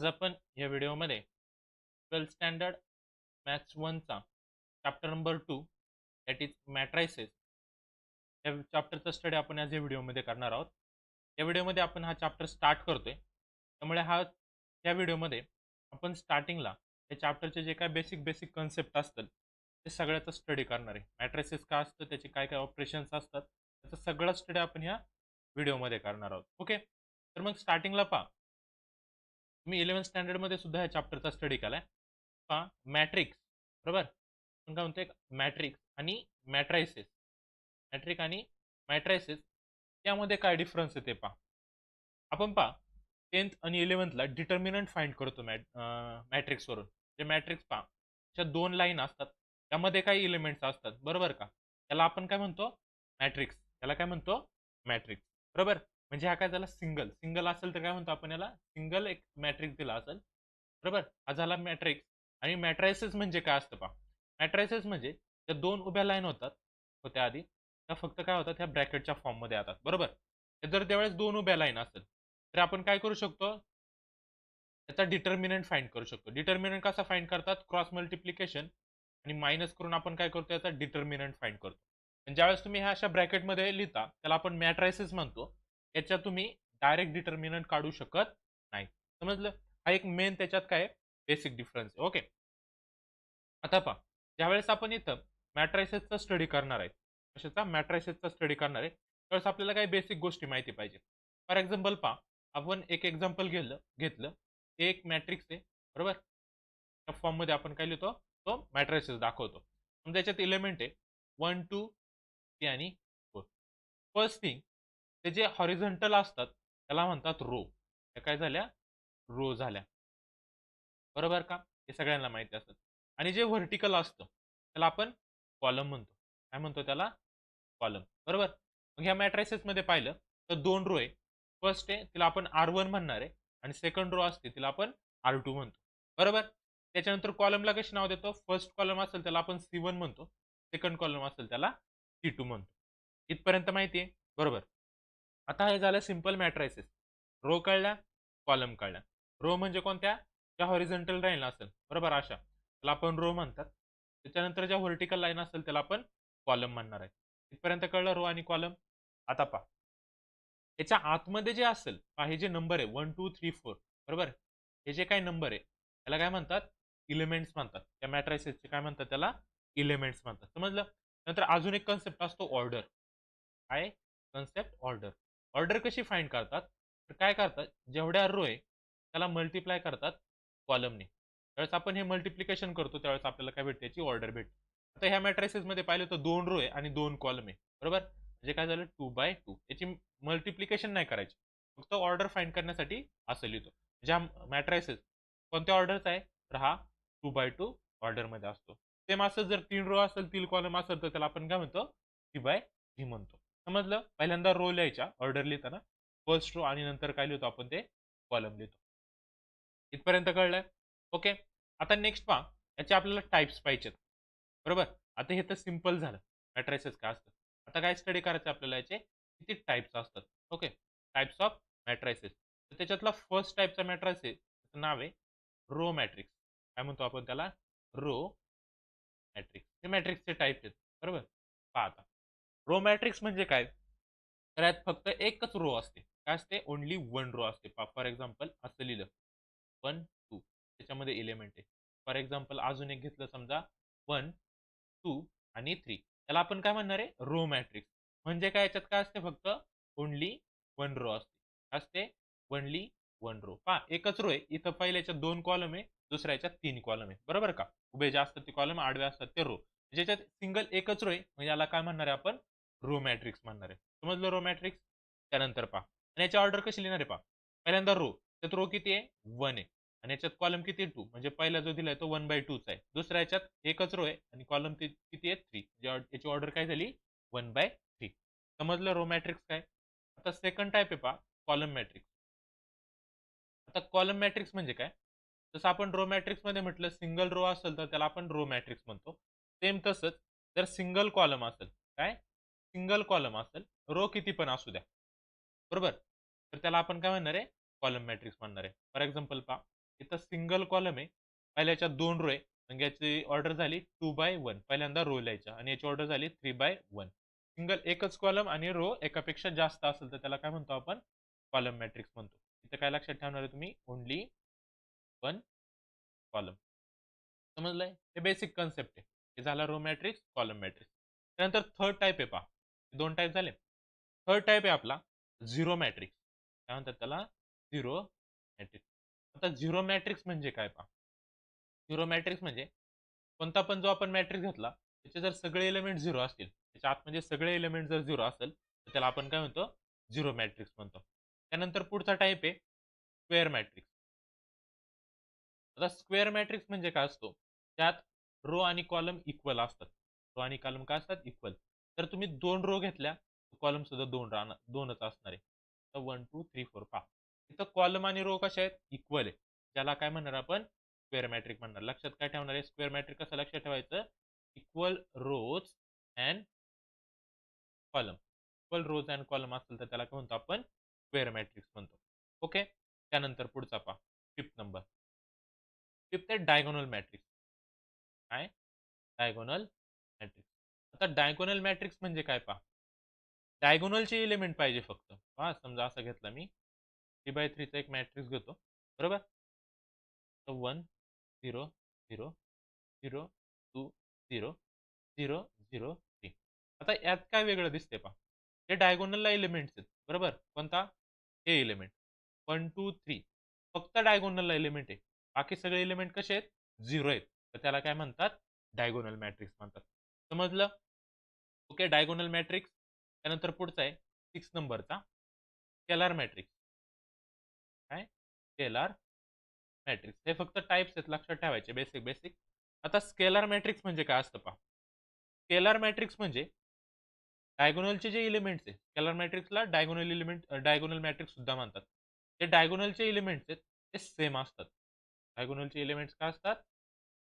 आज आपण या व्हिडिओमध्ये 12th स्टँडर्ड मॅथ्स 1चा chapter number 2 that is matrices या चॅप्टरचा स्टडी आपण आज या व्हिडिओमध्ये करणार आहोत. या व्हिडिओमध्ये आपण हा चॅप्टर स्टार्ट करतोय. त्यामुळे या व्हिडिओमध्ये आपण स्टार्टिंगला या चॅप्टरचे जे काय बेसिक कन्सेप्ट असतात ते सगळ्याचा स्टडी करणार आहे. मॅट्रायसेस काय असतं, त्याचे काय काय ऑपरेशन्स असतात, त्याचा सगळा स्टडी आपण ह्या व्हिडिओमध्ये करणार आहोत. ओके, तर मग स्टार्टिंगला पहा, मी 11th स्टँडर्डमध्ये सुद्धा या चॅप्टरचा स्टडी केलाय. पहा, मॅट्रिक्स बरोबर, आपण काय म्हणतो मॅट्रिक्स आणि मॅट्रायसेस, मॅट्रिक आणि मॅट्रायसेस यामध्ये काय डिफरन्स आहे ते पहा. आपण पहा 10th आणि 11thला डिटर्मिनंट फाइंड करतो मॅट्रिक्सवरून. जे मॅट्रिक्स पहा, त्या दोन लाईन असतात, त्यामध्ये काही एलिमेंट्स असतात बरोबर का, त्याला आपण काय म्हणतो मॅट्रिक्स. त्याला काय म्हणतो मॅट्रिक्स बरोबर. म्हणजे हा काय झाला सिंगल सिंगल असेल तर काय म्हणतो आपण याला सिंगल एक मॅट्रिक्स दिला असेल बरोबर. हा झाला मॅट्रिक्स. आणि मॅट्रायसेस म्हणजे काय असतं पहा, मॅट्रायसेस म्हणजे त्या दोन उभ्या लाईन होत्या आधी, त्या फक्त काय होतात ह्या ब्रॅकेटच्या फॉर्म मध्ये येतात बरोबर. जर त्यावेळेस दोन उभ्या लाईन असेल तर आपण काय करू शकतो, त्याचा डिटर्मिनंट फाइंड करू शकतो. डिटर्मिनंट कसा फाइंड करतात, क्रॉस मल्टिप्लिकेशन आणि मायनस करून आपण काय करतो याचा डिटर्मिनंट फाइंड करतो. आणि ज्यावेळेस तुम्ही ह्या अशा ब्रॅकेटमध्ये लिहिता त्याला आपण मॅट्रायसेस म्हणतो. याच्यात तुम्ही डायरेक्ट डिटर्मिनंट काढू शकत नाही. समजलं, हा एक मेन त्याच्यात काय बेसिक डिफरन्स आहे. ओके, आता पहा, ज्यावेळेस आपण इथं मॅट्रायसेसचा स्टडी करणार आहे, कशाचा मॅट्रायसेसचा स्टडी करणार आहे, त्यावेळेस आपल्याला काही बेसिक गोष्टी माहिती पाहिजे. फॉर एक्झाम्पल पहा, आपण एक एक्झाम्पल घेतलं, एक मॅट्रिक्स आहे बरोबर. त्या फॉर्म मध्ये आपण काय लिहितो, तो मॅट्रायसेस दाखवतो. समजा याच्यात एलिमेंट आहे 1 2 3 आणि 4. फर्स्ट थिंग, ते जे हॉरिझॉन्टल असतात त्याला म्हणतात रो. त्या काय झाल्या, रो झाल्या बरोबर का, हे सगळ्यांना माहिती असतं. आणि जे व्हर्टिकल असतं त्याला आपण कॉलम म्हणतो. काय म्हणतो त्याला, कॉलम बरोबर. मग ह्या मॅट्रायसेस मध्ये पाहिलं तर दोन रो आहे. फर्स्ट आहे तिला आपण R1 म्हणणार आहे आणि सेकंड रो असते तिला आपण R2 म्हणतो बरोबर. त्याच्यानंतर कॉलमला कशी नाव देतो, फर्स्ट कॉलम असेल त्याला आपण C1 म्हणतो, सेकंड कॉलम असेल त्याला C2 म्हणतो. इथपर्यंत माहिती आहे बरोबर. आता हे झालं सिंपल मॅट्रायसेस. रो कळल्या, कॉलम कळल्या. रो म्हणजे कोणत्या, ज्या हॉरिझॉन्टल लाईन असेल बरोबर अशा त्याला आपण रो म्हणतात. त्याच्यानंतर ज्या व्हर्टिकल लाईन असेल त्याला आपण कॉलम म्हणणार आहे. इथपर्यंत कळलं रो आणि कॉलम. आता पहा, याच्या आतमध्ये जे असेल पहा, हे जे नंबर आहे 1 2 3 4 बरोबर, हे जे काही नंबर आहे त्याला काय म्हणतात, एलिमेंट्स म्हणतात. त्या मॅट्रायसेसचे काय म्हणतात, त्याला एलिमेंट्स म्हणतात. समजलं. नंतर अजून एक कन्सेप्ट असतो ऑर्डर. काय कन्सेप्ट, ऑर्डर. ऑर्डर कशी फाइंड करतात, तर काय करतात, जेवढ्या रो आहे त्याला मल्टिप्लाय करतात कॉलमने. त्यावेळेस आपण हे मल्टिप्लिकेशन करतो त्यावेळेस आपल्याला काय भेटते, याची ऑर्डर भेटते. आता ह्या मॅट्रायसेस मध्ये पाहिलं तर दोन रो आहे आणि दोन कॉलम आहे बरोबर. म्हणजे काय झालं 2 by 2. याची मल्टिप्लिकेशन नाही करायची, फक्त ऑर्डर फाइंड करण्यासाठी असं लिहितो. ज्या मॅट्रायसेस कोणत्या ऑर्डरचा आहे, तर हा 2 by 2 ऑर्डर मध्ये असतो. सेम असं जर 3 रो असेल 3 कॉलम असेल तर त्याला आपण काय म्हणतो, 3 by 3 म्हणतो. समजलं. पहिल्यांदा रो लिहायच्या ऑर्डर लिहिताना, फर्स्ट रो आणि नंतर काय लिहितो आपण ते कॉलम लिहितो. इथपर्यंत कळलंय. ओके, आता नेक्स्ट पहा, याचे आपल्याला टाइप्स पाहिजेत बरोबर. आता हे तर सिंपल झालं मॅट्रायसेस काय असतं. आता काय स्टडी करायचं आपल्याला, याचे किती टाइप्स असतात. Okay, types of matrices. तर त्याच्यातला फर्स्ट टाइपचा मॅट्रायसेस नाव आहे रो मॅट्रिक्स. काय म्हणतो आपण त्याला, रो मॅट्रिक्स. हे मॅट्रिक्सचे टाइप आहेत बरोबर. पहा आता, रो मॅट्रिक्स म्हणजे काय, तर यात फक्त एकच रो असते. काय असते, ओनली वन रो असते. फॉर एक्झाम्पल असं लिहिलं 1 2, त्याच्यामध्ये एलिमेंट आहे. फॉर एक्झाम्पल अजून एक घेतलं समजा 1 2 आणि 3, त्याला आपण काय म्हणणार आहे, रो मॅट्रिक्स. म्हणजे काय, याच्यात काय असते, फक्त ओनली वन रो असते. असते ओनली वन रो. पहा, एकच रो आहे इथं, पहिल्या याच्यात 2 कॉलम आहे, दुसऱ्या याच्यात 3 कॉलम आहे बरोबर का. उभे जे असतात ते कॉलम, आडवे असतात ते रो. ज्याच्यात सिंगल एकच रो आहे म्हणजे याला काय म्हणणार आहे आपण, रो मॅट्रिक्स म्हणणार आहे. समजलं, रो मॅट्रिक्स. त्यानंतर पहा, आणि याची ऑर्डर कशी लिहिणार आहे पहा. पहिल्यांदा रो, त्यात रो किती आहे, 1 आहे. आणि याच्यात कॉलम किती आहे, 2. म्हणजे पहिला जो दिलाय तो 1 by 2 चा आहे. दुसऱ्या याच्यात एकच रो आहे आणि कॉलम किती आहे, 3. याची ऑर्डर काय झाली, 1 by 3. समजलं रो मॅट्रिक्स काय. आता सेकंड टाइप आहे पहा, कॉलम मॅट्रिक्स. आता कॉलम मॅट्रिक्स म्हणजे काय, जसं आपण रो मॅट्रिक्स मध्ये म्हटलं सिंगल रो असेल तर त्याला आपण रो मॅट्रिक्स म्हणतो. सेम तसंच जर सिंगल कॉलम असेल, काय सिंगल कॉलम असेल, रो किती पण असू द्या बरोबर, तर त्याला आपण काय म्हणणार आहे, कॉलम मॅट्रिक्स म्हणणार आहे. फॉर एक्झाम्पल पहा, इथं सिंगल कॉलम आहे, पहिल्याच्या 2 रो आहे, म्हणजे याची ऑर्डर झाली 2/1. पहिल्यांदा रो लिहायच्या आणि याची ऑर्डर झाली 3/1. सिंगल एकच कॉलम आणि रो एकापेक्षा जास्त असेल तर त्याला काय म्हणतो आपण? कॉलम मॅट्रिक्स म्हणतो. इथं काय लक्षात ठेवणार आहे तुम्ही? Only one column. समजलंय? हे बेसिक कन्सेप्ट आहे. हे झाला रो मॅट्रिक्स, कॉलम मॅट्रिक्स. त्यानंतर थर्ड टाइप आहे पहा. 2 टाइप झाले. थर्ड टाइप आहे आपला झिरो मॅट्रिक्स. काय म्हणतात त्याला? Zero matrix. आता झिरो मॅट्रिक्स म्हणजे काय पहा? झिरो मॅट्रिक्स म्हणजे कोणता पण जो आपण मॅट्रिक्स घेतला, त्याचे जर सगळे एलिमेंट झिरो असतील, त्याच्या आतमध्ये सगळे एलिमेंट जर झिरो असेल, तर त्याला आपण काय म्हणतो? झिरो मॅट्रिक्स म्हणतो. त्यानंतर पुढचा टाइप आहे स्क्वेअर मॅट्रिक्स. आता स्क्वेअर मॅट्रिक्स म्हणजे काय असतो? त्यात रो आणि कॉलम इक्वल असतात. रो आणि कॉलम काय असतात? इक्वल. तर तुम्ही 2 रो घेतल्या, कॉलम सुद्धा 2 राहणार, 2च असणार आहे. तर 1 2 3 4 5. इथं कॉलम आणि रो कशा आहेत? इक्वल आहे. त्याला काय म्हणणार आपण? स्क्वेअर मॅट्रिक म्हणणार. लक्षात काय ठेवणार आहे? स्क्वेअर मॅट्रिक कसं लक्षात ठेवायचं? Equal rows and column. Equal rows and column असेल तर त्याला काय म्हणतो आपण? स्क्वेअर मॅट्रिक्स म्हणतो. ओके. त्यानंतर पुढचा पहा. Fifth number. फिफ्थ आहे डायगोनल मॅट्रिक्स. काय? Diagonal matrix. आता डायगोनल मॅट्रिक्स म्हणजे काय पहा? डायगोनलचे एलिमेंट पाहिजे फक्त. पहा समजा असं घेतलं मी 3/3 चा एक मॅट्रिक्स घेतो. बरोबर? तर 1 0 0 0 2 0 0 0 3. आता यात काय वेगळं दिसते पहा? हे डायगोनलला एलिमेंट्स आहेत. बरोबर? कोणता? हे एलिमेंट 1 2 3 फक्त डायगोनलला एलिमेंट आहे. बाकी सगळे एलिमेंट कसे आहेत? 0 आहेत. तर त्याला काय म्हणतात? डायगोनल मॅट्रिक्स म्हणतात. समजलं? ओके. Diagonal matrix. त्यानंतर पुढचा आहे 6 नंबरचा स्केलर मॅट्रिक्स. काय? Scalar matrix. हे फक्त टाइप्स आहेत, लक्षात ठेवायचे. Basic basic. आता स्केलर मॅट्रिक्स म्हणजे काय असतं पहा? स्केलर मॅट्रिक्स म्हणजे डायगोनलचे जे एलिमेंट्स आहेत, स्केलर मॅट्रिक्सला डायगोनल एलिमेंट डायगोनल मॅट्रिक्स सुद्धा म्हणतात. ते डायगोनलचे एलिमेंट्स आहेत ते सेम असतात. डायगोनलचे एलिमेंट्स काय असतात?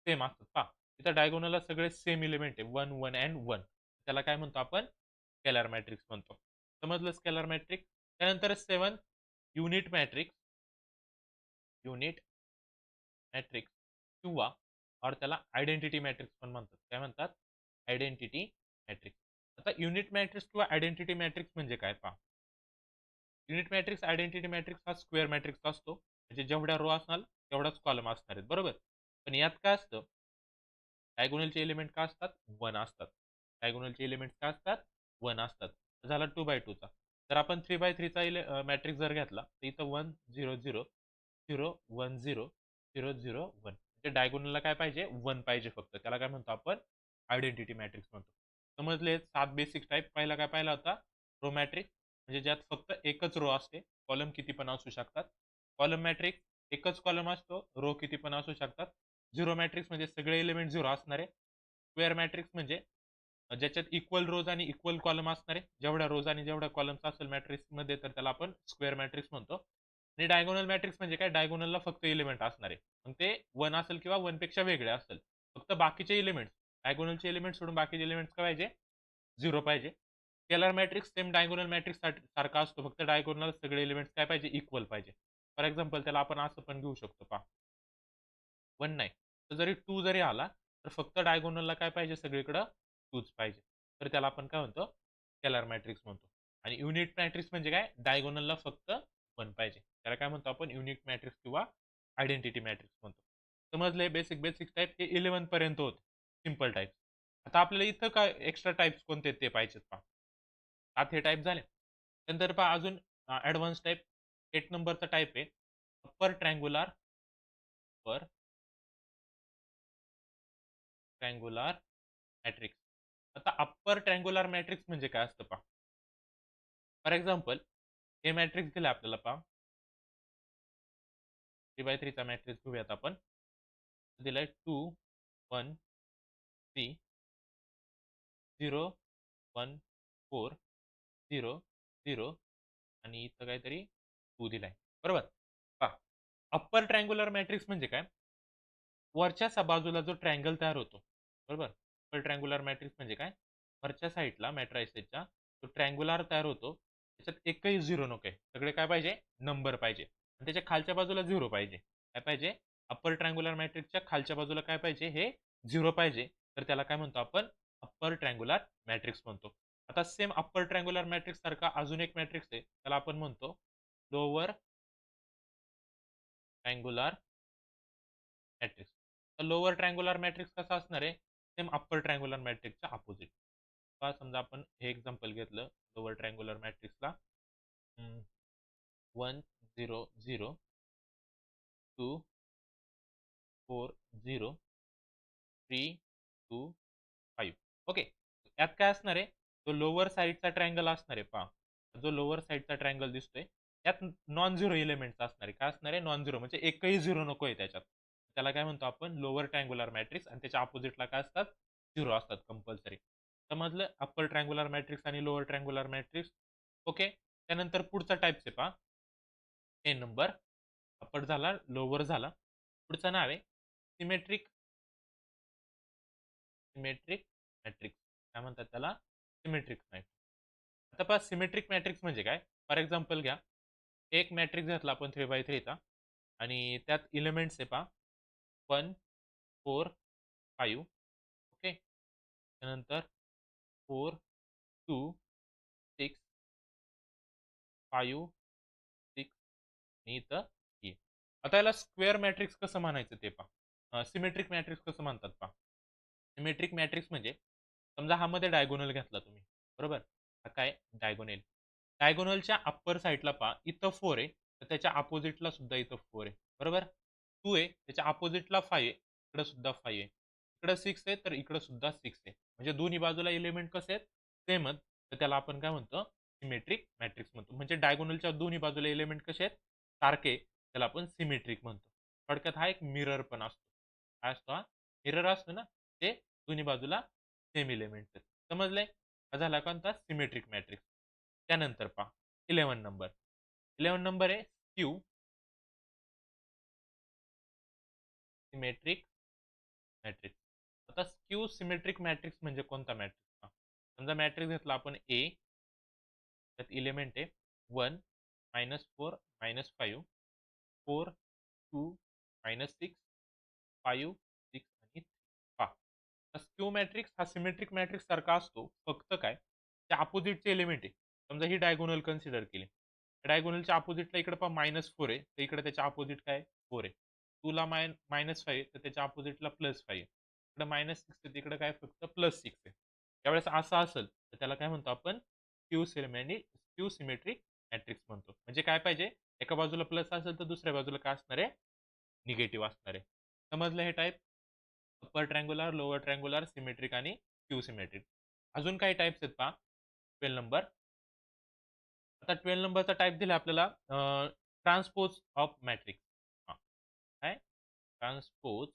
सेम असतात. पहा इथं डायगोनलला सगळे सेम एलिमेंट आहे 1 1 अँड 1. त्याला काय म्हणतो आपण? स्केलर मॅट्रिक्स म्हणतो. समजलं स्केलर मॅट्रिक्स. त्यानंतर 7 युनिट मॅट्रिक्स. युनिट मॅट्रिक्स किंवा त्याला आयडेंटिटी मॅट्रिक्स पण म्हणतात. काय म्हणतात? Identity matrix. आता युनिट मॅट्रिक्स किंवा आयडेंटिटी मॅट्रिक्स म्हणजे काय पहा? युनिट मॅट्रिक्स आयडेंटिटी मॅट्रिक्स हा स्क्वेअर मॅट्रिक्स असतो. म्हणजे जेवढ्या रो असणार तेवढाच कॉलम असणार आहेत. बरोबर? पण यात काय असतं? डायगोनलचे एलिमेंट काय असतात? 1 असतात. डायगोनलचे एलिमेंट्स काय असतात? 1 असतात. झाला 2/2 चा. जर आपण 3/3 चा मॅट्रिक्स जर घेतला तर इथं 1 0 0 0 1 0 0 0 1. ते डायगोनलला काय पाहिजे? 1 पाहिजे फक्त. त्याला काय म्हणतो आपण? आयडेंटिटी मॅट्रिक्स म्हणतो. समजले 7 बेसिक टाइप. पहिला काय पाहिला होता? रो मॅट्रिक्स म्हणजे ज्यात फक्त एकच रो असते. कॉलम किती पण असू शकतात. कॉलम मॅट्रिक्स एकच कॉलम असतो. रो किती पण असू शकतात. झिरो मॅट्रिक्स म्हणजे सगळे एलिमेंट झिरो असणारे. स्क्वेअर मॅट्रिक्स म्हणजे ज्याच्यात इक्वल रोज आणि इक्वल कॉलम असणारे. जेवढ्या रोज आणि जेवढ्या कॉलम्स असेल मॅट्रिक्समध्ये तर त्याला आपण स्क्वेअर मॅट्रिक्स म्हणतो. आणि डायगोनल मॅट्रिक्स म्हणजे काय? डायगोनलला फक्त एलिमेंट असणारे. मग ते 1 असेल किंवा 1 पेक्षा वेगळे असेल. फक्त बाकीचे एलिमेंट्स डायगोनलचे एलिमेंट सोडून बाकीचे एलिमेंट्स काय पाहिजे? 0 पाहिजे. Scalar matrix same diagonal matrix सारखा असतो. फक्त डायगोनल सगळे एलिमेंट्स काय पाहिजे? इक्वल पाहिजे. फॉर एक्झाम्पल त्याला आपण असं पण घेऊ शकतो पहा. 1 नाही. तर जरी 2 जरी आला तर फक्त डायगोनलला काय पाहिजे? सगळीकडं 2च पाहिजे. तर त्याला आपण काय म्हणतो? स्केलर मॅट्रिक्स म्हणतो. आणि युनिट मॅट्रिक्स म्हणजे काय? डायगोनलला फक्त 1 पाहिजे. त्याला काय म्हणतो आपण? युनिट मॅट्रिक्स किंवा आयडेंटिटी मॅट्रिक्स म्हणतो. समजले? बेसिक बेसिक टाइप हे 11 पर्यंत होते. Simple types. आता आपल्याला इथं काय एक्स्ट्रा टाइप्स कोणते ते पाहिजेत पहा. 7 हे टाइप झाले. नंतर पहा अजून ॲडव्हान्स टाइप 8 नंबरचा टाइप आहे अप्पर ट्रँग्युलर पर ट्रँग्युलर मॅट्रिक्स. आता अप्पर ट्रँग्युलर मॅट्रिक्स म्हणजे काय असतं पहा. फॉर एक्झाम्पल हे मॅट्रिक्स दिलं आपल्याला पहा. 3/3 चा मॅट्रिक्स घेऊयात आपण. दिलाय 2 1 3 0 1 4 0 0 आणि इथं काहीतरी 2 दिलाय. बरोबर? पहा अप्पर ट्रँग्युलर मॅट्रिक्स म्हणजे काय? वरच्या बाजूला जो ट्रायंगल तयार होतो. बरोबर? अप्पर ट्रँग्युलर मॅट्रिक्स म्हणजे काय? वरच्या साइडला मॅट्रिसेसच्या जो ट्रँग्युलर तयार होतो. त्याच्यात एकही 0 नको आहे. सगळे काय पाहिजे? नंबर पाहिजे. आणि त्याच्या खालच्या बाजूला 0 पाहिजे. काय पाहिजे? अप्पर ट्रायंग्युलर मॅट्रिक्सच्या खालच्या बाजूला काय पाहिजे, हे 0 पाहिजे. तर त्याला काय म्हणतो आपण, अप्पर ट्रायंग्युलर मॅट्रिक्स म्हणतो. आता सेम अप्पर ट्रायंग्युलर मॅट्रिक्स सारखा अजून एक मॅट्रिक्स आहे, त्याला आपण म्हणतो लोअर ट्रायंग्युलर मॅट्रिक्स. तर लोअर ट्रायंग्युलर मॅट्रिक्स कसा असणार आहे, सेम अप्पर ट्रायंग्युलर मॅट्रिक्सच्या अपोजिट. समजा आपण हे एक्झाम्पल घेतलं लोअर ट्रायंग्युलर मॅट्रिक्सला, 1 0 0 2 4 0 3 2 5. ओके, यात काय असणार आहे, जो लोअर साईडचा ट्रायंगल असणार आहे पहा, जो लोअर साईडचा ट्रायंगल दिसतोय यात नॉन झिरो एलिमेंट असणार आहे. काय असणार आहे, नॉन झिरो, म्हणजे एकही झिरो नको आहे त्याच्यात. त्याला काय म्हणतो आपण, लोअर ट्रायंग्युलर मॅट्रिक्स. आणि त्याच्या अपोजिटला काय असतात, झिरो असतात कंपल्सरी. समजलं, अप्पर ट्रायंग्युलर मॅट्रिक्स आणि लोअर ट्रायंग्युलर मॅट्रिक्स. ओके, त्यानंतर पुढचा टाईप्स आहे पहा, ए नंबर. अप्पर झाला, लोअर झाला. पुढचं नाव आहे सिमेट्रिक सिमेट्रिक मॅट्रिक्स. काय म्हणतात त्याला, सिमेट्रिक मॅट्रिक्स. आता पहा सिमेट्रिक मॅट्रिक्स म्हणजे काय. फॉर एक्झाम्पल घ्या, एक मॅट्रिक्स घेतला आपण 3x3चा आणि त्यात एलिमेंट्स आहे पहा 1 4 5. ओके, त्यानंतर 4 2 6 5 6 आणि इथं ये. आता याला स्क्वेअर मॅट्रिक्स कसं म्हणायचं ते पहा, सिमेट्रिक मॅट्रिक्स कसं म्हणतात पहा. सिमेट्रिक मॅट्रिक्स म्हणजे समजा हा मध्ये डायगोनल घेतला तुम्ही, बरोबर. हा काय, डायगोनल. डायगोनलच्या अप्पर साईडला पहा इथं 4 आहे, तर त्याच्या अपोजिटला सुद्धा इथं 4 आहे, बरोबर. 2 आहे, त्याच्या अपोजिटला 5 आहे, इकडे सुद्धा 5 आहे. इकडे 6 आहे, तर इकडे सुद्धा 6 आहे. म्हणजे दोन्ही बाजूला एलिमेंट कसे आहेत, सेमच. तर त्याला आपण काय म्हणतो, सिमेट्रिक मॅट्रिक्स म्हणतो. म्हणजे डायगोनलच्या दोन्ही बाजूला एलिमेंट कसे आहेत, सारखे, त्याला आपण सिमेट्रिक म्हणतो. थोडक्यात हा एक मिरर पण असतो. काय असतो हा, मिरर असतो ना, ते दोन्ही बाजूला सेम एलिमेंट आहेत. समजलंय, हा झाला कोणता, सिमेट्रिक मॅट्रिक्स. त्यानंतर पहा 11 नंबर. 11 नंबर आहे स्क्यू सिमेट्रिक मॅट्रिक्स. आता स्क्यू सिमेट्रिक मॅट्रिक्स म्हणजे कोणता मॅट्रिक्स, समजा मॅट्रिक्स घेतला आपण ए, त्यात एलिमेंट आहे 1 -4 -5 4 2 -6 5 6 आणि 3. पहा, स्क्यू मॅट्रिक्स हा सिमेट्रिक मॅट्रिक्स सारखा असतो, फक्त काय, त्या अपोजिटचे एलिमेंट आहे. समजा ही डायगोनल कन्सिडर केली, डायगोनलच्या अपोजिटला इकडे पहा -4 आहे, तर इकडे त्याच्या अपोजिट काय 4 आहे. 2 ला -5 आहे, तर त्याच्या अपोजिटला +5 आहे. इकडे -6 आहे, तिकडे काय फक्त +6 आहे. त्यावेळेस असं असेल तर त्याला काय म्हणतो आपण, स्क्यू सिमेट्रिक मॅट्रिक्स म्हणतो. म्हणजे काय पाहिजे, एका बाजूला प्लस असेल तर दुसऱ्या बाजूला काय असणार आहे, निगेटिव्ह असणार आहे. समजलं हे type, upper triangular, lower triangular, symmetric आणि क्यू सिमेट्रिक. अजून काही टाइप्स आहेत पहा 12 नंबर. आता 12 नंबरचा टाइप दिला आपल्याला, ट्रान्सपोज ऑफ मॅट्रिक्स. काय, ट्रान्सपोज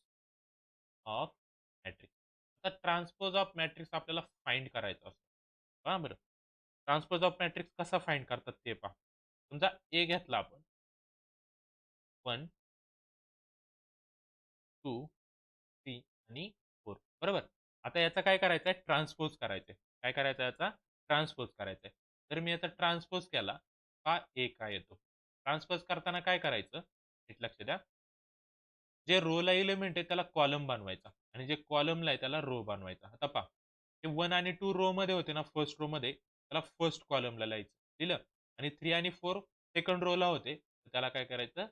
ऑफ मॅट्रिक्स. आता ट्रान्सपोज ऑफ मॅट्रिक्स आपल्याला फाइंड करायचं असतं. पहा बरं, ट्रान्सपोज ऑफ मॅट्रिक्स कसा फाइंड करतात ते पहा. समजा ए घेतला आपण 1 2 3 आणि 4, बरोबर. आता याचा काय करायचं आहे, ट्रान्सपोज करायचं आहे. काय करायचं आहे, याचा ट्रान्सपोज करायचा आहे. तर मी याचा ट्रान्सपोज केला, हा ए काय येतो. ट्रान्सपोज करताना काय करायचं, नीट लक्ष द्या. जे रोला एलिमेंट आहे त्याला कॉलम बनवायचा आणि जे कॉलमला आहे त्याला रो बनवायचा. आता पहा, ते 1 आणि 2 रो मध्ये होते ना, फर्स्ट रो मध्ये, त्याला फर्स्ट कॉलमला लिहायचं, दिलं. आणि 3 आणि 4 सेकंड रोला होते, तर त्याला काय करायचं,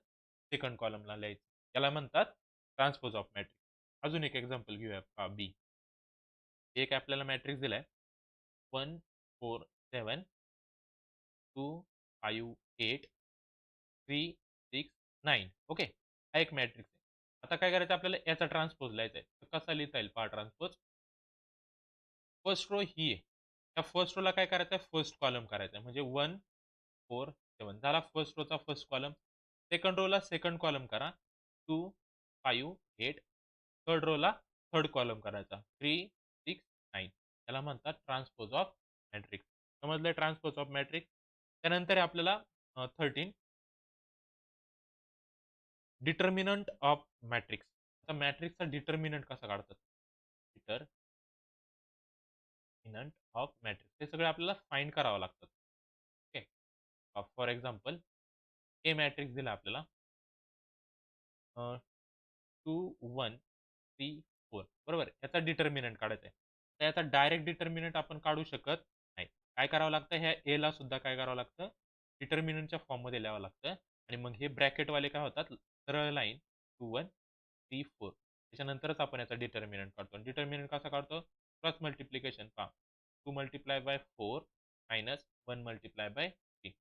सेकंड कॉलमला लिहायचं. त्याला म्हणतात ट्रान्सपोज ऑफ मॅट्रिक्स. अजून एक एक्झाम्पल घेऊया पहा, बी. एक आपल्याला मॅट्रिक्स दिलाय 1 4 7 2 5 8 3 6 9. ओके, हा एक मॅट्रिक्स आहे. आता काय करायचं आपल्याला, याचा ट्रान्सपोज लिहायचा आहे. तर कसा लिहिता येईल पहा ट्रान्सपोज. फर्स्ट रो ही आहे, त्या फर्स्ट रोला काय करायचं आहे, फर्स्ट कॉलम करायचा आहे. म्हणजे 1 4 7 झाला first Rochak first column. Second रोला सेकंड कॉलम करा, 2 5 8. थर्ड रोला थर्ड कॉलम करायचा, 3 6 9. त्याला म्हणतात ट्रान्सपोज ऑफ मॅट्रिक्स. समजलं ट्रान्सपोज ऑफ मॅट्रिक्स. त्यानंतर आहे आपल्याला 13 डिटर्मिनंट ऑफ मॅट्रिक्स. आता मॅट्रिक्सचा डिटर्मिनंट कसा काढतात, डिटर्मिनंट ऑफ मॅट्रिक्स, हे सगळे आपल्याला फाइंड करावं लागतात. Okay, for example A matrix दिला आपल्याला, 2 1 3 4 बरोबर. याचा डिटर्मिनंट काढायचा आहे. तर याचा डायरेक्ट डिटर्मिनंट आपण काढू शकत नाही. काय करावं लागतं, ह्या ए ला सुद्धा काय करावं लागतं, डिटर्मिनंटच्या फॉर्ममध्ये लिहावं लागतं. आणि मग हे ब्रॅकेटवाले काय होतात, सरळ लाईन 2 1 3 4. त्याच्यानंतरच आपण याचा डिटर्मिनंट काढतो. डिटर्मिनंट कसा काढतो, क्रॉस मल्टिप्लिकेशन पहा. 2 multiply by 4 minus 1 multiply by 3.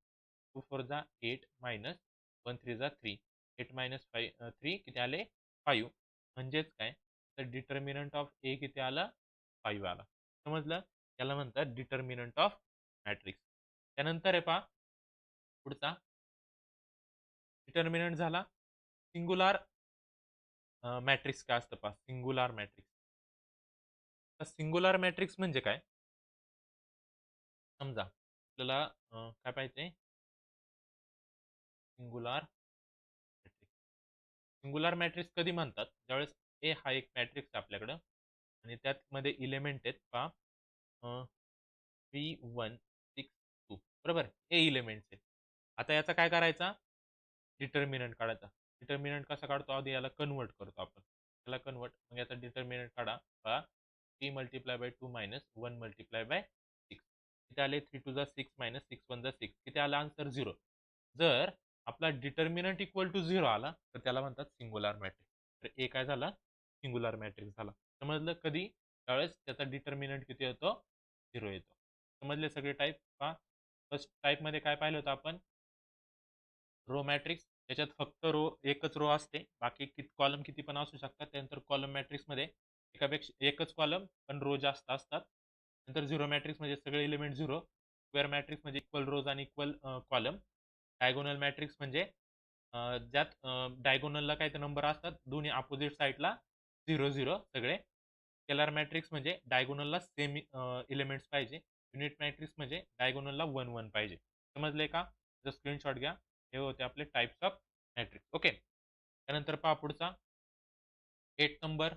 2 4 जा 8 मायनस 1 3 जा 3. 8 मायनस 3 किती आले, 5. म्हणजेच काय, तर डिटर्मिनंट ऑफ ए किती आला, 5 आला. समजलं. याला म्हणतात डिटर्मिनंट ऑफ मॅट्रिक्स. त्यानंतर आहे पहा पुढचा डिटर्मिनंट झाला. सिंगुलार मॅट्रिक्स काय असतं पहा, सिंगुलार मॅट्रिक्स. तर सिंगुलार मॅट्रिक्स म्हणजे काय, समजा आपल्याला काय पाहिजे, सिंगुलार मॅट्रिक्स. सिंगुलार मॅट्रिक्स कधी म्हणतात, ज्यावेळेस ए हा एक मॅट्रिक्स आहे आपल्याकडं आणि त्यामध्ये इलेमेंट आहेत पहा 3 1 6 2 बरोबर, ए इलेमेंट्स आहेत. आता याचा काय करायचा, डिटर्मिनंट काढायचा. डिटर्मिनंट कसा काढतो, आधी याला कन्वर्ट करतो आपण. याला कन्वर्ट, मग याचा डिटर्मिनंट काढा पहा. 3 multiply by 2 minus 1 multiply by 6. किती आले, 3 2 जा 6 मायनस 6 1 जा 6. किती आला आन्सर, 0. जर आपला डिटर्मिनंट इक्वल टू 0 आला तर त्याला म्हणतात सिंगुलार मॅट्रिक्स. तर ए काय झाला, सिंगुलार मॅट्रिक्स झाला. समजलं. कधी, त्यावेळेस त्याचा डिटर्मिनंट किती येतो, 0 येतो. समजले सगळे टाईप पहा. फर्स्ट टाईपमध्ये काय पाहिलं होतं आपण, रो मॅट्रिक्स. त्याच्यात फक्त एकच रो असते, बाकी कॉलम किती पण असू शकतात. त्यानंतर कॉलम मॅट्रिक्समध्ये एकापेक्षा एकच कॉलम पण रो जास्त असतात. नंतर झिरो मॅट्रिक्स म्हणजे सगळे एलिमेंट झिरो. स्क्वेअर मॅट्रिक्स म्हणजे इक्वल रोज आणि इक्वल कॉलम. डायगोनल मॅट्रिक्स म्हणजे ज्यात डायगोनलला काय ते नंबर असतात, दोन्ही अपोजिट साईडला 0 0 सगळे. स्केलर मॅट्रिक्स म्हणजे डायगोनलला सेम एलिमेंट्स पाहिजे. युनिट मॅट्रिक्स म्हणजे डायगोनलला 1 1 पाहिजे. समजले का, स्क्रीनशॉट घ्या. हे होते आपले टाइप्स ऑफ मॅट्रिक्स. ओके. त्यानंतर पहा पुढचा 8 नंबर,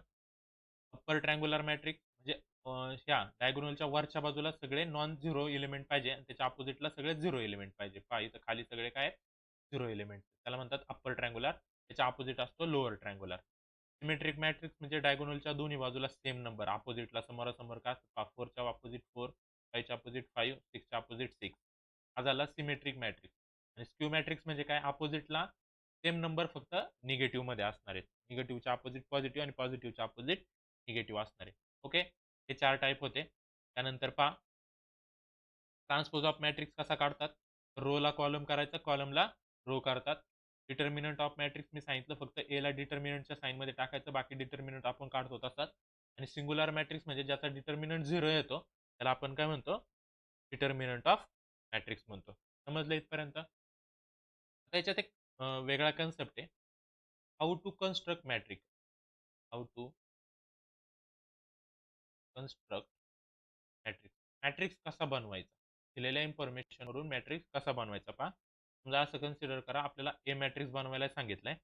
अप्पर ट्रँग्युलर मॅट्रिक्स म्हणजे ह्या डायगोनलच्या वरच्या बाजूला सगळे नॉन झिरो एलिमेंट पाहिजे आणि त्याच्या अपोजिटला सगळे झिरो एलिमेंट पाहिजे. पहा इथं खाली सगळे काय झिरो एलिमेंट, त्याला म्हणतात अप्पर ट्रँग्युलर. त्याच्या अपोजिट असतो लोअर ट्रँग्युलर. सिमेट्रिक मॅट्रिक्स म्हणजे डायगोनलच्या दोन्ही बाजूला सेम नंबर, अपोजिटला समोरासमोर काय असतं, 4च्या अपोजिट 4, 5च्या अपोजिट 5, 6च्या अपोजिट 6. हा झाला सिमेट्रिक मॅट्रिक्स. आणि स्क्यू मॅट्रिक्स म्हणजे काय, अपोजिटला सेम नंबर फक्त निगेटिव्ह मध्ये असणार आहेत. निगेटिव्हच्या अपोजिट पॉझिटिव्ह आणि पॉझिटिव्हच्या अपोजिट निगेटिव्ह असणार आहे. ओके. हे 4 टाईप होते. त्यानंतर पहा ट्रान्सपोज ऑफ मॅट्रिक्स कसा काढतात, रोला कॉलम करायचा, कॉलमला रो करतात. डिटर्मिनंट ऑफ मॅट्रिक्स मी सांगितलं, फक्त ए ला डिटर्मिनंटच्या साईनमध्ये टाकायचं, बाकी डिटर्मिनंट आपण काढतो तसाच. आणि सिंगुलर मॅट्रिक्स म्हणजे ज्याचा डिटर्मिनंट 0 येतो त्याला आपण काय म्हणतो, डिटर्मिनंट ऑफ मॅट्रिक्स म्हणतो. समजलं इथपर्यंत. आता याच्यात एक वेगळा कन्सेप्ट आहे, how to construct matrix. How to construct matrix. Matrix कसा बनवायचा, दिलेल्या इन्फॉर्मेशनवरून मॅट्रिक्स कसा बनवायचा पहा. समजा असं कन्सिडर करा, आपल्याला ए मॅट्रिक्स बनवायला सांगितलंय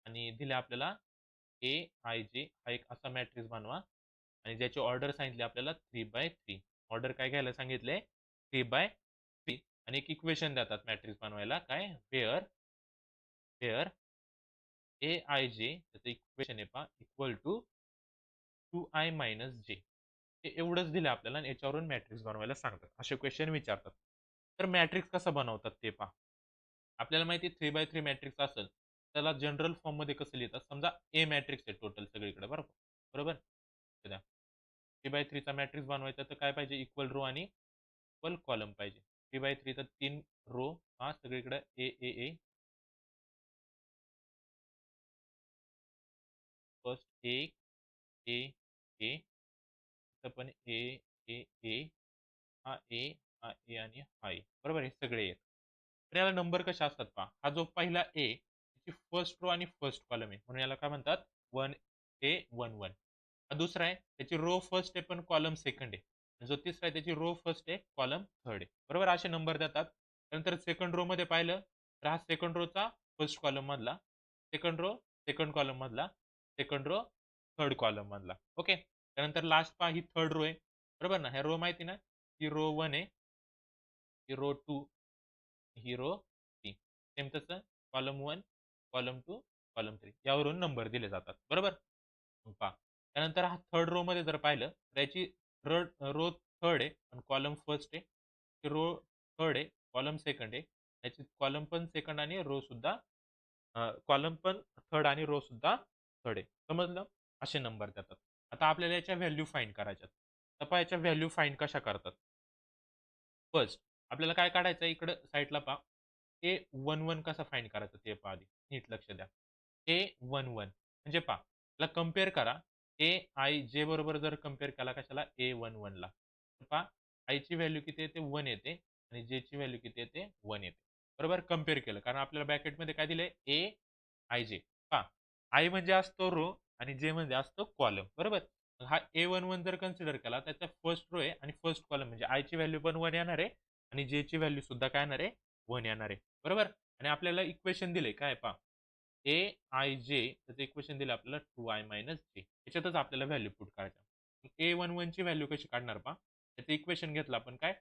आणि दिले आपल्याला ए आय जे हा एक असा मॅट्रिक्स बनवा आणि ज्याची ऑर्डर सांगितली आपल्याला 3/3. ऑर्डर काय घ्यायला सांगितले, 3/3. आणि एक इक्वेशन देतात मॅट्रिक्स बनवायला, काय, वेअर ए आय जे, त्याचं इक्वेशन आहे पहा, इक्वल टू 2i मायनस जे. हे एवढंच दिलं आपल्याला आणि याच्यावरून मॅट्रिक्स बनवायला सांगतात, असे क्वेश्चन विचारतात. तर मॅट्रिक्स कसं बनवतात ते पहा. आपल्याला माहिती आहे 3/3 मॅट्रिक्स असेल त्याला जनरल फॉर्म मध्ये कसं लिहितात, समजा ए मॅट्रिक्स आहे टोटल सगळीकडे, बरोबर बरोबर. 3/3 चा मॅट्रिक्स बनवायचा तर काय पाहिजे, इक्वल रो आणि इक्वल कॉलम पाहिजे. 3/3 चा 3 रो, हा सगळीकडे ए ए ए, फर्स्ट ए ए ए, पण ए ए ए, हा ए, हा ए आणि हा ए, बरोबर. हे सगळे आहेत. तर याला नंबर कशा असतात पहा. हा जो पहिला ए त्याची फर्स्ट रो आणि फर्स्ट कॉलम आहे म्हणून याला काय म्हणतात 1a 1 1. हा दुसरा आहे त्याची रो फर्स्ट आहे पण कॉलम सेकंड आहे. जो तिसरा आहे त्याची रो फर्स्ट आहे कॉलम थर्ड आहे, बरोबर. असे नंबर देतात. त्यानंतर सेकंड रो मध्ये पाहिलं तर हा सेकंड रोचा फर्स्ट कॉलम मधला, सेकंड रो सेकंड कॉलम मधला, सेकंड रो थर्ड कॉलम मधला. ओके. त्यानंतर लास्ट पहा ही थर्ड रो आहे, बरोबर ना. ह्या रो माहिती ना, ही रो 1 आहे, ही रो 2, ही रो 3. सेम तसं कॉलम 1 कॉलम 2 कॉलम 3 यावरून नंबर दिले जातात. बरोबर? मग पहा त्यानंतर हा थर्ड रो मध्ये जर पाहिलं तर याची रो थर्ड आहे आणि कॉलम फर्स्ट आहे. रो थर्ड आहे, कॉलम सेकंड आहे. याची कॉलम पण सेकंड आणि रो सुद्धा कॉलम पण थर्ड आणि रो सुद्धा थर्ड आहे. समजलं? असे नंबर देतात. आता आपल्याला याच्या व्हॅल्यू फाइंड करायच्यात. तर पहा याच्या व्हॅल्यू फाइंड कशा करतात? फर्स्ट आपल्याला काय काढायचं आहे इकडं साईडला पहा. A11 कसा फाइंड करायचा ते पहा आधी. नीट लक्ष द्या. A11 म्हणजे पहा त्याला कंपेअर करा. Aij बरोबर जर कंपेअर केला कशाला A11 ला. तर पहा i ची व्हॅल्यू किती येते 1 येते आणि j ची व्हॅल्यू किती येते 1 येते. बरोबर कंपेअर केलं कारण आपल्याला ब्रॅकेटमध्ये काय दिलंय Aij. पहा i म्हणजे असतो रो आणि j म्हणजे असतो कॉलम. बरोबर? हा A11 जर कन्सिडर केला तर त्याचा फर्स्ट रो आहे आणि फर्स्ट कॉलम म्हणजे i ची व्हॅल्यू पण 1 येणार आहे आणि j ची व्हॅल्यू सुद्धा काय येणार आहे 1 येणार आहे. बरोबर? आणि आपल्याला इक्वेशन दिले काय पहा Aij त्याचं इक्वेशन दिलं आपल्याला 2i - j याच्यातच आपल्याला व्हॅल्यू पुट करायच्या. A11 ची व्हॅल्यू कशी काढणार पहा त्याचं इक्वेशन घेतलं आपण काय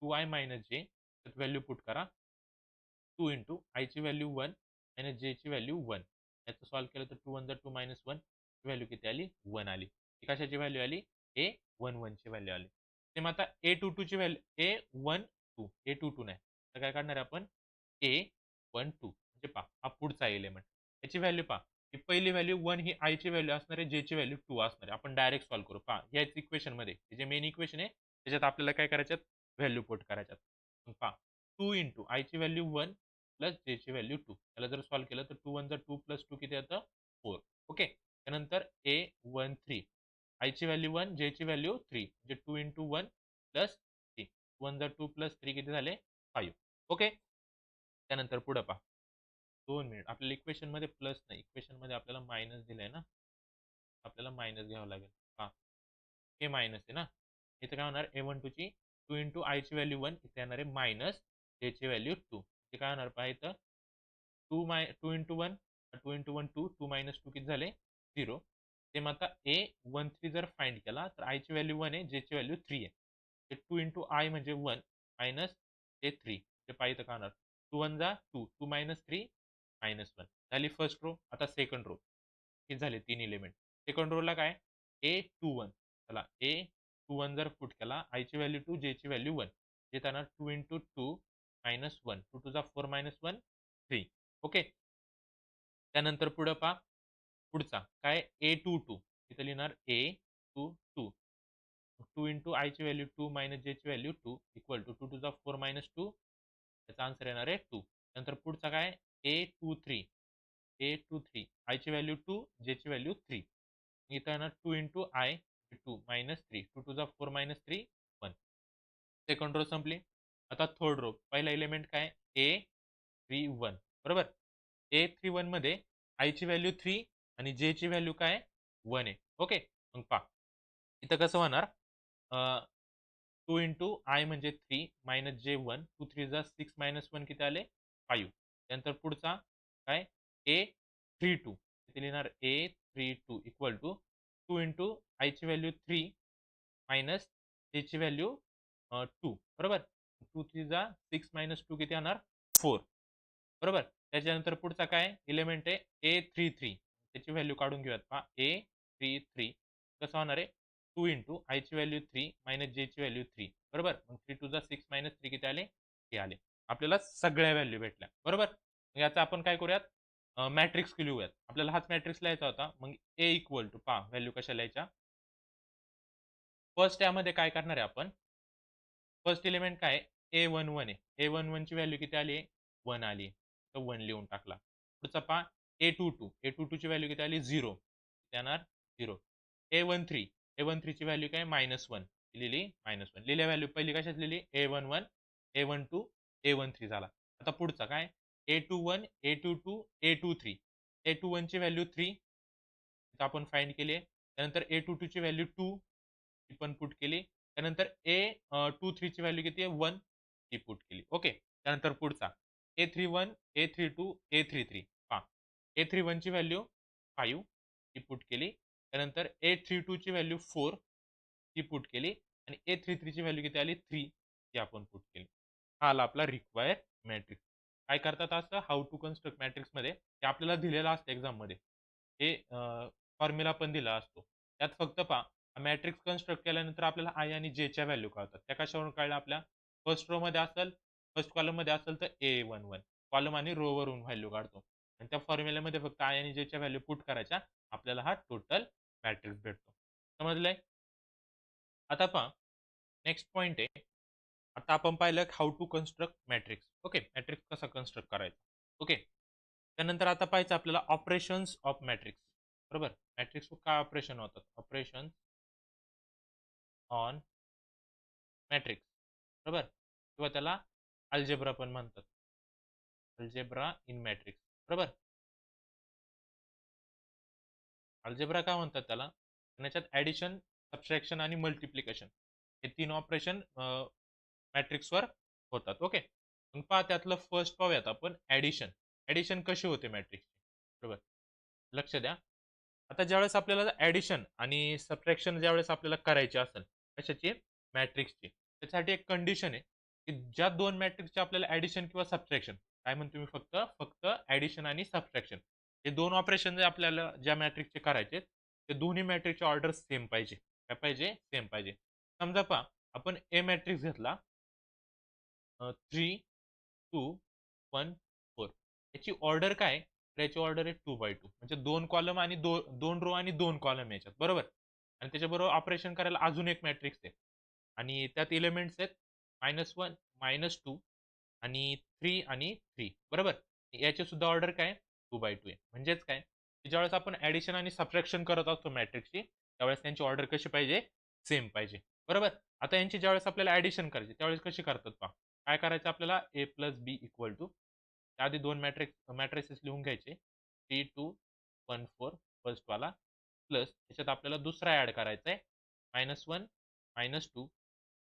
2i - j त्यात व्हॅल्यू पुट करा 2 इंटू i ची व्हॅल्यू 1 आणि j ची व्हॅल्यू 1 याचं सॉल्व्ह केलं तर 2 1 2 -1 व्हॅल्यू किती आली 1 आली. ही कशाची व्हॅल्यू आली A11 ची व्हॅल्यू आली. सेम आता A22 ची व्हॅल्यू A12 नाही तर काय काढणार आहे आपण A12 म्हणजे पहा हा पुढचा एलिमेंट याची व्हॅल्यू पहा ही पहिली व्हॅल्यू 1 ही i ची व्हॅल्यू असणार आहे j ची व्हॅल्यू 2 असणार आहे. आपण डायरेक्ट सॉल्व्ह करू पहा याच इक्वेशन मध्ये जे मेन इक्वेशन आहे त्याच्यात आपल्याला काय करायच्यात व्हॅल्यू पुट करायच्यात. मग पहा 2 इंटू i ची व्हॅल्यू 1 प्लस j ची व्हॅल्यू 2 त्याला जर सॉल्व्ह केलं तर 2 1 2 प्लस 2 किती येतं 4. ओके त्यानंतर A13 i ची व्हॅल्यू 1 j ची व्हॅल्यू 3 म्हणजे 2 इंटू 1 प्लस 3 1 2 प्लस 3 किती झाले 5. ओके त्यानंतर पुढे पहा 2 मिनिट आपल्याला इक्वेशन मध्ये प्लस नाही इक्वेशन मध्ये आपल्याला मायनस दिलंय ना आपल्याला मायनस घ्यावं लागेल. हा हे मायनस आहे ना इथं काय होणार A12 ची 2 इंटू i ची व्हॅल्यू 1 इथे येणार आहे मायनस j ची व्हॅल्यू 2 ते काय होणार पहा इथं 2 इंटू 1 2 इंटू 1 2 2 मायनस 2 किती झाले 0. ते मग आता A13 जर फाइंड केला तर i ची व्हॅल्यू 1 आहे j ची व्हॅल्यू 3 आहे. ते 2 इंटू i म्हणजे 1 मायनस ते 3 ते पहा इथं काय होणार 2 1 जा 2 2 मायनस 3 -1 झाली फर्स्ट रो. आता सेकंड रो हे झाले 3 एलिमेंट. सेकंड रोला काय A21 चला A21 जर पुट केला i ची व्हॅल्यू 2 j ची व्हॅल्यू 1 जे येणार 2 इंटू 2 -1 2 2 जा 4 -1 3. ओके त्यानंतर पुढं पहा पुढचा काय A22 इथं लिहिणार A22 2 इंटू i ची व्हॅल्यू 2 मायनस j ची व्हॅल्यू 2 इक्वल टू 2 टू जा 4 -2 त्याचा आन्सर येणार आहे 2. नंतर पुढचा काय A23 i ची व्हॅल्यू 2 j ची व्हॅल्यू 3 इथं येणार 2 इंटू i 2 मायनस 3 2 टू जा 4 -3 1. सेकंड रो संपली. आता थर्ड रो पहिला एलिमेंट काय A31 बरोबर A31 मध्ये i ची व्हॅल्यू 3 आणि j ची व्हॅल्यू काय 1 आहे. ओके मग पहा इथं कसं होणार 2 इंटू i म्हणजे 3 मायनस j 1 2 3 जा 6 -1 किती आले 5. त्यानंतर पुढचा काय A32 इथे लिहिणार A32 equal to 2 into i ची व्हॅल्यू 3 मायनस j ची व्हॅल्यू 2 बरोबर 2 3 जा 6 -2 किती येणार 4 बरोबर. त्याच्यानंतर पुढचा काय एलिमेंट आहे A33 त्याची व्हॅल्यू काढून घेऊयात पहा A33 कसं होणार आहे 2 इंटू i ची व्हॅल्यू 3 मायनस j ची व्हॅल्यू 3 बरोबर मग 3 टू जा 6 -3 किती आले हे आले. आपल्याला सगळ्या व्हॅल्यू भेटल्या बरोबर. याचा आपण काय करूयात मॅट्रिक्स लिहूयात आपल्याला हाच मॅट्रिक्स लिहायचा होता. मग A इक्वल टू पहा व्हॅल्यू कशा लिहायच्या फर्स्ट यामध्ये काय करणार आहे आपण फर्स्ट एलिमेंट काय A11 आहे A11 ची व्हॅल्यू किती आली 1 आली तर 1 लिहून टाकला. पुढचा पहा A22 ची व्हॅल्यू किती आली 0 येणार 0. A13 ची व्हॅल्यू काय -1 लिहिली -1 लिहिल्या व्हॅल्यू पहिली कशात लिहिली A11 A12 A13 झाला. आता पुढचा काय A21 A22 A23 A21 ची व्हॅल्यू 3 आपण फाइंड केली आहे. त्यानंतर A22 ची व्हॅल्यू 2 ती पण पुट केली. त्यानंतर A23 ची व्हॅल्यू किती आहे 1 ती पुट केली. ओके त्यानंतर पुढचा A31 A32 A33 पहा A31 ची व्हॅल्यू 5 ती पुट केली. त्यानंतर A32 ची व्हॅल्यू 4 ती पुट केली आणि A33 ची व्हॅल्यू किती आली 3 ती आपण पुट केली. हा आला आपला रिक्वायर मॅट्रिक्स. काय करतात असं हाऊ टू कन्स्ट्रक्ट मॅट्रिक्स मध्ये ते आपल्याला दिलेलं असतं एक्झाममध्ये. हे फॉर्म्युला पण दिला असतो. त्यात फक्त पहा मॅट्रिक्स कन्स्ट्रक्ट केल्यानंतर आपल्याला आय आणि जेच्या व्हॅल्यू कळतात. त्या कशावरून कळल्या आपल्या? फर्स्ट रो मध्ये असेल, फर्स्ट कॉलम मध्ये असेल तर A11 कॉलम आणि रो वरून व्हॅल्यू काढतो. आणि त्या फॉर्म्युल्यामध्ये फक्त आय आणि जेच्या व्हॅल्यू पुट करायच्या, आपल्याला हा टोटल मॅट्रिक्स भेटतो. समजलंय? आता पहा नेक्स्ट पॉइंट आहे. आता आपण पाहिलं how to construct matrix. Okay, matrix कसा कन्स्ट्रक्ट करायचा. ओके, त्यानंतर आता पाहायचं आपल्याला ऑपरेशन्स ऑफ मॅट्रिक्स. बरोबर, मॅट्रिक्स काय ऑपरेशन होतात? Operation on matrix. बरोबर, किंवा त्याला अल्जेब्रा पण म्हणतात. Algebra in matrix. बरोबर, अल्जेब्रा काय म्हणतात त्याला? त्याच्यात ऍडिशन, सबट्रॅक्शन आणि मल्टिप्लिकेशन हे 3 ऑपरेशन मॅट्रिक्सवर होतात. ओके, मग पहा त्यातलं फर्स्ट पाहूयात आपण ऍडिशन. ऍडिशन कशी होते मॅट्रिक्स? बरोबर, लक्ष द्या. आता ज्यावेळेस आपल्याला ऍडिशन आणि सबट्रॅक्शन ज्यावेळेस आपल्याला करायची असेल कशाची? मॅट्रिक्सची, त्याच्यासाठी एक कंडिशन आहे की ज्या दोन मॅट्रिक्सचे आपल्याला ऍडिशन किंवा सबट्रॅक्शन, काय म्हणतो मी, फक्त फक्त ऍडिशन आणि सबट्रॅक्शन हे दोन ऑपरेशन जे आपल्याला ज्या मॅट्रिक्सचे करायचे ते दोन्ही मॅट्रिक्सचे ऑर्डर सेम पाहिजे. काय पाहिजे? सेम पाहिजे. समजा पहा आपण ए मॅट्रिक्स घेतला 3, 2, 1, 4, याची ऑर्डर काय? तर याची ऑर्डर आहे 2 बाय 2, म्हणजे 2 कॉलम आणि 2 रो आणि 2 कॉलम याच्यात. बरोबर, आणि त्याच्याबरोबर ऑपरेशन करायला अजून एक मॅट्रिक्स आहे आणि त्यात एलिमेंट्स आहेत -1, -2 आणि 3 आणि 3. बरोबर, याची सुद्धा ऑर्डर काय? 2 बाय 2 आहे. म्हणजेच काय, ज्यावेळेस आपण ऍडिशन आणि सबट्रॅक्शन करत असतो मॅट्रिक्सची, त्यावेळेस त्यांची ऑर्डर कशी पाहिजे? सेम पाहिजे. बरोबर, आता यांची ज्यावेळेस आपल्याला ऍडिशन करायची त्यावेळेस कशी करतात पहा. काय करायचं आपल्याला? ए प्लस बी इक्वल टू, आधी दोन मॅट्रिसेस लिहून घ्यायचे, 3, 2, 1, 4 फर्स्ट वाला, प्लस त्याच्यात आपल्याला दुसरा ऍड करायचा आहे -1, -2,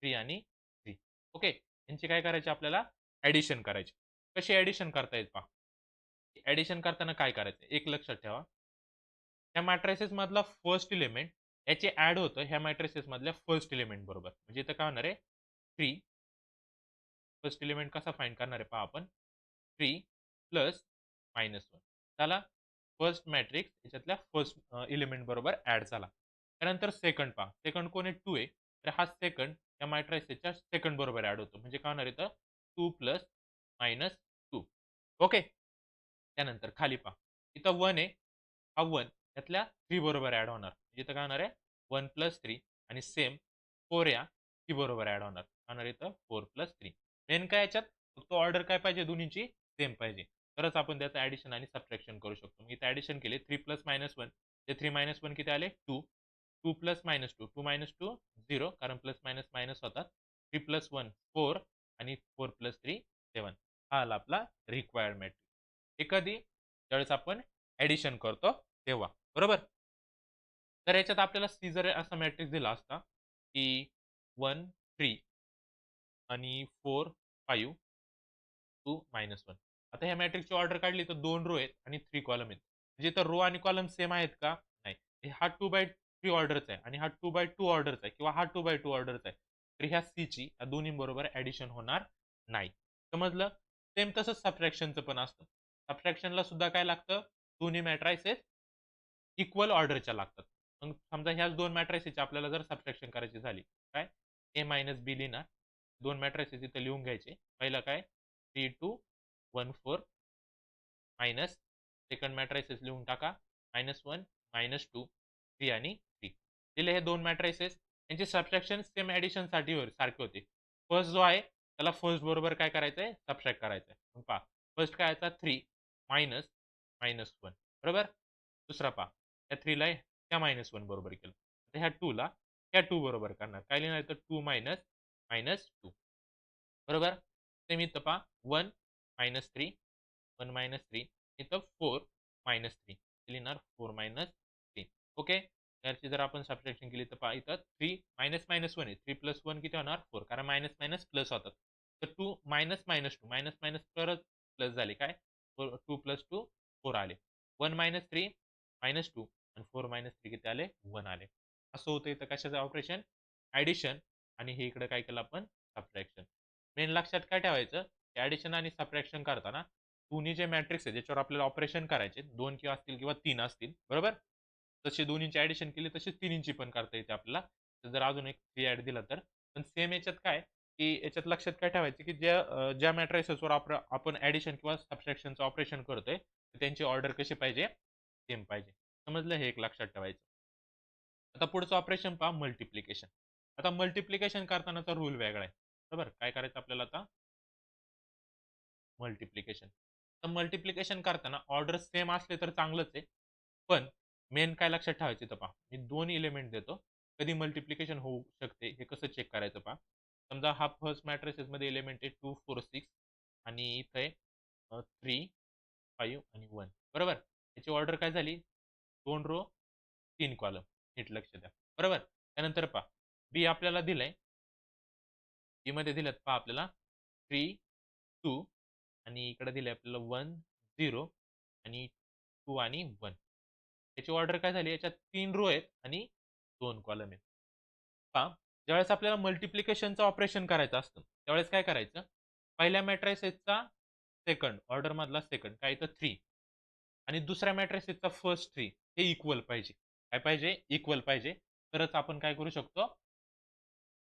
3 आणि 3. ओके, यांची काय करायची आपल्याला? ऍडिशन करायची. कशी ऍडिशन करता येईल पहा. ऍडिशन करताना काय करायचं? एक लक्षात ठेवा, ह्या मॅट्रिसेस मधला फर्स्ट एलिमेंट याचे ऍड होतं ह्या मॅट्रिसेस मधल्या फर्स्ट एलिमेंट बरोबर. म्हणजे इथं काय होणार आहे? 3, फर्स्ट एलिमेंट कसा फाइंड करणार आहे पहा आपण, 3 प्लस -1 त्याला फर्स्ट मॅट्रिक्स याच्यातल्या फर्स्ट एलिमेंट बरोबर ऍड झाला. त्यानंतर सेकंड पहा, सेकंड कोण आहे? 2 आहे, तर हा सेकंड या मॅट्रिक्सच्या सेकंड बरोबर ऍड होतो. म्हणजे काय होणार इथं? 2 प्लस -2. ओके, त्यानंतर खाली पहा, इथं 1 आहे, हा 1 त्यातल्या 3 बरोबर ऍड होणार. म्हणजे इथं काय होणार आहे? 1 प्लस 3 आणि सेम 4 या 3 बरोबर ऍड होणार इथं 4 प्लस 3. मेन काय याच्यात? फक्त ऑर्डर काय पाहिजे? दोन्हीची सेम पाहिजे, तरच आपण त्याचं ऍडिशन आणि सबट्रॅक्शन करू शकतो. मी इथं ऍडिशन केले 3 प्लस -1, ते 3 -1 किती आले? 2. 2 प्लस -2, 2 -2 0, कारण प्लस मायनस मायनस होतात. 3 प्लस 1 4 आणि 4 प्लस 3 7. हा आला आपला रिक्वायर्ड मॅट्रिक्स. हे कधी? ज्यावेळेस आपण ऍडिशन करतो तेव्हा. बरोबर, तर याच्यात आपल्याला सी जर असा मॅट्रिक्स दिला असता की 1 3 आणि 4 5 2 -1. आता ह्या मॅट्रिक्सची ऑर्डर काढली तर 2 रो आहेत आणि 3 कॉलम आहेत. म्हणजे तर रो आणि कॉलम सेम आहेत का? नाही. हा 2 बाय 3 ऑर्डरचा आहे आणि हा 2 बाय 2 ऑर्डरचा आहे किंवा हा 2 बाय 2 ऑर्डरचा आहे. तर ह्या सी ची या दोन्ही बरोबर ऍडिशन होणार नाही. समजलं? सेम तसंच सबट्रॅक्शनचं पण असतं. सबट्रॅक्शनला सुद्धा काय लागतं? दोन्ही मॅट्रायसेस इक्वल ऑर्डरच्या लागतात. मग समजा ह्याच दोन मॅट्रायसेसची आपल्याला जर सबट्रॅक्शन करायची झाली, काय? ए मायनस बी लिहिणार, दोन मॅट्रायसेस इथे लिहून घ्यायचे. पहिलं काय? 3, 2, 1, 4 मायनस सेकंड मॅट्रायसेस लिहून टाका, -1, -2, 3 आणि 3. दिले हे दोन मॅट्रायसेस, यांचे सबट्रॅक्शन सेम ऍडिशन साठी सारखे होते. फर्स्ट जो आहे त्याला फर्स्ट बरोबर काय करायचंय? सबट्रॅक्ट करायचंय. मग पहा, फर्स्ट काय याचा 3 मायनस -1. बरोबर, दुसरा पहा, त्या 3 ला त्या -1 बरोबर केलं. आता ह्या 2 ला ह्या 2 बरोबर करणार. काय लिहिणार तर 2 मायनस -2. बरोबर, सेम इथं पहा 1 -3, 1 -3, इथं 4 -3 लिहिणार, 4 -3. ओके, त्याची जर आपण सबट्रॅक्शन केली तर पहा इथं 3 मायनस -1 आहे, 3 प्लस 1 किती होणार? 4, कारण मायनस मायनस प्लस होतात. तर 2 मायनस -2 मायनस मायनस परत प्लस झाले, काय? 2 प्लस 2 4 आले. 1 -3 -2 आणि 4 -3 किती आले? 1 आले. असं होतं इथं कशाचं ऑपरेशन? ऍडिशन, आणि हे इकडे काय केलं आपण? सबट्रॅक्शन. मेन लक्षात काय ठेवायचं? ऍडिशन आणि सबट्रॅक्शन करताना दोन्ही जे मॅट्रिक्स आहे ज्याच्यावर आपल्याला ऑपरेशन करायचे 2 किंवा असतील किंवा 3 असतील बरोबर. तसे दोन्हींची ऍडिशन केली तशीच तिन्हींची पण करता येते आपल्याला. तर जर अजून एक 3 ॲड दिला तर. पण सेम याच्यात काय की याच्यात लक्षात काय ठेवायचं की ज्या मॅट्रिसेसवर आपण ऍडिशन किंवा सबट्रॅक्शनचं ऑपरेशन करतोय त्यांची ऑर्डर कशी पाहिजे सेम पाहिजे. समजलं हे एक लक्षात ठेवायचं. आता पुढचं ऑपरेशन पहा मल्टिप्लिकेशन. आता मल्टिप्लिकेशन करतानाचा रूल वेगळा आहे. बरोबर काय करायचं आपल्याला आता मल्टिप्लिकेशन. तर मल्टिप्लिकेशन करताना ऑर्डर सेम असले तर चांगलंच आहे. पण मेन काय लक्षात ठेवायचं तर पहा मी 2 एलिमेंट देतो. कधी मल्टिप्लिकेशन होऊ शकते हे कसं चेक करायचं पहा. समजा हा फर्स्ट मॅट्रिसेस मध्ये एलिमेंट आहे 2 4 6 आणि इथे आहे 3 5 आणि 1 बरोबर. याची ऑर्डर काय झाली 2 रो 3 कॉलम. नीट लक्ष द्या बरोबर. त्यानंतर पहा बी आपल्याला दिलंय. बी मध्ये दिलेत पहा आपल्याला 3 2 आणि इकडे दिले आपल्याला 1 0 आणि 2 आणि 1. याची ऑर्डर काय झाली याच्यात 3 रो आहेत आणि 2 कॉलम आहेत. पहा ज्यावेळेस आपल्याला मल्टिप्लिकेशनचं ऑपरेशन करायचं असतं त्यावेळेस काय करायचं पहिल्या मॅट्रिसेसचा सेकंड ऑर्डर मधला सेकंड काय तर 3 आणि दुसऱ्या मॅट्रिसेसचा फर्स्ट 3 हे इक्वल पाहिजे. काय पाहिजे इक्वल पाहिजे. तरच आपण काय करू शकतो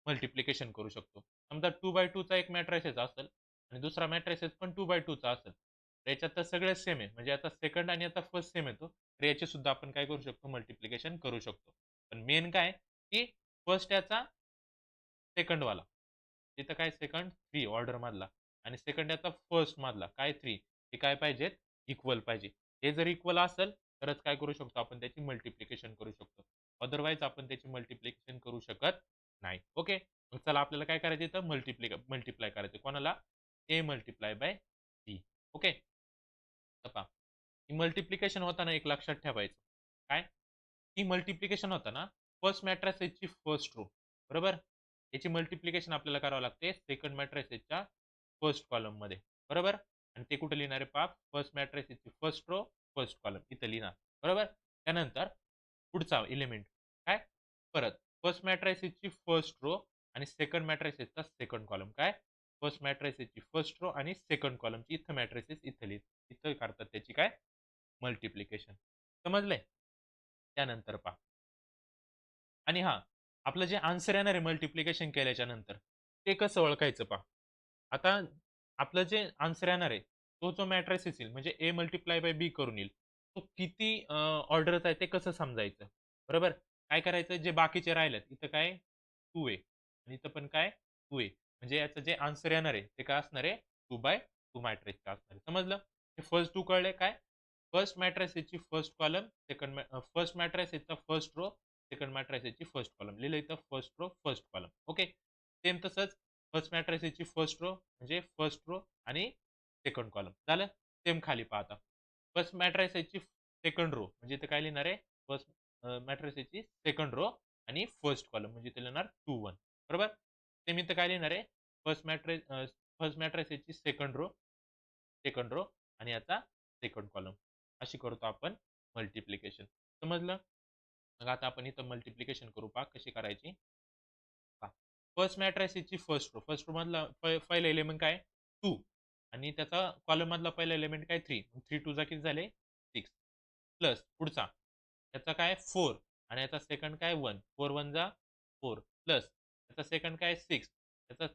मल्टिप्लिकेशन करू शकतो. समजा 2/2 चा एक मॅट्रिसेस असेल आणि दुसरा मॅट्रिसेस पण 2/2 चा असेल. तर याच्यात तर सगळे सेम आहे. म्हणजे आता सेकंड आणि आता फर्स्ट सेम येतो. तर याचे सुद्धा आपण काय करू शकतो मल्टिप्लिकेशन करू शकतो. पण मेन काय की फर्स्ट याचा सेकंड वाला. तिथं काय सेकंड 3 ऑर्डर मधला आणि सेकंड याचा फर्स्ट मधला काय 3 हे काय पाहिजेत इक्वल पाहिजे. हे जर इक्वल असेल तरच काय करू शकतो आपण त्याची मल्टिप्लिकेशन करू शकतो. अदरवाईज आपण त्याची मल्टिप्लिकेशन करू शकत नाही. ओके. मग चला आपल्याला काय करायचं इथं मल्टिप्लाय करायचं कोणाला ए मल्टिप्लाय बाय बी. ओके. पहा मल्टिप्लिकेशन होताना एक लक्षात ठेवायचं काय की मल्टिप्लिकेशन होताना फर्स्ट मॅट्रिसेसची फर्स्ट रो बरोबर. याची मल्टिप्लिकेशन आपल्याला करावं लागते सेकंड मॅट्रिसेसच्या फर्स्ट कॉलम मध्ये बरोबर. आणि ते कुठे लिहिणार आहे पहा फर्स्ट मॅट्रिसेसची फर्स्ट रो फर्स्ट कॉलम इथं लिहिणार बरोबर. त्यानंतर पुढचा एलिमेंट काय परत फर्स्ट मॅट्रिसेसची फर्स्ट रो आणि सेकंड मॅट्रिसेसचा सेकंड कॉलम काय फर्स्ट मॅट्रिसेसची फर्स्ट रो आणि सेकंड कॉलमची इथं मॅट्रिसेस इथं लिहित इथं करतात त्याची काय मल्टिप्लिकेशन. समजलंय. त्यानंतर पहा आणि हा आपलं जे आन्सर येणार आहे मल्टिप्लिकेशन केल्याच्या नंतर ते कसं ओळखायचं पहा. आता आपलं जे आन्सर येणार आहे तो जो मॅट्रिसेस येईल म्हणजे ए मल्टिप्लाय बाय बी करून येईल तो किती ऑर्डरचा आहे ते कसं समजायचं बरोबर. काय करायचं जे बाकीचे राहिलेत इथं काय 2 आहे आणि इथं पण काय 2 आहे म्हणजे याचं जे आन्सर येणार आहे ते काय असणार आहे 2/2 मॅट्रिक्स असणार आहे. समजलं. हे फर्स्ट 2 कळले काय फर्स्ट मॅट्रिसेसची फर्स्ट कॉलम सेकंड फर्स्ट मॅट्रिसेसचा फर्स्ट रो सेकंड मॅट्रिसेसची फर्स्ट कॉलम लिहिलं इथं first row first column. Okay. Same तसंच फर्स्ट मॅट्रिसेसची फर्स्ट रो म्हणजे फर्स्ट रो आणि सेकंड कॉलम झालं. सेम खाली पाहता फर्स्ट मॅट्रिसेसची सेकंड रो म्हणजे इथे काय लिहिणार आहे फर्स्ट मॅट्रिसेसची सेकंड रो आणि फर्स्ट कॉलम म्हणजे इथे लिहिणार 2 1 बरोबर. सेम इथं काय लिहिणार आहे फर्स्ट मॅट्रिसेसची सेकंड रो आणि याचा सेकंड कॉलम अशी करतो आपण मल्टिप्लिकेशन. समजलं. मग आता आपण इथं मल्टिप्लिकेशन करू पहा कशी करायची. फर्स्ट मॅट्रिसेसची फर्स्ट रो मधला पहिला एलिमेंट काय 2 आणि त्याचा कॉलम मधला पहिला एलिमेंट काय 3 3 2 जा किती झाले 6 प्लस पुढचा याचा काय 4 आणि याचा सेकंड काय 1 4 1 जा 4 प्लस याचा सेकंड काय 6 याचा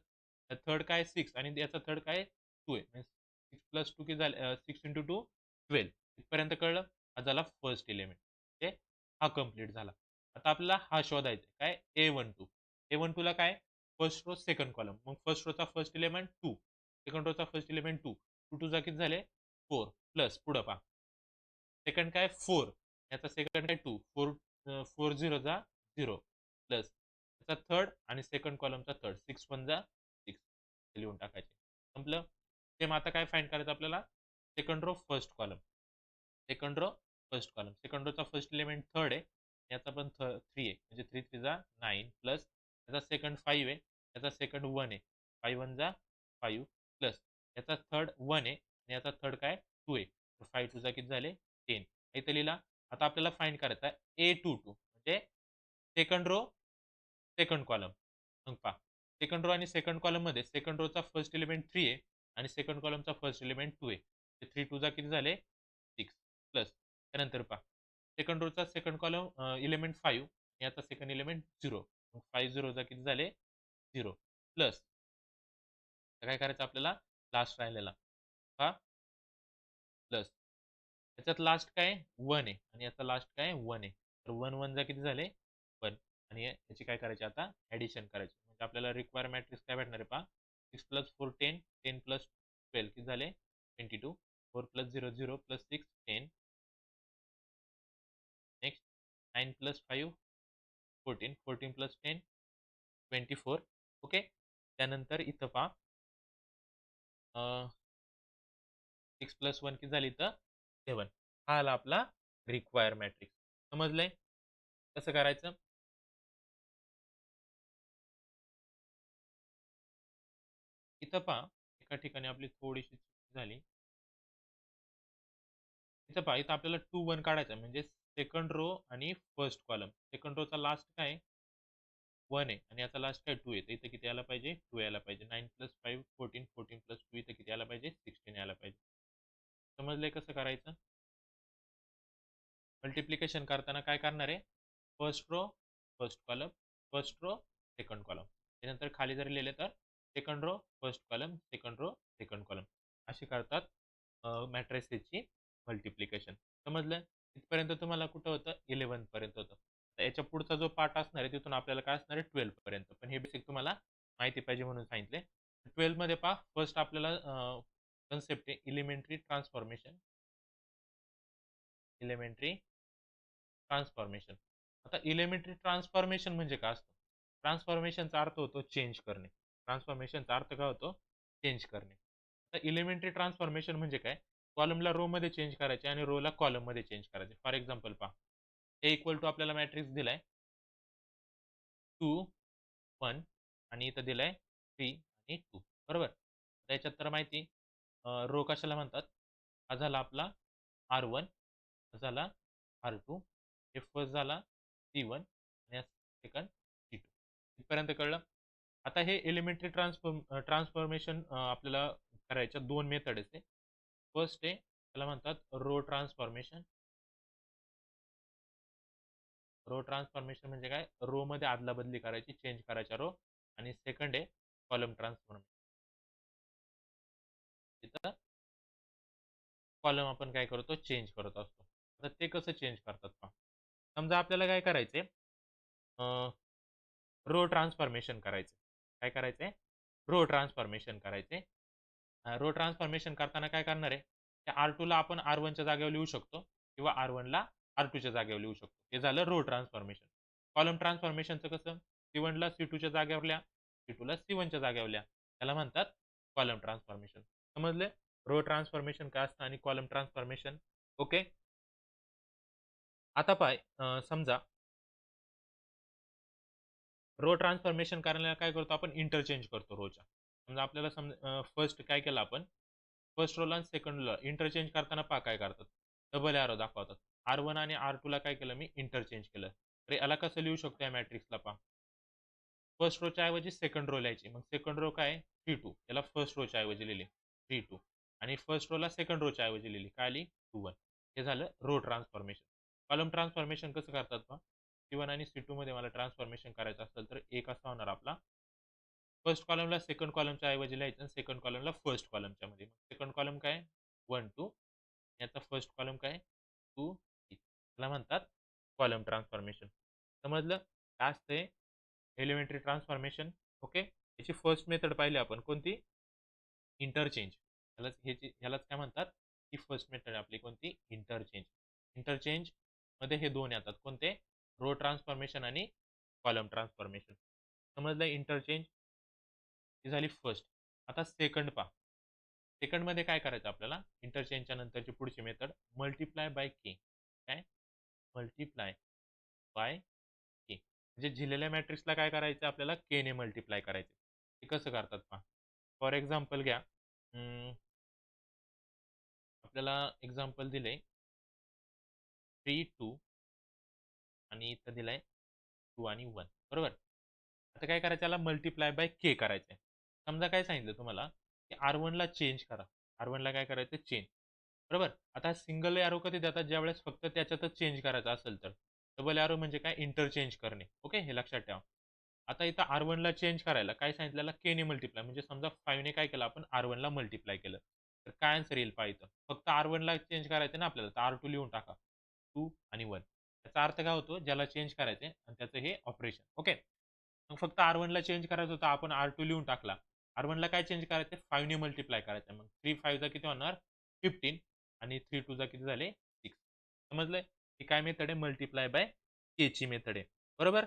थर्ड काय 6 आणि याचा थर्ड काय 2 आहे 6 प्लस 2 किती झाले 6 इंटू 2 12 इथपर्यंत कळलं. हा झाला फर्स्ट एलिमेंट. ओके. हा कंप्लीट झाला. आता आपल्याला हा शोधायचा काय A12 ला काय फर्स्ट रो सेकंड कॉलम मग first Rochak first element 2 second रोचा फर्स्ट एलिमेंट 2 2 2 जा किती झाले 4 प्लस पुढं पहा सेकंड काय 4 याचा सेकंड काय 2 4 4 0 जा 0 प्लस याचा थर्ड आणि सेकंड कॉलमचा थर्ड 6 1 जा 6 लिहून टाकायचे संपलं. सेम आता काय फाइंड करायचं आपल्याला second row first column second row first column second रोचा फर्स्ट एलिमेंट थर्ड आहे याचा पण 3 आहे म्हणजे 3 3 जा 9 प्लस याचा सेकंड 5 आहे याचा सेकंड 1 आहे 5 1 जा 5 प्लस याचा थर्ड 1 आहे आणि याचा थर्ड काय 2 आहे 5 2 जा किती झाले 10 इथे लिहिला. आता आपल्याला फाइंड करायचा आहे A22 म्हणजे सेकंड रो सेकंड कॉलम. मग पहा सेकंड रो आणि सेकंड कॉलम मध्ये सेकंड रोचा फर्स्ट एलिमेंट 3 आहे आणि सेकंड कॉलमचा फर्स्ट एलिमेंट 2 आहे 3 टू जा किती झाले 6 प्लस त्यानंतर पहा second Rochak second column element 5 याचा सेकंड एलिमेंट 0 5 0 जा किती झाले 0 प्लस काय करायचं आपल्याला लास्ट राहिलेला हा प्लस त्याच्यात लास्ट काय 1 आहे आणि याचा लास्ट काय 1 आहे तर 1 1 जा किती झाले 1 आणि याची काय करायची आता ऍडिशन करायची म्हणजे आपल्याला रिक्वायर मॅट्रिक्स काय भेटणार आहे पहा 6 प्लस 4 10 10 प्लस 12 किती झाले 22 4 plus 0 0 plus 6 10 next 9 plus 5 14 14 plus 10 24 okay त्यानंतर इथं पहा 6 प्लस 1 किती झाली इथं 7 हा आला आपला रिक्वायर मॅट्रिक्स समजलंय कसं करायचं इथं पहा एका ठिकाणी आपली थोडीशी चूक झाली इथं पहा इथं आपल्याला 2 1 काढायचं म्हणजे सेकंड रो आणि first column second Rochak last काय 1 आहे आणि याचा लास्ट काय 2 आहे तर इथं किती यायला पाहिजे 2 यायला पाहिजे 9 प्लस 5 14 14 प्लस 2 इथं किती यायला पाहिजे 16 यायला पाहिजे समजलंय कसं करायचं मल्टिप्लिकेशन करताना काय करणार आहे first row first column first row second column त्यानंतर खाली जर लिहिले तर second row first column second row second column अशी करतात मॅट्रिसेसची मल्टिप्लिकेशन समजलं इथपर्यंत तुम्हाला कुठं होतं 11 पर्यंत होतं तर याच्या पुढचा जो पार्ट असणार आहे तिथून आपल्याला काय असणार आहे 12 पर्यंत पण हे बेसिक तुम्हाला माहिती पाहिजे म्हणून सांगितले 12 मध्ये पहा फर्स्ट आपल्याला कन्सेप्ट आहे इलिमेंटरी ट्रान्सफॉर्मेशन इलिमेंटरी ट्रान्सफॉर्मेशन आता इलिमेंटरी ट्रान्सफॉर्मेशन म्हणजे काय असतं ट्रान्सफॉर्मेशनचा अर्थ होतो चेंज करणे ट्रान्सफॉर्मेशनचा अर्थ काय होतो चेंज करणे तर इलिमेंटरी ट्रान्सफॉर्मेशन म्हणजे काय कॉलमला रो मध्ये चेंज करायचे आणि रोला कॉलम मध्ये चेंज करायचे फॉर एक्झाम्पल पहा ए इक्वल टू आपल्याला मॅट्रिक्स दिलाय 2 1 आणि इथं दिलाय 3 आणि 2 बरोबर त्याच्यात तर माहिती रो कशाला म्हणतात हा झाला आपला R1 हा झाला R2 हे फर्स्ट झाला C1 आणि सेकंड C2 इथपर्यंत कळलं आता हे एलिमेंटरी ट्रान्सफॉर्मेशन आपल्याला करायच्या दोन मेथड आहे फर्स्ट आहे त्याला म्हणतात रो ट्रान्सफॉर्मेशन म्हणजे काय रो मध्ये आदला बदली करायची चेंज करायच्या रो आणि सेकंड आहे कॉलम ट्रान्सफॉर्मेशन तिथं कॉलम आपण काय करतो चेंज करत असतो तर ते कसं चेंज करतात पहा समजा आपल्याला काय करायचंय रो ट्रान्सफॉर्मेशन करायचं काय करायचंय रो ट्रान्सफॉर्मेशन करायचे रो ट्रान्सफॉर्मेशन करताना काय करणार आहे त्या R2 ला आपण R1 च्या जागेवर लिहू शकतो किंवा R1 ला R2 च्या जागेवर लिहू शकतो हे झालं रो ट्रान्सफॉर्मेशन कॉलम ट्रान्सफॉर्मेशनचं कसं C1 ला C2 च्या जागेवर लिहा C2 ला C1 च्या जागेवर लिहा त्याला म्हणतात कॉलम ट्रान्सफॉर्मेशन समजले रो ट्रान्सफॉर्मेशन काय असतं आणि कॉलम ट्रान्सफॉर्मेशन ओके आता पाय समजा रो ट्रान्सफॉर्मेशन करायला काय करतो आपण इंटरचेंज करतो रोच्या समजा आपल्याला समजा फर्स्ट काय केलं आपण फर्स्ट रोला आणि सेकंड रोला इंटरचेंज करताना पहा काय करतात डबल ॲरो दाखवतात R1 आणि R2 ला काय केलं मी इंटरचेंज केलं तर याला कसं लिहू शकतो या मॅट्रिक्सला पहा फर्स्ट रोच्या ऐवजी सेकंड रो लिहायची मग सेकंड रो काय 3 2 याला फर्स्ट रोच्या ऐवजी लिहिली 3 2 आणि फर्स्ट रोला सेकंड रोच्या ऐवजी लिहिली काय आली 2 1 हे झालं रो ट्रान्सफॉर्मेशन कॉलम ट्रान्सफॉर्मेशन कसं करतात पहा C1 आणि C2 मध्ये मला ट्रान्सफॉर्मेशन करायचं असेल तर एक असा होणार आपला फर्स्ट कॉलमला सेकंड कॉलमच्या ऐवजी लिहायचं आणि सेकंड कॉलमला फर्स्ट कॉलमच्या मध्ये सेकंड कॉलम काय 1 2 याचा फर्स्ट कॉलम काय 2 3 त्याला म्हणतात कॉलम ट्रान्सफॉर्मेशन समजलं काय असते एलिमेंटरी ट्रान्सफॉर्मेशन ओके याची फर्स्ट मेथड पाहिली आपण कोणती इंटरचेंज ह्यालाच काय म्हणतात ही फर्स्ट मेथड आपली कोणती इंटरचेंज इंटरचेंज मध्ये हे दोन येतात कोणते रो ट्रान्सफॉर्मेशन आणि कॉलम ट्रान्सफॉर्मेशन समजलं इंटरचेंज ही झाली फर्स्ट आता सेकंड पहा सेकंड मध्ये काय करायचं आपल्याला इंटरचेंजच्या नंतरची पुढची मेथड मल्टिप्लाय बाय के काय मल्टिप्लाय बाय के म्हणजे झिलेल्या मॅट्रिक्सला काय करायचं आपल्याला के ने मल्टिप्लाय करायचे ते कसं करतात पहा फॉर एक्झाम्पल घ्या आपल्याला एक्झाम्पल दिले 3 2 आणि इथं दिलाय 2 आणि 1 बरोबर आता काय करायचं याला मल्टिप्लाय बाय के करायचंय समजा काय सांगितलं तुम्हाला की R1 ला चेंज करा R1 ला काय करायचं चेंज बरोबर. आता सिंगल एरो कधी देतात ज्यावेळेस फक्त त्याच्यातच चेंज करायचं असेल तर. डबल एरो म्हणजे काय इंटरचेंज करणे. ओके हे लक्षात ठेवा. आता इथं R1 ला चेंज करायला काय सांगितलेलं के ने मल्टिप्लाय म्हणजे समजा 5 ने काय केलं आपण R1 ला मल्टिप्लाय केलं. तर काय आन्सर येईल पहा इथं. फक्त R1 ला चेंज करायचं ना आपल्याला तर R2 लिहून टाका. 2 आणि 1. याचा अर्थ काय होतो ज्याला चेंज करायचंय आणि त्याचं हे ऑपरेशन. ओके. मग फक्त R1 ला चेंज करायचं होतं आपण R2 लिहून टाकला. R1 ला काय चेंज करायचं 5 ने मल्टिप्लाय करायचं. मग 3 5 चा किती होणार 15 आणि 3 2 चा किती झाले 6. समजलंय? ही काय मेथड आहे मल्टिप्लाय बाय के ची मेथड आहे. बरोबर?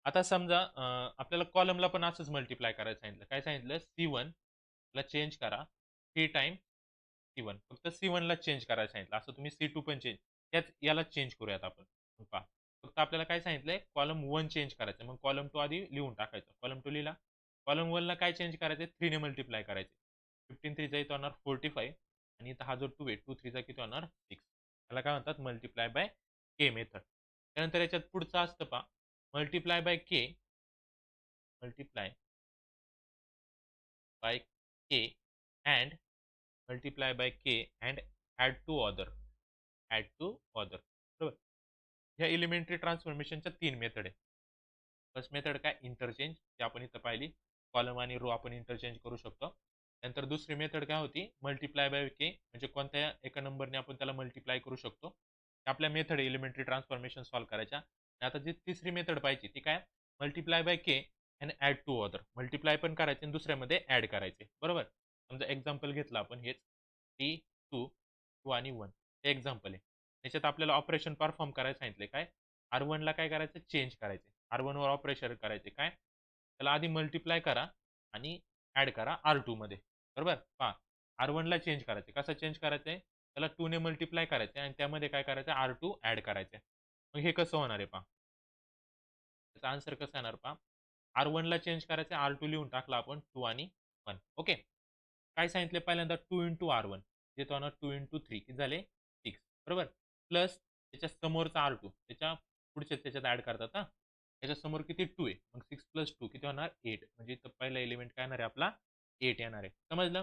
आता समजा आपल्याला कॉलमला पण असंच मल्टिप्लाय करायला सांगितलं. काय सांगितलं C1 ला चेंज करा 3 टाइम C1. फक्त C1 ला चेंज करायला सांगितलं. असं तुम्ही C2 पण चेंज त्याच याला चेंज करूयात आपण. पहा. फक्त आपल्याला काय सांगितलंय कॉलम 1 चेंज करायचं. मग कॉलम 2 आधी लिहून टाकायचं. कॉलम 2 लिहिला. कॉलम 1 ला काय चेंज करायचं 3 ने मल्टिप्लाय करायचे. 15 3 चा इथं होणार 45 आणि इथं हा जो 2 आहे 2 3 चा किती होणार 6. त्याला काय म्हणतात मल्टिप्लाय बाय के मेथड. त्यानंतर याच्यात पुढचं असतं पहा multiply by K multiply by K and multiply by K and add to other add to other बरोबर. ह्या एलिमेंटरी ट्रान्सफॉर्मेशनच्या 3 मेथड आहे. फर्स्ट मेथड काय इंटरचेंज ते आपण इथं पाहिली. कॉलम आणि रो आपण इंटरचेंज करू शकतो. नंतर दुसरी मेथड काय होती मल्टिप्लाय बाय के म्हणजे कोणत्या एका नंबरने आपण त्याला मल्टिप्लाय करू शकतो. आपल्या मेथड एलिमेंटरी ट्रान्सफॉर्मेशन सॉल्व्ह करायच्या. आणि आता जी तिसरी मेथड पाहिजे ती काय multiply by K and add to other. Multiply पण करायचे आणि दुसऱ्यामध्ये ॲड करायचे. बरोबर. समजा एक्झाम्पल घेतलं आपण हेच 3 2 2 आणि 1 हे एक्झाम्पल आहे. त्याच्यात आपल्याला ऑपरेशन परफॉर्म करायला सांगितले काय R1 ला काय करायचं चेंज करायचे. R1 वर ऑपरेशन करायचे काय त्याला आधी मल्टिप्लाय करा आणि ॲड करा R2 मध्ये. बरोबर. पहा R1 ला चेंज करायचे. कसं चेंज करायचंय त्याला 2 ने मल्टिप्लाय करायचे आणि त्यामध्ये काय करायचं R2 ॲड करायचे. मग हे कसं होणार आहे पहा. त्याचा आन्सर कसा येणार पहा. R1 ला चेंज करायचं R2 लिहून टाकला आपण 2 आणि 1. ओके. काय सांगितले पहिल्यांदा 2 इंटू R1 जे तो होणार 2 इंटू 3 किती झाले 6. बरोबर. प्लस त्याच्या समोरचा R2 त्याच्या पुढचे त्याच्यात ॲड करतात हा. त्याच्या समोर किती 2 आहे. मग 6 प्लस 2 किती होणार 8 म्हणजे इथं पहिला एलिमेंट काय येणार आहे आपला 8 येणार आहे. समजलं.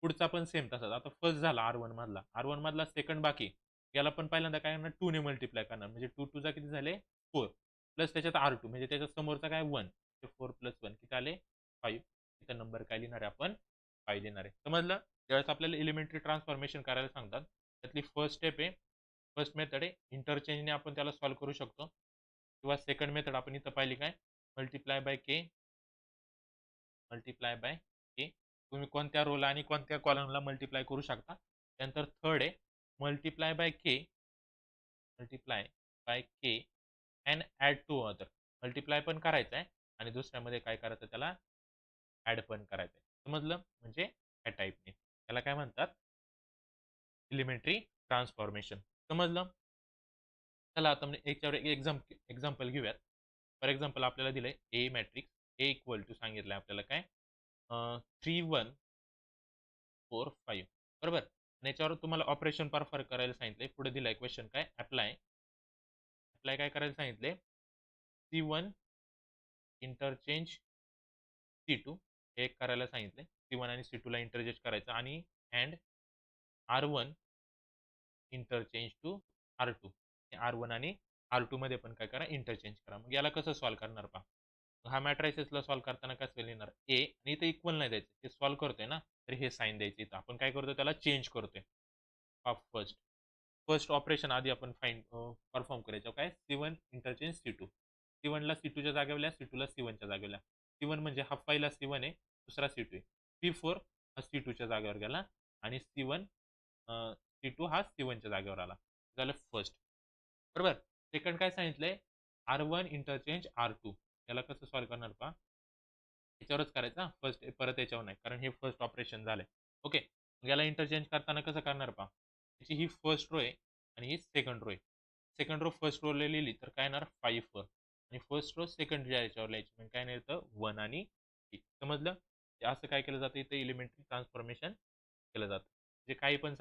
पुढचा पण सेम तसाच. आता फर्स्ट झाला R1 मधला. R1 मधला सेकंड बाकी. याला पण पहिल्यांदा काय करणार 2 ने मल्टिप्लाय करणार म्हणजे 2 2 चा किती झाले 4 प्लस त्याच्यात R2 म्हणजे त्याच्या समोरचा काय 1 4 प्लस 1 किती आले 5. इथं नंबर काय लिहिणार आहे आपण 5 लिहिणार आहे. समजलं. त्यावेळेस आपल्याला एलिमेंटरी ट्रान्सफॉर्मेशन करायला सांगतात. त्यातली फर्स्ट स्टेप आहे फर्स्ट मेथड आहे इंटरचेंजने आपण त्याला सॉल्व्ह करू शकतो किंवा सेकंड मेथड आपण इथं पाहिली काय multiply by K multiply by K तुम्ही कोणत्या रोला आणि कोणत्या कॉलमला मल्टिप्लाय करू शकता. त्यानंतर थर्ड आहे multiply by K multiply by K and add to other. Multiply पण करायचं आहे आणि दुसऱ्यामध्ये काय करायचं त्याला ॲड पण करायचं आहे. समजलं म्हणजे ह्या टाईपने त्याला काय म्हणतात एलिमेंटरी ट्रान्सफॉर्मेशन. समजलं. चला आता याच्यावर एक एक्झाम्पल घेऊयात. फॉर एक्झाम्पल आपल्याला दिलंय A matrix A equal to सांगितलंय आपल्याला काय 3 1 4 5 बरोबर. आणि याच्यावर तुम्हाला ऑपरेशन परफॉर्म करायला सांगितलंय. पुढे दिलाय क्वेश्चन काय अप्लाय अप्लाय काय करायला सांगितले C1 इंटरचेंज C2 हे एक करायला सांगितले. C1 आणि C2 ला इंटरचेंज करायचं आणि and R1 interchange to R2 R1 आणि R2 मध्ये पण काय करा इंटरचेंज करा. मग याला कसं सॉल्व्ह करणार पहा. हा मॅट्रायसेसला सॉल्व्ह करताना कसं लिहिणार ए आणि इथं इक्वल नाही द्यायचं हे सॉल्व्ह करतोय ना तर हे साईन द्यायचे इथं आपण काय करतोय त्याला चेंज करतोय. फर्स्ट फर्स्ट ऑपरेशन आधी आपण फाईन परफॉर्म करायचं काय C1 इंटरचेंज C2 C1 ला C2 च्या जागेवर लिहा C2 ला C1 च्या जागेवर लिहा. C1 म्हणजे हा पहिला C1 आहे दुसरा C2 आहे. C4 हा C2 च्या जागेवर गेला आणि C1 C2 हा C1 च्या जागेवर आला. झालं फर्स्ट. बरोबर. सेकंड काय सांगितलंय R1 इंटरचेंज R2 याला कसं सॉल्व्ह करणार पहा. याच्यावरच करायचं फर्स्ट परत याच्यावर नाही कारण हे फर्स्ट ऑपरेशन झालंय. ओके. मग याला इंटरचेंज करताना कसं करणार पहा. याची ही फर्स्ट रो आहे आणि ही सेकंड रो आहे. सेकंड रो फर्स्ट रो लिहिली तर काय येणार 5 वर आणि फर्स्ट रो सेकंड याच्यावर लिहायची म्हणजे काय नाही येतं 1 आणि 3. समजलं. असं काय केलं जातं इथे एलिमेंटरी ट्रान्सफॉर्मेशन केलं जातं. जे काही पण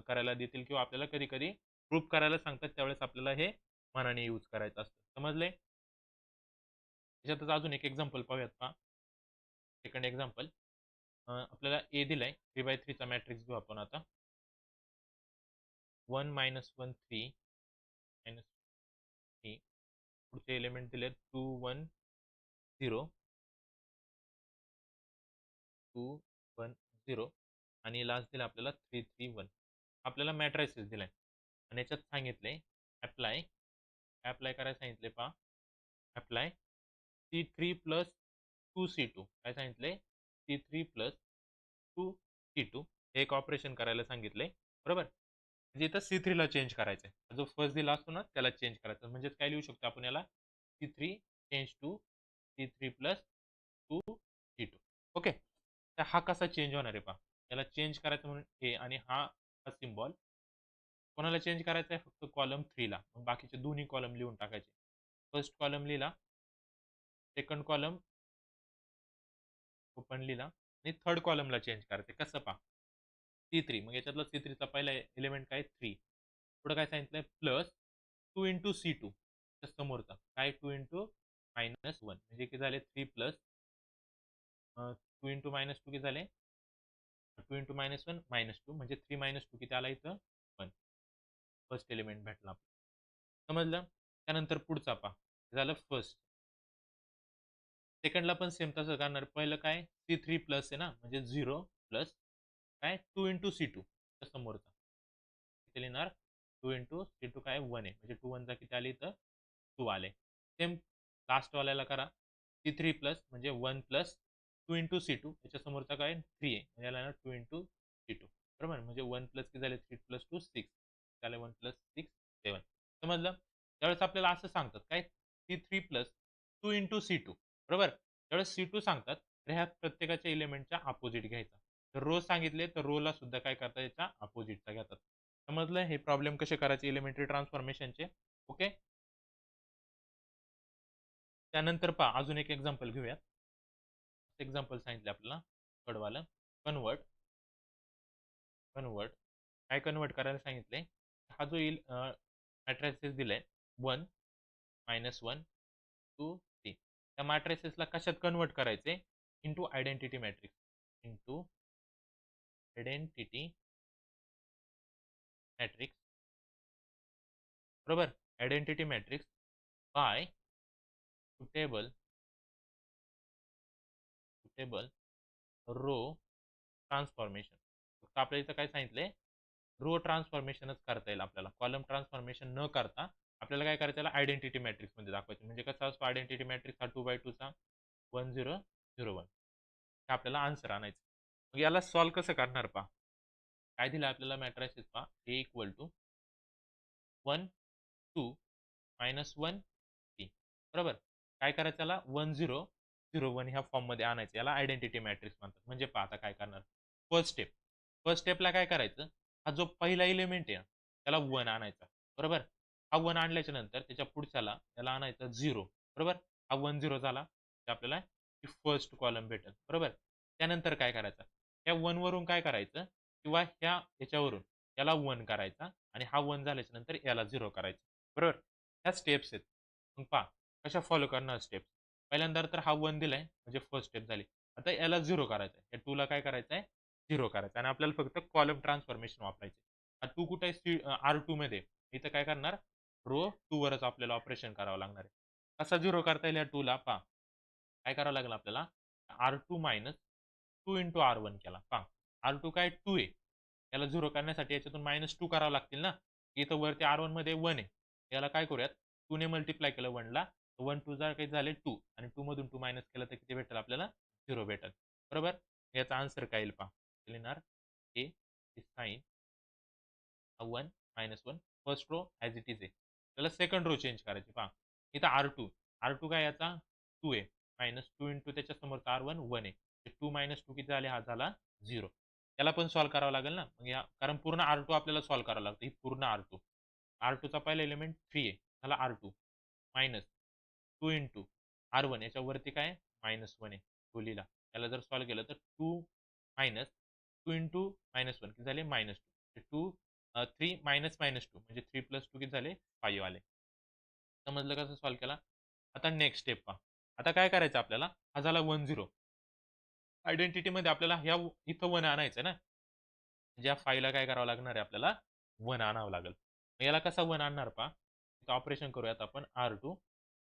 करायला देतील किंवा आपल्याला कधी कधी प्रूफ करायला सांगतात त्यावेळेस आपल्याला हे मनाने यूज करायचं असतं. समजले. त्याच्यातच अजून एक एक्झाम्पल पाहूयात पहा. सेकंड एक्झाम्पल आपल्याला ए दिलाय 3/3 चा मॅट्रिक्स घेऊ आपण आता. 1 मायनस 1 3 मायनस 3 पुढचे एलिमेंट दिले 2 1 0 2 1 0 आणि लास्ट दिला आपल्याला 3 3 1. आपल्याला मॅट्रायसेस दिलाय आणि याच्यात सांगितले अप्लाय अप्लाय करायला सांगितले पहा अप्लाय C3 प्लस 2C2 काय सांगितले C3 प्लस 2C2 हे एक ऑपरेशन करायला सांगितले बरोबर. म्हणजे इथं C3 ला चेंज करायचं आहे जो फर्स्ट दिला असतो ना त्याला चेंज करायचं म्हणजे काय लिहू शकतो आपण याला C3 change to C3 plus 2C2 okay. तर हा कसा चेंज होणार आहे पहा याला चेंज करायचं म्हणून हे आणि हा सिम्बॉल कोणाला चेंज करायचा आहे फक्त कॉलम 3 ला मग बाकीचे दोन्ही कॉलम लिहून टाकायचे. फर्स्ट कॉलम लिहिला सेकंड कॉलम ओपन लिहिला आणि थर्ड कॉलमला चेंज करायचे कसं पहा C3 मग याच्यातला C3 चा पहिला एलिमेंट काय 3 पुढे काय सांगितलंय प्लस 2 इंटू C2 समोरचा काय 2 इंटू मायनस 1 म्हणजे किती झाले 3 प्लस 2 इंटू मायनस 2 किती झाले 2 इंटू मायनस 1 मायनस 2 म्हणजे 3 मायनस 2 किती आला इथं 1 फर्स्ट एलिमेंट भेटला आपल्याला समजलं. त्यानंतर पुढचा पहा झालं फर्स्ट सेकंडला पण सेम तसं करणार पहिलं काय C3 प्लस आहे ना म्हणजे 0 प्लस काय 2 इंटू C2 समोरचा किती लिहिणार 2 इंटू C2 काय 1 आहे म्हणजे 2 1 चा किती आले इथं 2 आले. सेम लास्ट वाल्याला करा C3 प्लस म्हणजे 1 प्लस 2 इंटू C2 याच्या समोरचा काय 3 आहे म्हणजे याला 2 इंटू C2 बरोबर म्हणजे 1 प्लस किती झाले 3 प्लस 2 6 झाले 1 प्लस 6 7 समजलं. त्यावेळेस आपल्याला असं सांगतात काय C3 प्लस 2 इंटू C2 बरोबर त्यावेळेस C2 सांगतात तर ह्या प्रत्येकाच्या एलिमेंटच्या अपोजिट घ्यायचा तर रो सांगितले तर रोला सुद्धा काय करतात याच्या अपोजिटचा घेतात. समजलं हे प्रॉब्लेम कसे करायचे एलिमेंटरी ट्रान्सफॉर्मेशनचे ओके. त्यानंतर पहा अजून एक एक्झाम्पल घेऊयात. एक्झाम्पल सांगितले आपल्याला कडवालं कन्वर्ट कन्वर्ट काय कन्वर्ट करायला सांगितले हा जो येईल मॅट्रायसेस दिलाय 1 मायनस 1 2 3 त्या मॅट्रायसेसला कशात कन्वर्ट करायचे into identity matrix into identity matrix बरोबर identity matrix by suitable suitable row transformation फक्त आपल्या इथं काय सांगितलंय रो ट्रान्सफॉर्मेशनच करता येईल आपल्याला कॉलम ट्रान्सफॉर्मेशन न करता आपल्याला काय करायचं याला आयडेंटिटी मॅट्रिक्स मध्ये दाखवायचं म्हणजे कसा असतो आयडेंटिटी मॅट्रिक्स हा 2 बाय 2 चा 1 0 0 1 हे आपल्याला आन्सर आणायचं. मग याला सॉल्व्ह कसं करणार पहा काय दिलं आपल्याला मॅट्रायसेस पहा ए इक्वल टू 1 2 मायनस 1 3 बरोबर काय करायचं याला 1 0 0 1 ह्या फॉर्म मध्ये आणायचं याला आयडेंटिटी मॅट्रिक्स म्हणतात. म्हणजे पहा आता काय करणार फर्स्ट स्टेपला काय करायचं हा जो पहिला एलिमेंट आहे त्याला 1 आणायचा बरोबर हा 1 आणल्याच्या नंतर त्याच्या पुढच्याला त्याला आणायचा 0 बरोबर हा 1 0 झाला तर आपल्याला फर्स्ट कॉलम भेटेल बरोबर. त्यानंतर काय करायचं या 1 वरून काय करायचं किंवा ह्या याच्यावरून याला 1 करायचा आणि हा 1 झाल्याच्या नंतर याला 0 करायचा बरोबर. ह्या स्टेप्स आहेत. मग पहा कशा फॉलो करणार स्टेप्स पहिल्यांदा तर हा 1 दिलाय म्हणजे फर्स्ट स्टेप झाली. आता याला 0 करायचं आहे या 2 ला काय करायचं आहे 0 करायचं आणि आपल्याला फक्त कॉलम ट्रान्सफॉर्मेशन वापरायचे. हा 2 कुठे आहे R2 मध्ये इथं काय करणार रो 2 वरच आपल्याला ऑपरेशन करावं लागणार आहे. कसा 0 करता येईल या 2 ला पहा काय करावं लागेल आपल्याला R2 मायनस 2 इंटू R1 केला पहा R2 काय 2 आहे याला 0 करण्यासाठी याच्यातून मायनस 2 करावं लागतील ना इथं वरती R1 मध्ये 1 आहे याला काय करूयात 2 ने मल्टिप्लाय केलं 1 ला 1 2 जर काही झाले 2 आणि 2 मधून 2 मायनस केलं तर किती भेटेल आपल्याला 0 भेटेल बरोबर. याचा आन्सर काय येईल पहा लिहिणार A sign 1 minus 1 first row as it is आहे त्याला सेकंड रो चेंज करायची पहा इथं R2 काय याचा 2 आहे मायनस 2 इंटू त्याच्या समोरचा R1 1 आहे 2 मायनस 2 किती झाले हा झाला 0 याला पण सॉल्व्ह करावं लागेल ना मग या कारण पूर्ण R2 आपल्याला सॉल्व्ह करावं लागतं ही पूर्ण R2 चा पहिला एलिमेंट 3 आहे झाला R2 मायनस 2 इंटू R1 याच्यावरती काय मायनस 1 आहे 2 लिहिला त्याला जर सॉल्व्ह केलं तर 2 मायनस 2 इंटू मायनस 1 किती झाले मायनस 2 3 मायनस मायनस 2 म्हणजे 3 प्लस 2 किती झाले 5 आले. समजलं कसं सॉल्व्ह केला. आता नेक्स्ट स्टेप पहा आता काय करायचं आपल्याला हा झाला 1 0 आयडेंटिटी मध्ये आपल्याला ह्या इथं 1 आणायचं ना ज्या फाईलला काय करावं लागणार आहे आपल्याला 1 आणावं लागेल. याला कसा 1 आणणार पहा, ऑपरेशन करूयात आपण R2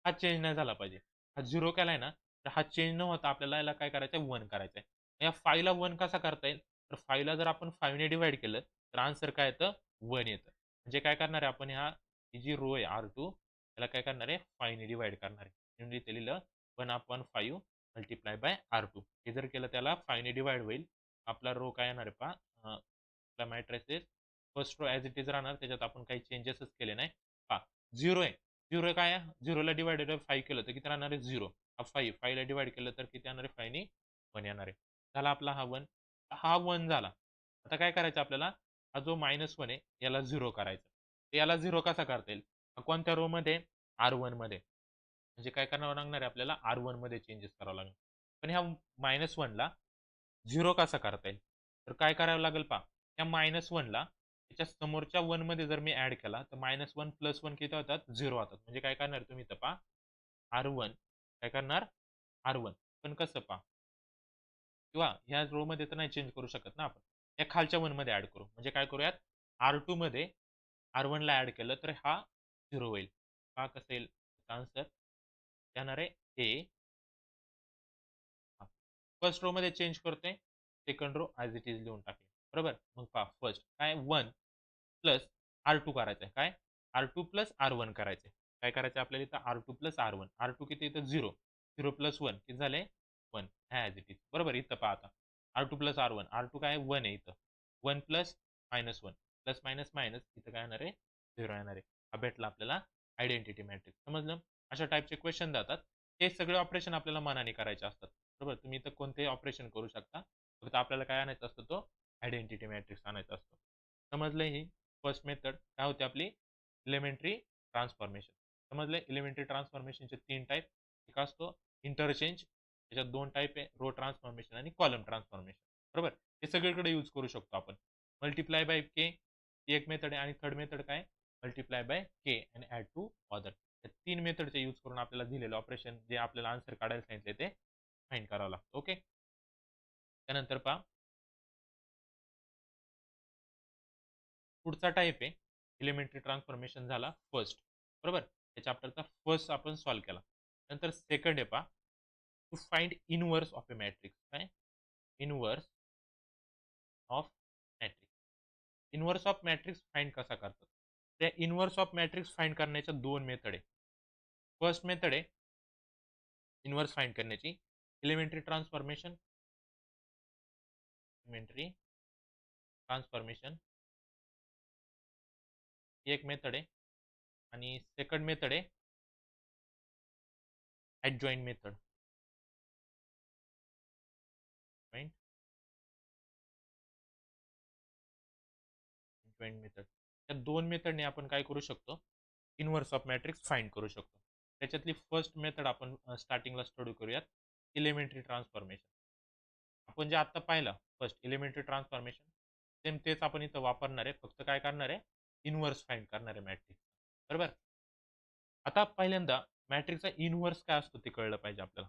हा चेंज नाही झाला पाहिजे. हा 0 केलाय ना, तर हा चेंज न होता आपल्याला याला काय करायचं आहे 1 करायचं आहे. या 5 ला 1 कसा करता येईल? तर 5 ला जर आपण 5 ने डिव्हाईड केलं तर आन्सर काय येतं 1 येतं. म्हणजे काय करणार आहे आपण ही जी रो आहे R2 त्याला काय करणार आहे 5 ने डिव्हाईड करणार आहे. म्हणून इथे लिहिलं 1/5 मल्टिप्लाय बाय R2. हे जर केलं त्याला 5 ने डिव्हाईड होईल. आपला रो काय येणार आहे पहा आपला matrices first row as it is राहणार. त्याच्यात आपण काही चेंजेसच केले नाही. पहा 0 आहे. 0 काय आहे? 0 ला डिवाइडेड बाय 5 केलं तर किती राहणार आहे 0. हा 5. 5 ला डिवाइड केलं तर किती येणार आहे 5 ने 1 येणार आहे. झाला आपला हा 1. हा 1 झाला. आता काय करायचं आपल्याला? हा जो -1 आहे याला 0 करायचा. तर याला 0 कसा करता येईल? कोणत्या रो मध्ये? R1 मध्ये. म्हणजे काय करावं लागणार आहे आपल्याला R1 मध्ये चेंजेस करावं लागणार. पण ह्या -1 ला 0 कसा करता येईल? तर काय करावं लागेल पहा. त्या -1 ला त्याच्या समोरच्या 1 मध्ये जर मी ॲड केला तर -1 प्लस 1 किती होतात? 0 होतात. म्हणजे काय करणार तुम्ही इथं पहा R1 काय करणार? R1 पण कसं पहा किंवा ह्या रो मध्ये तर नाही चेंज करू शकत ना आपण. या खालच्या 1 मध्ये ॲड करू. म्हणजे काय करूयात R2 मध्ये R1 ला ॲड केलं तर हा 0 होईल. हा कसं येईल आन्सर? येणार आहे A. फर्स्ट रो मध्ये चेंज करतोय. Second row as it is लिहून टाकले. बरोबर? मग पहा फर्स्ट काय 1 प्लस R2 करायचं आहे. काय? R2 प्लस R1 करायचं आहे. काय करायचं आपल्याला इथं R2 प्लस R1. R2 किती इथं 0. 0 प्लस 1 किती झाले? 1 ॲज इट इज. बरोबर? इथं पहा आता. R2 plus R1. R2 काय 1 आहे इथं. 1 प्लस -1 प्लस मायनस मायनस इथं काय येणार आहे? 0 येणार आहे. हा भेटला आपल्याला आयडेंटिटी मॅट्रिक्स. समजलं? अशा टाइपचे क्वेश्चन जातात. हे सगळे ऑपरेशन आपल्याला मनाने करायचे असतात. बरोबर? तुम्ही इथं कोणतेही ऑपरेशन करू शकता. फक्त आपल्याला काय आणायचं असतं तो आयडेंटिटी मॅट्रिक्स आणायचा असतो. समजलं ही फर्स्ट मेथड काय होते आपली एलिमेंटरी ट्रान्सफॉर्मेशन. समजलं एलिमेंटरी ट्रान्सफॉर्मेशनचे 3 टाईप. एक असतो इंटरचेंज त्याच्यात 2 टाईप आहे रो ट्रान्सफॉर्मेशन आणि कॉलम ट्रान्सफॉर्मेशन. बरोबर? हे सगळीकडे यूज करू शकतो आपण. मल्टिप्लाय बाय के ही एक मेथड आहे आणि थर्ड मेथड काय multiply by K and add to other. या 3 मेथडचे यूज करून आपल्याला दिलेलं ऑपरेशन जे आपल्याला आन्सर काढायला सांगितले ते फाइंड करावं लागतं. ओके. त्यानंतर पहा पुढचा टाइप आहे एलिमेंटरी ट्रान्सफॉर्मेशन झाला फर्स्ट. बरोबर? त्या चॅप्टरचा फर्स्ट आपण सॉल्व्ह केला. नंतर सेकंड आहे पहा to find inverse of a matrix. काय? Inverse of matrix. Inverse of matrix find कसा करतात? त्या इनवर्स ऑफ मॅट्रिक्स फाइंड करण्याच्या 2 मेथड आहे. फर्स्ट मेथड आहे इनवर्स फाइंड करण्याची एलिमेंटरी ट्रान्सफॉर्मेशन. एलिमेंटरी ट्रान्सफॉर्मेशन ही एक मेथड आहे आणि सेकंड मेथड आहे adjoint मेथड. adjoint method. या 2 मेथडने आपण काय करू शकतो? इनवर्स ऑफ मॅट्रिक्स फाइंड करू शकतो. त्याच्यातली फर्स्ट मेथड आपण स्टार्टिंगला स्टडी करूयात एलिमेंटरी ट्रान्सफॉर्मेशन. आपण जे आता पाहिलं फर्स्ट एलिमेंटरी ट्रान्सफॉर्मेशन सेम तेच आपण इथं वापरणार आहे. फक्त काय करणार आहे इनवर्स फाइंड करणार आहे मॅट्रिक्स. बरोबर? आता पहिल्यांदा मॅट्रिक्सचा इनवर्स काय असतो ते कळलं पाहिजे आपल्याला.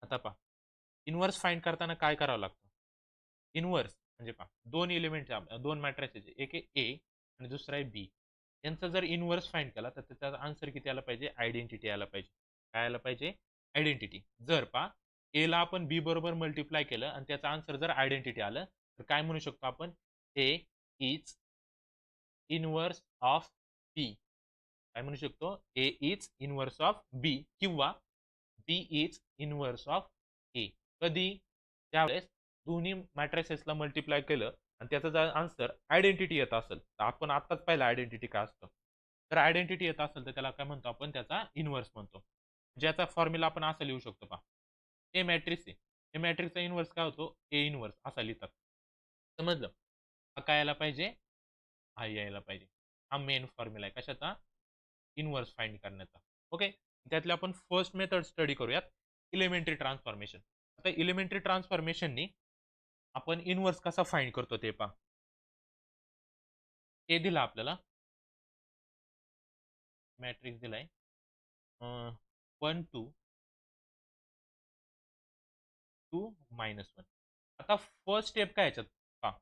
आता पहा इनवर्स फाइंड करताना काय करावं लागतं? इनवर्स म्हणजे पहा 2 एलिमेंट दोन मॅट्रिसेस एक आहे ए आणि दुसरा आहे बी. यांचा जर इनवर्स फाइंड केला तर त्याचा आन्सर किती आला पाहिजे? आयडेंटिटी आला पाहिजे. काय आला पाहिजे? आयडेंटिटी. जर पहा ए ला आपण बी बरोबर मल्टिप्लाय केलं आणि त्याचा आन्सर जर आयडेंटिटी आलं तर काय म्हणू शकतो आपण? ए इज इनवर्स ऑफ बी. काय म्हणू शकतो? ए इज इनवर्स ऑफ बी किंवा बी इज इनवर्स ऑफ ए. कधी? त्यावेळेस दोन्ही मॅट्रिसेसला मल्टिप्लाय केलं आणि त्याचा जर आन्सर आयडेंटिटी येत असेल तर आपण आत्ताच पाहिलं आयडेंटिटी काय असतं. तर आयडेंटिटी येत असेल तर त्याला काय म्हणतो आपण? त्याचा इनवर्स म्हणतो. ज्याचा फॉर्म्युला आपण असं लिहू शकतो पहा. ए मॅट्रिक्स आहे. ए मॅट्रिक्सचा इनवर्स काय होतो? ए इनवर्स असा लिहितात. समजलं? हा काय यायला पाहिजे? हा यायला पाहिजे. हा मेन फॉर्म्युला आहे कशाचा? इनवर्स फाइंड करण्याचा. ओके. त्यातले आपण फर्स्ट मेथड स्टडी करूयात एलिमेंटरी ट्रान्सफॉर्मेशन. आता एलिमेंटरी ट्रान्सफॉर्मेशननी आपण इनवर्स कसा फाइंड करतो ते पहा. ए दिला आपल्याला मॅट्रिक्स दिलाय 1 2 2 -1. आता फर्स्ट स्टेप काय याच्यात पहा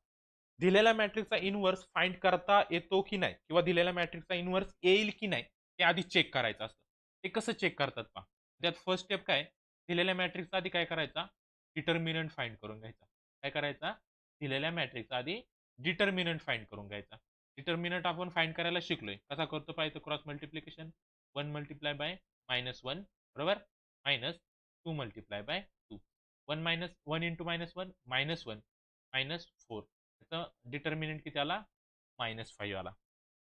दिलेल्या मॅट्रिक्सचा इनव्हर्स फाइंड करता येतो की नाही किंवा दिलेल्या मॅट्रिक्सचा इनव्हर्स येईल की नाही ते आधी चेक करायचं असतं. ते कसं चेक करतात पहा. त्यात फर्स्ट स्टेप काय, दिलेल्या मॅट्रिक्सचा आधी काय करायचा, डिटर्मिनंट फाइंड करून घ्यायचा. काय करायचा, दिलेल्या मॅट्रिक्सचा आधी डिटर्मिनंट फाइंड करून घ्यायचा. डिटर्मिनंट आपण फाइंड करायला शिकलोय. कसा करतो पाहिजे क्रॉस मल्टिप्लिकेशन, 1 मल्टिप्लाय बाय -1 बरोबर, minus 2 multiply by 2. 1 minus 1 into -1 -1 -4. त्याचं डिटर्मिनंट किती आला, -5 आला.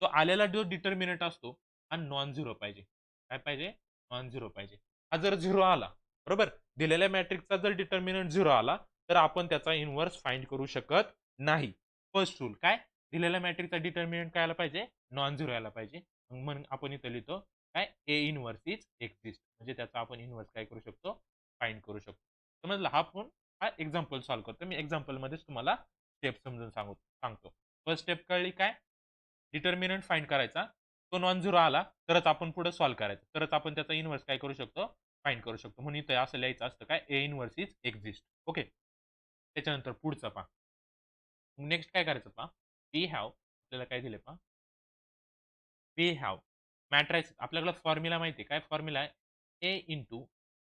तो आलेला जो डिटर्मिनंट असतो हा नॉन झिरो पाहिजे. काय पाहिजे, नॉन झिरो पाहिजे. हा जर झिरो आला, बरोबर, दिलेल्या मॅट्रिक्सचा जर डिटर्मिनंट झिरो आला तर आपण त्याचा इनव्हर्स फाइंड करू शकत नाही. फर्स्ट रूल काय, दिलेल्या मॅट्रिक्सचा डिटर्मिनंट काय आला पाहिजे, नॉन झिरो यायला पाहिजे. मग आपण इथं लिहितो काय, ए इनव्हर्स इज एक्झिस्ट, म्हणजे त्याचा आपण इनव्हर्स काय करू शकतो, फाइंड करू शकतो. समजलं. हा एक्झाम्पल सॉल्व्ह करतो मी. एक्झाम्पल मध्येच तुम्हाला स्टेप समजून सांगतो. फर्स्ट स्टेप कळली काय, डिटर्मिनंट फाइंड करायचा. तो नॉन झिरो आला तरच आपण पुढे सॉल्व्ह करायचं, तरच आपण त्याचा इनव्हर्स काय करू शकतो, फाइंड करू शकतो. म्हणून इथं असं लिहायचं असतं काय, ए इनव्हर्स इज एक्झिस्ट. ओके. त्याच्यानंतर पुढचं पहा. नेक्स्ट काय करायचं पहा, वी हॅव, आपल्याला काय दिले पहा, वी हॅव मॅट्राइस. आपल्याला फॉर्म्युला माहिती आहे. काय फॉर्म्युला आहे, ए इंटू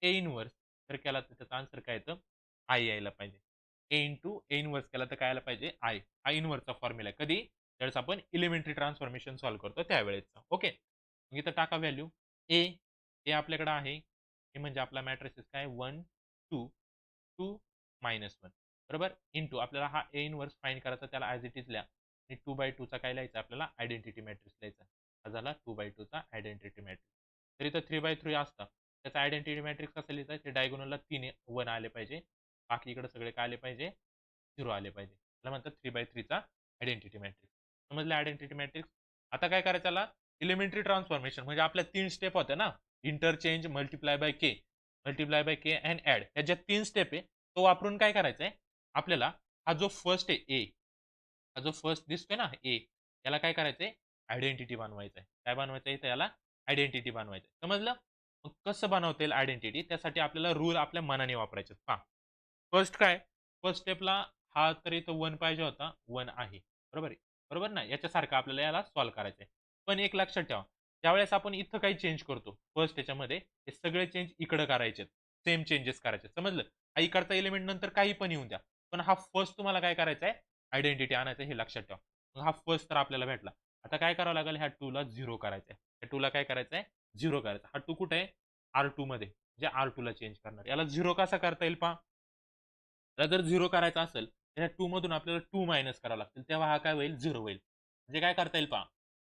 ए इनव्हर्स. जर केला तर त्याचा आन्सर काय येतं, आय यायला पाहिजे. ए इंटू ए इनव्हर्स केला तर काय यायला पाहिजे, आय. हा इनव्हर्सचा फॉर्म्युला आहे. कधी, त्यावेळेस आपण इलिमेंटरी ट्रान्सफॉर्मेशन सॉल्व्ह करतो त्यावेळेस. ओके. इथं टाका व्हॅल्यू ए. ए आपल्याकडे आहे. हे म्हणजे आपला मॅट्रिक्स काय, 1 2 2 -1 बरोबर, इंटू आपल्याला हा ए इनव्हर्स फाइंड करायचा, त्याला ॲज इट इज लिहा. आणि 2/2 चा काय लिहायचा, आपल्याला आयडेंटिटी मॅट्रिक्स लिहायचा. हा झाला 2/2 चा आयडेंटिटी मॅट्रिक्स. तर इथं 3/3 असतं, त्याचा आयडेंटिटी मॅट्रिक्स कसं लिहायचं, ते डायगोनलला 3 1 आले पाहिजे, बाकी इकडे सगळे काय आले पाहिजे, 0 आले पाहिजे. त्याला म्हणतात 3/3 चा आयडेंटिटी मॅट्रिक्स. समजलं आयडेंटिटी मॅट्रिक्स. आता काय करायचं, त्याला एलिमेंटरी ट्रान्सफॉर्मेशन, म्हणजे आपल्या 3 स्टेप होत्या ना, interchange, multiply by K and add. ह्या ज्या 3 स्टेप आहे तो वापरून काय करायचं आहे आपल्याला, हा जो फर्स्ट आहे ए, हा जो फर्स्ट दिसतोय ना ए, याला काय करायचंय, आयडेंटिटी बनवायचं आहे. काय बनवायचं आहे, याला आयडेंटिटी बनवायचं आहे. समजलं. मग कसं बनवता येईल आयडेंटिटी, त्यासाठी आपल्याला रूल आपल्या मनाने वापरायचे. पहा, फर्स्ट काय, फर्स्ट स्टेपला हा तर इथं 1 पाहिजे होता, 1 आहे, बरोबर आहे, बरोबर ना, याच्यासारखं आपल्याला याला सॉल्व्ह करायचं आहे. पण एक लक्षात ठेवा, ज्यावेळेस आपण इथं काही चेंज करतो फर्स्ट याच्यामध्ये, हे सगळे चेंज इकडे करायचे, सेम चेंजेस करायचे. समजलं. हा इकडचा एलिमेंट नंतर काही पण येऊन द्या, पण हा फर्स्ट तुम्हाला काय करायचा आहे, आयडेंटिटी आणायचं, हे लक्षात ठेवा. मग हा फर्स्ट तर आपल्याला भेटला. आता काय करावं लागेल, ह्या 2 ला 0 करायचं आहे. ह्या 2 ला काय करायचं आहे, 0 करायचं. हा 2 कुठे आहे, R2 मध्ये, म्हणजे R2 ला चेंज करणार. याला 0 कसा करता येईल पहा, त्याला जर 0 करायचा असेल तर ह्या 2 मधून आपल्याला 2 मायनस करावं लागतील, तेव्हा हा काय होईल, 0 होईल. म्हणजे काय करता येईल पहा,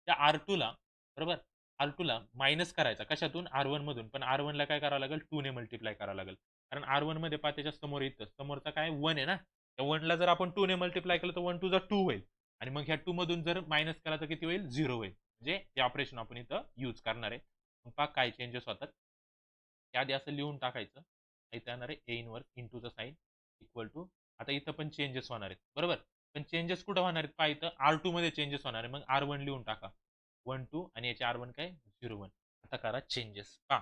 त्या R2 ला, बरोबर, R2 ला मायनस करायचा कशातून, R1 मधून, पण R1 ला काय करावं लागेल, 2 ने मल्टिप्लाय करावं लागेल. कारण R1 मध्ये पहा त्याच्या समोर येतं, समोरचा काय 1 आहे ना, त्या 1 ला जर आपण 2 ने मल्टिप्लाय केलं तर 1 2 जा 2 होईल, आणि मग ह्या 2 मधून जर मायनस केला तर किती होईल, 0 होईल. म्हणजे हे ऑपरेशन आपण इथं यूज करणार आहे. मग पहा काय चेंजेस होतात, त्याआधी असं लिहून टाकायचं. इथं येणार आहे A inverse into the sign equal to, आता इथं पण चेंजेस होणार आहेत, बरोबर, पण चेंजेस कुठं होणार आहेत पहा, इथं R2 मध्ये चेंजेस होणार आहे. मग R1 लिहून टाका, 1 2, आणि याचे R1 काय 0 1. आता करा चेंजेस. पहा,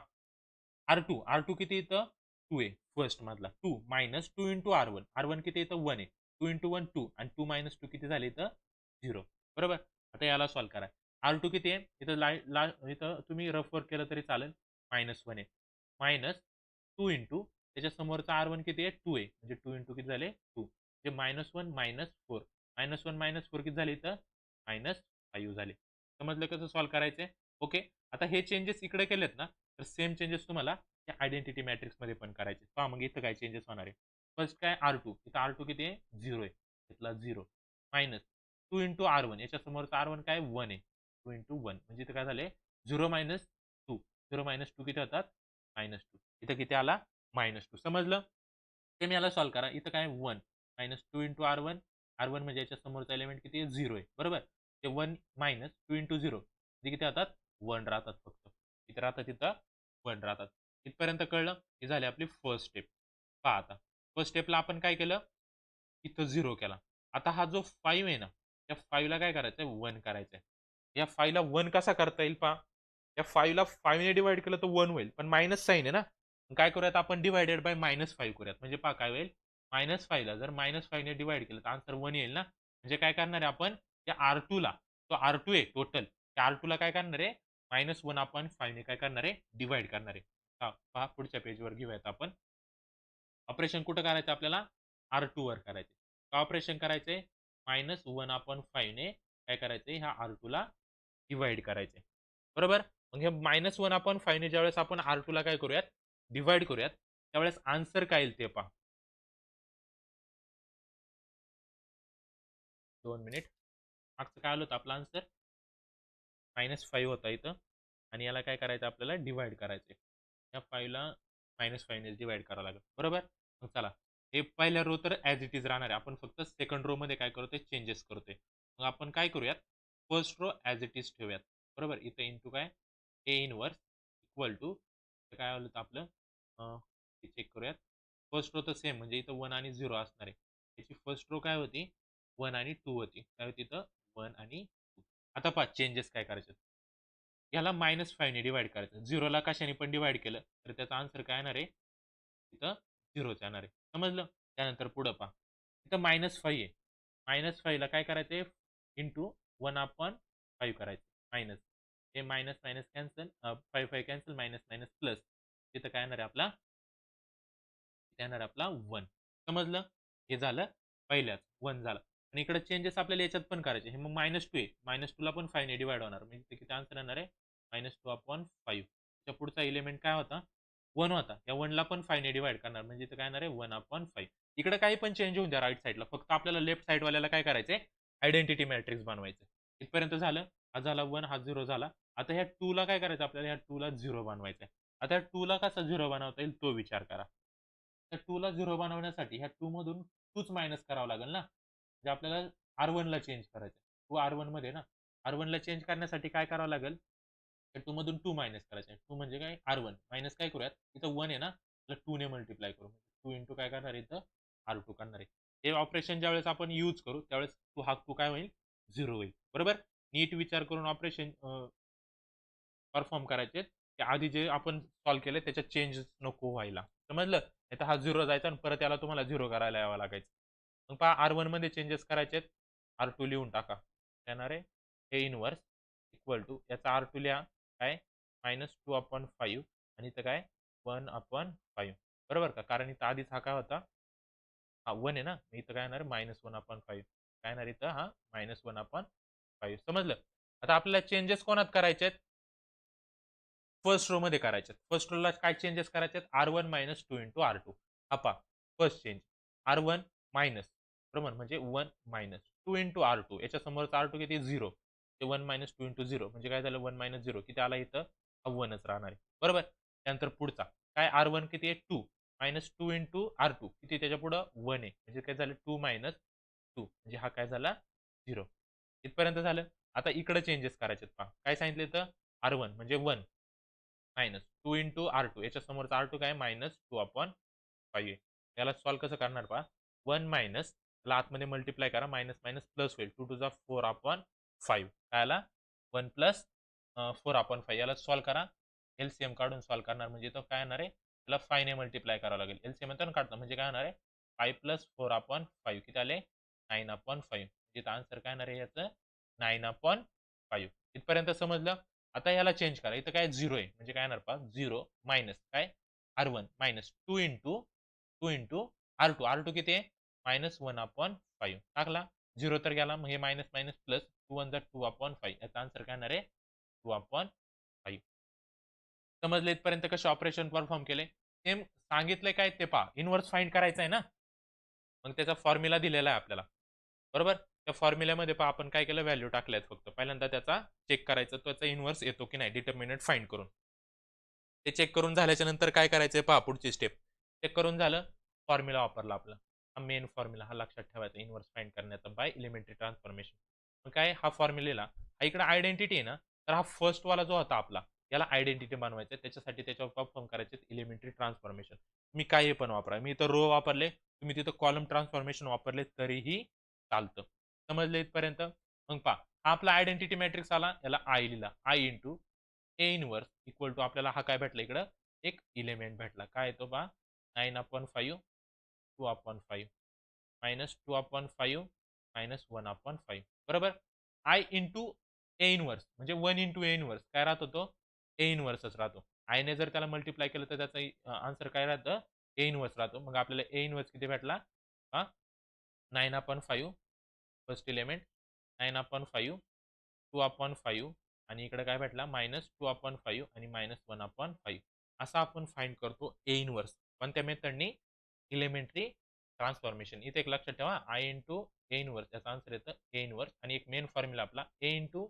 R2 किती इथं 2 आहे, फर्स्ट मधला 2 मायनस 2 इंटू R1, R1 किती इथं 1 आहे, 2 इंटू 1 2, आणि 2 मायनस 2 किती झाले इथं 0, बरोबर. आता याला सॉल्व्ह करा. R2 किती आहे इथं, इथं तुम्ही रफ वर्क केलं तरी चालेल, -1 आहे, मायनस 2 इंटू त्याच्या समोरचा R1 किती आहे 2 आहे, म्हणजे 2 इंटू किती झाले 2, म्हणजे -1 -4, -1 -4 किती झाले इथं, -5 झाले. समजलं कसं सॉल्व्ह करायचंय. ओके. आता हे चेंजेस इकडे केलेत ना, तर सेम चेंजेस तुम्हाला त्या आयडेंटिटी मॅट्रिक्स मध्ये पण करायचे. पहा मग इथं काय चेंजेस होणार आहे. फर्स्ट काय R2, इथं R2 किती आहे 0 आहे, इथला 0, मायनस 2 इंटू R1, याच्या समोरचा R1 काय 1 आहे, 2 इंटू 1, म्हणजे इथं काय झाले 0 मायनस 2, 0 मायनस 2 किती होतात -2, इथं किती आला -2. समजलं. ते मी याला सॉल्व्ह करा. इथं काय 1 -2 इंटू R1, R1 म्हणजे याच्या समोरचा एलिमेंट किती आहे 0 आहे, बरोबर. ते 1 मायनस 2 इंटू 0 म्हणजे किती राहतात 1 राहतात फक्त, इथं राहतात, इथं 1 राहतात. इथपर्यंत कळलं. ही झाली आपली फर्स्ट स्टेप. पहा आता फर्स्ट स्टेपला आपण काय केलं, इथं 0 केला. आता हा जो 5 आहे ना, त्या 5 ला काय करायचंय 1 करायचंय. या 5 ला 1 कसा करता येईल पहा, या 5 ला 5 ने डिवाइड केलं तर 1 होईल, पण मायनस साइन आहे ना, काय करूयात आपण, डिवायडेड बाय -5 करूयात. म्हणजे पहा काय होईल, -5 ला जर -5 ने डिवाइड केलं तर आन्सर 1 येईल ना. म्हणजे काय करणार आहे आपण या R2 ला, तो R2 आहे टोटल, त्या R2 ला काय करणार आहे -1/5 ने काय करणार आहे डिवाइड करणार आहे. पहा पुढच्या पेजवर घेऊयात आपण. ऑपरेशन कुठं करायचं आपल्याला R2 वर करायचं. का ऑपरेशन करायचंय -1/5 ने काय करायचंय ह्या R2 ला डिवाइड करायचंय. बरोबर? मग हे -1/5 ने ज्यावेळेस आपण R2 ला काय करूयात डिवाइड करूयात, त्यावेळेस आन्सर काय येईल ते पहा. 2 मिनिट. मागचं काय आलं होतं आपलं आन्सर? -5 होता इथं आणि याला काय करायचं आपल्याला डिवाइड करायचंय. या 5 ला -5 ने डिवाइड करावं लागेल. बरोबर? मग चला. हे पहिल्या रो तर ॲज इट इज राहणार आहे. आपण फक्त सेकंड रो मध्ये काय करतोय चेंजेस करतोय. मग आपण काय करूयात first row as it is ठेवूयात. बरोबर? इथं इंटू काय A इन्व्हर्स इक्वल टू काय आलं होतं आपलं ते चेक करूयात. फर्स्ट रो तर सेम म्हणजे इथं 1 आणि 0 असणार आहे. त्याची फर्स्ट रो काय होती 1 आणि 2 होती. काय होती इथं 1 आणि 2. आता पहा चेंजेस काय करायचे. याला -5 ने डिवाइड करायचं. 0 ला कशाने पण डिवाइड केलं तर त्याचा आन्सर काय येणार आहे? इथं 0च येणार आहे. समजलं? त्यानंतर पुढं पहा. इथं -5 आहे. -5 ला काय करायचंय इंटू 1/5 करायचं. मायनस. हे minus minus cancel 5 cancel minus minus plus. तिथं काय येणार आहे आपला? इथे येणार आपला 1. समजलं? हे झालं पहिल्याच 1 झालं. आणि इकडे चेंजेस आपल्याला याच्यात पण करायचे. हे मग -2 आहे. -2 ला पण 5 ने डिवाइड होणार. म्हणजे इथे किती आन्सर येणार आहे? -2/5. त्याच्या पुढचा एलिमेंट काय होता? 1 होता. या 1 ला पण 5 ने डिवाइड करणार. म्हणजे इथे काय येणार आहे? 1/5. इकडे काही पण चेंज होऊन द्या राइट साइडला. फक्त आपल्याला लेफ्ट साइड वाल्याला काय करायचंय? आयडेंटिटी मॅट्रिक्स बनवायचं. इथपर्यंत झालं. हा झाला 1, हा 0 झाला. आता ह्या 2 ला काय करायचं आपल्याला? ह्या 2 ला 0 बनवायचं आहे. आता ह्या 2 ला कसा 0 बनवता येईल तो विचार करा. त्या 2 ला 0 बनवण्यासाठी ह्या 2 मधून 2च मायनस करावं लागेल ना. म्हणजे आपल्याला R1 ला चेंज करायचं. 2 R1 मध्ये ना. R1 ला चेंज करण्यासाठी काय करावं लागेल? त्या 2 मधून 2 मायनस करायचे. 2 म्हणजे काय R1 मायनस काय करूयात? इथं 1 आहे ना, त्याला 2 ने मल्टिप्लाय करू. 2 इंटू काय करणार आहे इथं R2 करणार आहे. हे ऑपरेशन ज्यावेळेस आपण यूज करू त्यावेळेस हा 2 काय होईल 0 होईल. बरोबर? नीट विचार करून ऑपरेशन परफॉर्म करायचे. त्या आधी जे आपण सॉल्व्ह केले त्याच्यात चेंज नको व्हायला. समजलं? नाहीतर हा 0 जायचा आणि परत याला तुम्हाला 0 करायला यावं लागायचं. मग पहा R1 मध्ये चेंजेस करायचे आहेत. R2 लिहून टाका. येणार आहे A इन्व्हर्स इक्वल टू याचा R2 लिहा काय -2/5 आणि इथं काय 1/5 बरोबर का? कारण इथं आधीच हा काय होता? हा 1 आहे ना, इथं काय येणार आहे -1/5 काय येणार इथं हा -1/5 समजलं? आता आपल्याला चेंजेस कोणात करायचे आहेत? फर्स्ट रो मध्ये करायचे. फर्स्ट रोला काय चेंजेस करायचे आहेत? R1 - 2 इंटू R2 हा पहा फर्स्ट चेंज R1 मायनस बरोबर म्हणजे 1 मायनस 2 इंटू R2 याच्या समोरचा R2 किती 0 ते 1 - 2 इंटू 0 म्हणजे काय झालं 1 - 0 किती आला इथं हा 1च राहणार आहे बरोबर. त्यानंतर पुढचा काय R1 किती आहे 2 -2 इंटू R2 किती त्याच्या पुढं 1 आहे म्हणजे काय झालं 2 - 2 म्हणजे हा काय झाला 0 इथपर्यंत झालं. आता इकडे चेंजेस करायचे पहा काय सांगितलं इथं R1 म्हणजे 1 -2 इंटू R2 याच्या समोरचा R2 काय -2/5 याला सॉल्व्ह कसं करणार पहा 1 मायनस त्याला आतमध्ये मल्टिप्लाय करा मायनस मायनस प्लस होईल 2 टू चा 4/5 काय आला 1 प्लस 4/5 याला सॉल्व्ह करा. एलसीएम काढून सॉल्व्ह करणार म्हणजे तो काय येणार आहे त्याला 5 ने मल्टिप्लाय करावं लागेल. एलसीएम येतो ना काढता म्हणजे काय होणार आहे 5 प्लस 4/5 किती आले 9/5 तिथं आन्सर काय येणार आहे याचं 9/5 इथपर्यंत समजलं. आता ह्याला चेंज करा. इथं काय 0 आहे म्हणजे काय येणार पहा 0 मायनस काय R1 minus 2 into R2 R2 किती आहे -1/5 टाकला 0 तर गेला मग हे मायनस मायनस प्लस 2 1 2/5 याचा आन्सर काय येणार आहे 2/5 समजले इथपर्यंत कसे ऑपरेशन परफॉर्म केले. सेम सांगितले काय ते पहा इनव्हर्स फाइंड करायचं आहे ना. मग त्याचा फॉर्म्युला दिलेला आहे आपल्याला बरोबर. त्या फॉर्म्युल्यामध्ये पहा आपण काय केलं व्हॅल्यू टाकल्यात फक्त पहिल्यांदा त्याचा चेक करायचं त्याचा इन्व्हर्स येतो की नाही डिटर्मिनंट फाइंड करून. ते चेक करून झाल्याच्या नंतर काय करायचंय पहा पुढची स्टेप चेक करून झालं फॉर्म्युला वापरला आपला हा मेन फॉर्म्युला हा लक्षात ठेवायचा इन्व्हर्स फाइंड करण्याचा बाय एलिमेंटरी ट्रान्सफॉर्मेशन. मग काय हा फॉर्म्युलेला हा इकडे आयडेंटिटी आहे ना तर हा फर्स्ट वाला जो होता आपला याला आयडेंटिटी बनवायचं त्याच्यासाठी त्याच्यावर परफॉर्म करायचे इलिमेंटरी ट्रान्सफॉर्मेशन. मी काही पण वापरा मी इथं रो वापरले तुम्ही तिथं कॉलम ट्रान्सफॉर्मेशन वापरले तरीही चालतं. समजलं इथपर्यंत. मग पहा हा आपला आयडेंटिटी मॅट्रिक्स आला याला आय लिहिला I into A inverse equal to आपल्याला हा काय भेटला इकडं एक इलिमेंट भेटला काय येतो बा 9/5 2/5 -2/5 -1/5 बरोबर. आय इंटू ए इनवर्स म्हणजे 1 इंटू ए इनवर्स काय राहतो तो ए इनवर्सच राहतो. आयने जर त्याला मल्टिप्लाय केलं तर त्याचा आन्सर काय राहतं ए इनवर्स राहतो. मग आपल्याला ए इनवर्स किती भेटला 9/5 फर्स्ट एलिमेंट 9/5 2/5 आणि इकडे काय भेटला -2/5 आणि -1/5 असा आपण फाइंड करतो ए इनवर्स कोणत्या मेथडनी एलिमेंटरी ट्रान्सफॉर्मेशन. इथे एक लक्षात ठेवा आय इंटू ए इनवर्स याचा आन्सर येतं ए इनवर्स आणि एक मेन फॉर्म्युला आपला A into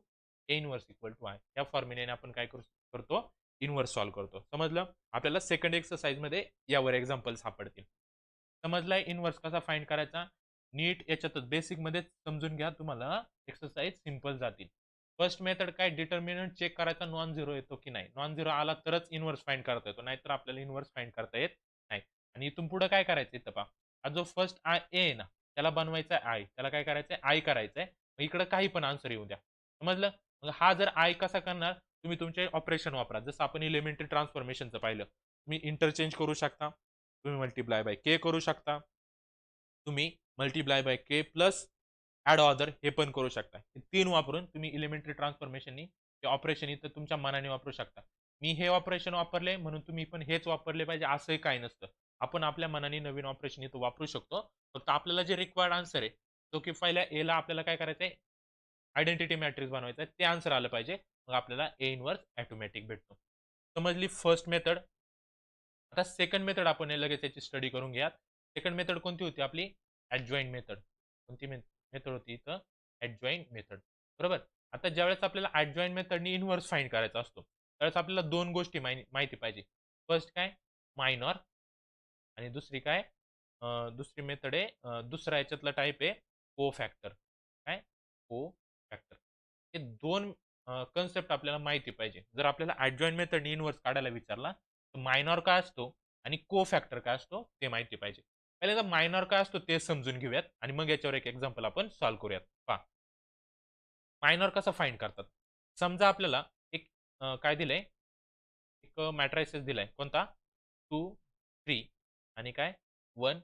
A inverse equal to I या फॉर्म्युल्याने आपण काय करतो इनवर्स सॉल्व्ह करतो. समजलं. आपल्याला सेकंड एक्सरसाइज मध्ये यावर एक्झाम्पल सापडतील. समजलाय इनवर्स कसा फाइंड करायचा. नीट याच्यातच बेसिक मध्ये समजून घ्या तुम्हाला एक्सरसाइज सिंपल जातील. फर्स्ट मेथड काय डिटर्मिनंट चेक करायचा नॉन झिरो येतो की नाही. नॉन झिरो आला तरच इनवर्स फाइंड करता येतो नाहीतर आपल्याला इनवर्स फाइंड करता येत नाही. आणि इथून पुढे काय करायचं इथं पहा हा जो फर्स्ट आय ए ना त्याला बनवायचा आय त्याला काय करायचंय आय करायचंय. इकडे काही पण आन्सर येऊ द्या. समजलं. मग हा जर आय कसा करणार तुम्ही तुमचे ऑपरेशन वापरा जसं आपण एलिमेंटरी ट्रान्सफॉर्मेशनचं पाहिलं. तुम्ही इंटरचेंज करू शकता. तुम्ही मल्टिप्लाय बाय के करू शकता. तुम्ही multiply by K plus add order हे पण करू शकता. हे 3 वापरून तुम्ही एलिमेंटरी ट्रान्सफॉर्मेशननी हे ऑपरेशन इथं तुमच्या मनाने वापरू शकता. मी हे ऑपरेशन वापरले म्हणून तुम्ही पण हेच वापरले पाहिजे असंही काही नसतं. आपण आपल्या मनाने नवीन ऑपरेशन इथं वापरू शकतो. फक्त आपल्याला जे रिक्वायर्ड आन्सर आहे, जो की पहिल्या एला आपल्याला काय करायचंय आयडेंटिटी मॅट्रिक्स बनवायचा आहे. ते आन्सर आलं पाहिजे. मग आपल्याला ए इन्व्हर्स ऑटोमॅटिक भेटतो. समजली फर्स्ट मेथड. आता सेकंड मेथड आपण लगेच याची स्टडी करून घ्या. सेकंड मेथड कोणती होती आपली ॲडजॉइंट मेथड. कोणती मेथड होती इथं ॲडजॉइंट मेथड. बरोबर. आता ज्यावेळेस आपल्याला ॲडजॉइंट मेथडनी इन्व्हर्स फाइंड करायचा असतो त्यावेळेस आपल्याला 2 गोष्टी माहिती पाहिजे. फर्स्ट काय मायनॉर आणि दुसरी काय दुसरी मेथड आहे दुसरा याच्यातला टाइप आहे को-फॅक्टर. काय को-फॅक्टर. हे 2 कन्सेप्ट आपल्याला माहिती पाहिजे. जर आपल्याला ॲडजॉइंट मेथडनी इन्व्हर्स काढायला विचारला तर मायनॉर काय असतो आणि को-फॅक्टर काय असतो ते माहिती पाहिजे. पहिल्यांदा मायनॉर काय असतो ते समजून घेऊयात आणि मग याच्यावर एक एक्झाम्पल आपण सॉल्व्ह करूयात. पहा मायनॉर कसं फाइंड करतात. समजा आपल्याला एक काय दिलंय एक मॅट्रायसिस दिलाय कोणता 2 3 आणि काय 1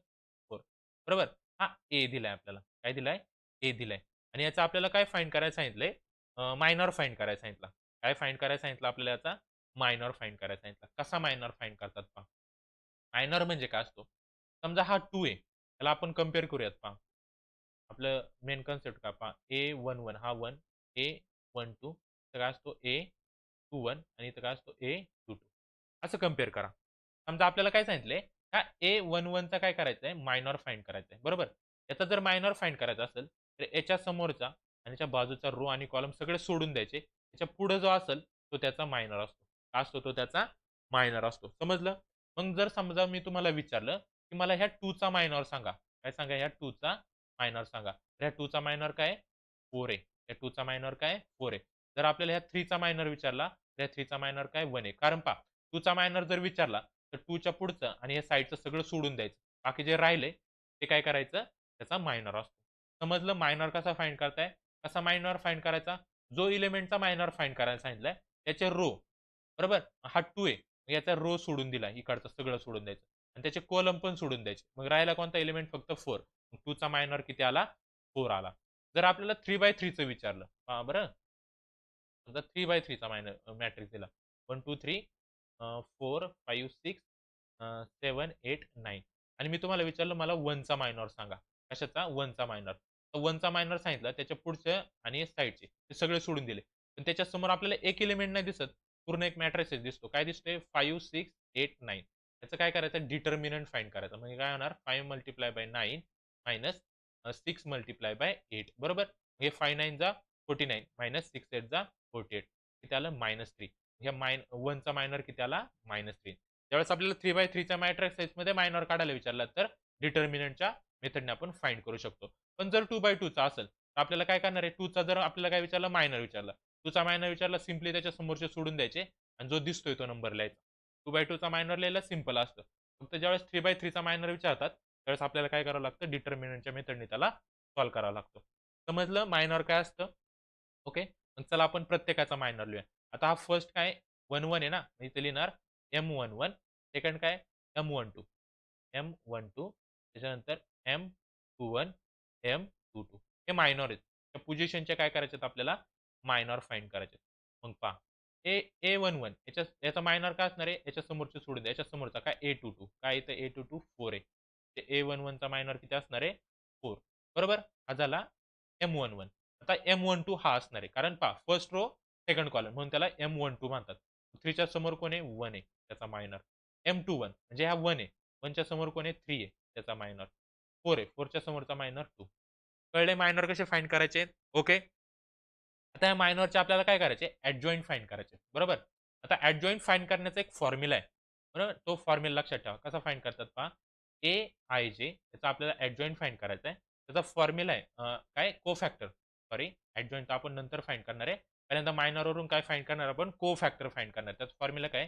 4 बरोबर. हा ए दिलाय आपल्याला काय दिलाय ए दिलाय आणि याचा आपल्याला काय फाइंड करायला सांगितलंय मायनॉर फाइंड करायला सांगितलं. काय फाइंड करायला सांगितलं आपल्याला याचा मायनॉर फाइंड करायला सांगितलं. कसा मायनॉर फाइंड करतात पहा. मायनॉर म्हणजे काय असतो समजा हा 2 आहे त्याला आपण कम्पेअर करूयात पहा. आपलं मेन कन्सेप्ट का पहा A11 हा 1 A12 तर काय असतो A21 आणि इथं काय असतो A22 असं कम्पेअर करा. समजा आपल्याला काय सांगितलंय ह्या A11 चा काय करायचंय मायनॉर फाइंड करायचंय बरोबर. याचा जर मायनॉर फाइंड करायचा असेल तर याच्या समोरचा आणि याच्या बाजूचा रो आणि कॉलम सगळे सोडून द्यायचे. त्याच्या पुढे जो असेल तो त्याचा मायनॉर असतो. का असतो तो त्याचा मायनॉर असतो. समजलं. मग जर समजा मी तुम्हाला विचारलं की मला ह्या 2 चा मायनॉर सांगा. काय सांगा ह्या 2 चा मायनॉर सांगा. तर ह्या 2 चा मायनॉर काय 4 आहे. या 2 चा मायनॉर काय 4 आहे. जर आपल्याला ह्या 3 चा मायनॉर विचारला तर या 3 चा मायनॉर काय 1 आहे. कारण पहा 2 चा मायनॉर जर विचारला तर 2 च्या पुढचं आणि या साइडचं सगळं सोडून द्यायचं. बाकी जे राहिले ते काय करायचं त्याचा मायनॉर असतो. समजलं मायनॉर कसा फाइंड करताय. कसा मायनॉर फाइंड करायचा. जो एलिमेंटचा मायनॉर फाइंड करायला सांगितलाय त्याचे रो बरोबर. हा 2 आहे. याचा रो सोडून दिला इकडचं सगळं सोडून द्यायचं आणि त्याचे कॉलम पण सोडून द्यायचे. मग राहिला कोणता एलिमेंट फक्त 4. 2 चा मायनॉर किती आला 4 आला. जर आपल्याला 3/3 चं विचारलं पहा बरं. समजा 3/3 चा मायनॉर मॅट्रिक्स दिला 1 2 3 4 5 6 7 8 9 आणि मी तुम्हाला विचारलं मला 1 चा मायनॉर सांगा. कशाचा 1 चा मायनॉर. तर 1 चा मायनॉर सांगितला त्याच्या पुढचं आणि साइडचे ते सगळे सोडून दिले. पण त्याच्या समोर आपल्याला एक एलिमेंट नाही दिसत. पूर्ण एक मॅट्रिक्स दिसतो. काय दिसतोय 5 6 8 9 त्याचं काय करायचं डिटर्मिनंट फाइंड करायचं. म्हणजे काय होणार 5 multiply by 9 minus 6 multiply by 8 बरोबर. हे 5 9 जा 49 मायनस 6 8 जा 48 किती आलं -3. ह्या 1 चा मायनॉर किती आला -3. ज्यावेळेस आपल्याला 3/3 च्या मॅट्रिक्स मध्ये मायनॉर काढायला विचारला तर डिटर्मिनंटच्या मेथडने आपण फाइंड करू शकतो. पण जर 2/2 चा असेल तर आपल्याला काय करणार आहे 2 चा जर आपल्याला काय विचारलं मायनॉर विचारला 2 चा मायनॉर विचारला सिम्पली त्याच्या समोरचे सोडून द्यायचे आणि जो दिसतोय तो नंबर लिहायचा. 2/2 चा मायनॉर लिहायला सिंपल असतं. फक्त ज्यावेळेस 3/3 चा मायनॉर विचारतात त्यावेळेस आपल्याला काय करावं लागतं डिटर्मिनंटच्या मेथडने त्याला सॉल्व्ह करावा लागतो. समजलं मायनॉर काय असतं. ओके. मग चला आपण प्रत्येकाचा मायनॉर लिहूया. आता हा फर्स्ट काय 1 1 आहे ना मग इथे लिहिणार M11 सेकंड काय M12 त्याच्यानंतर M21 M22 हे मायनॉर आहेत. त्या पोझिशनचे काय करायचे आपल्याला मायनॉर फाइंड करायचे. मग पहा A11 याचा मायनॉर काय असणार आहे, याच्या समोरचे सोडून द्या. याच्या समोरचा काय A22 काय इथं A22 4 आहे. ते A11 चा मायनॉर किती असणार आहे 4 बरोबर. हा झाला M11. आता M12 हा असणार आहे कारण पहा फर्स्ट रो सेकंड कॉलम म्हणून त्याला M12 म्हणतात. 3 च्या समोर कोण आहे 1 आहे त्याचा मायनॉर. M21 म्हणजे हा 1 आहे. 1 च्या समोर कोण आहे 3 आहे त्याचा मायनॉर. 4 आहे 4 च्या समोरचा मायनॉर 2. कळले मायनॉर कसे फाइंड करायचे ओके. आता या मायनॉरचे आपल्याला काय करायचे ऍडजॉइंट फाइंड करायचे बरोबर. आता ऍडजॉइंट फाइंड करण्याचा एक फॉर्म्युला आहे बरोबर. तो फॉर्म्युला लक्षात ठेवा कसा फाइंड करतात पहा AIJ त्याचा आपल्याला ऍडजॉइंट फाइंड करायचा आहे. त्याचा फॉर्म्युला आहे काय कोफॅक्टर सॉरी ऍडजॉइंट आपण नंतर फाइंड करणार आहे. पहिल्यांदा मायनॉरवरून काय फाइंड करणार आपण कोफॅक्टर फाइंड करणार. त्याचा फॉर्म्युला काय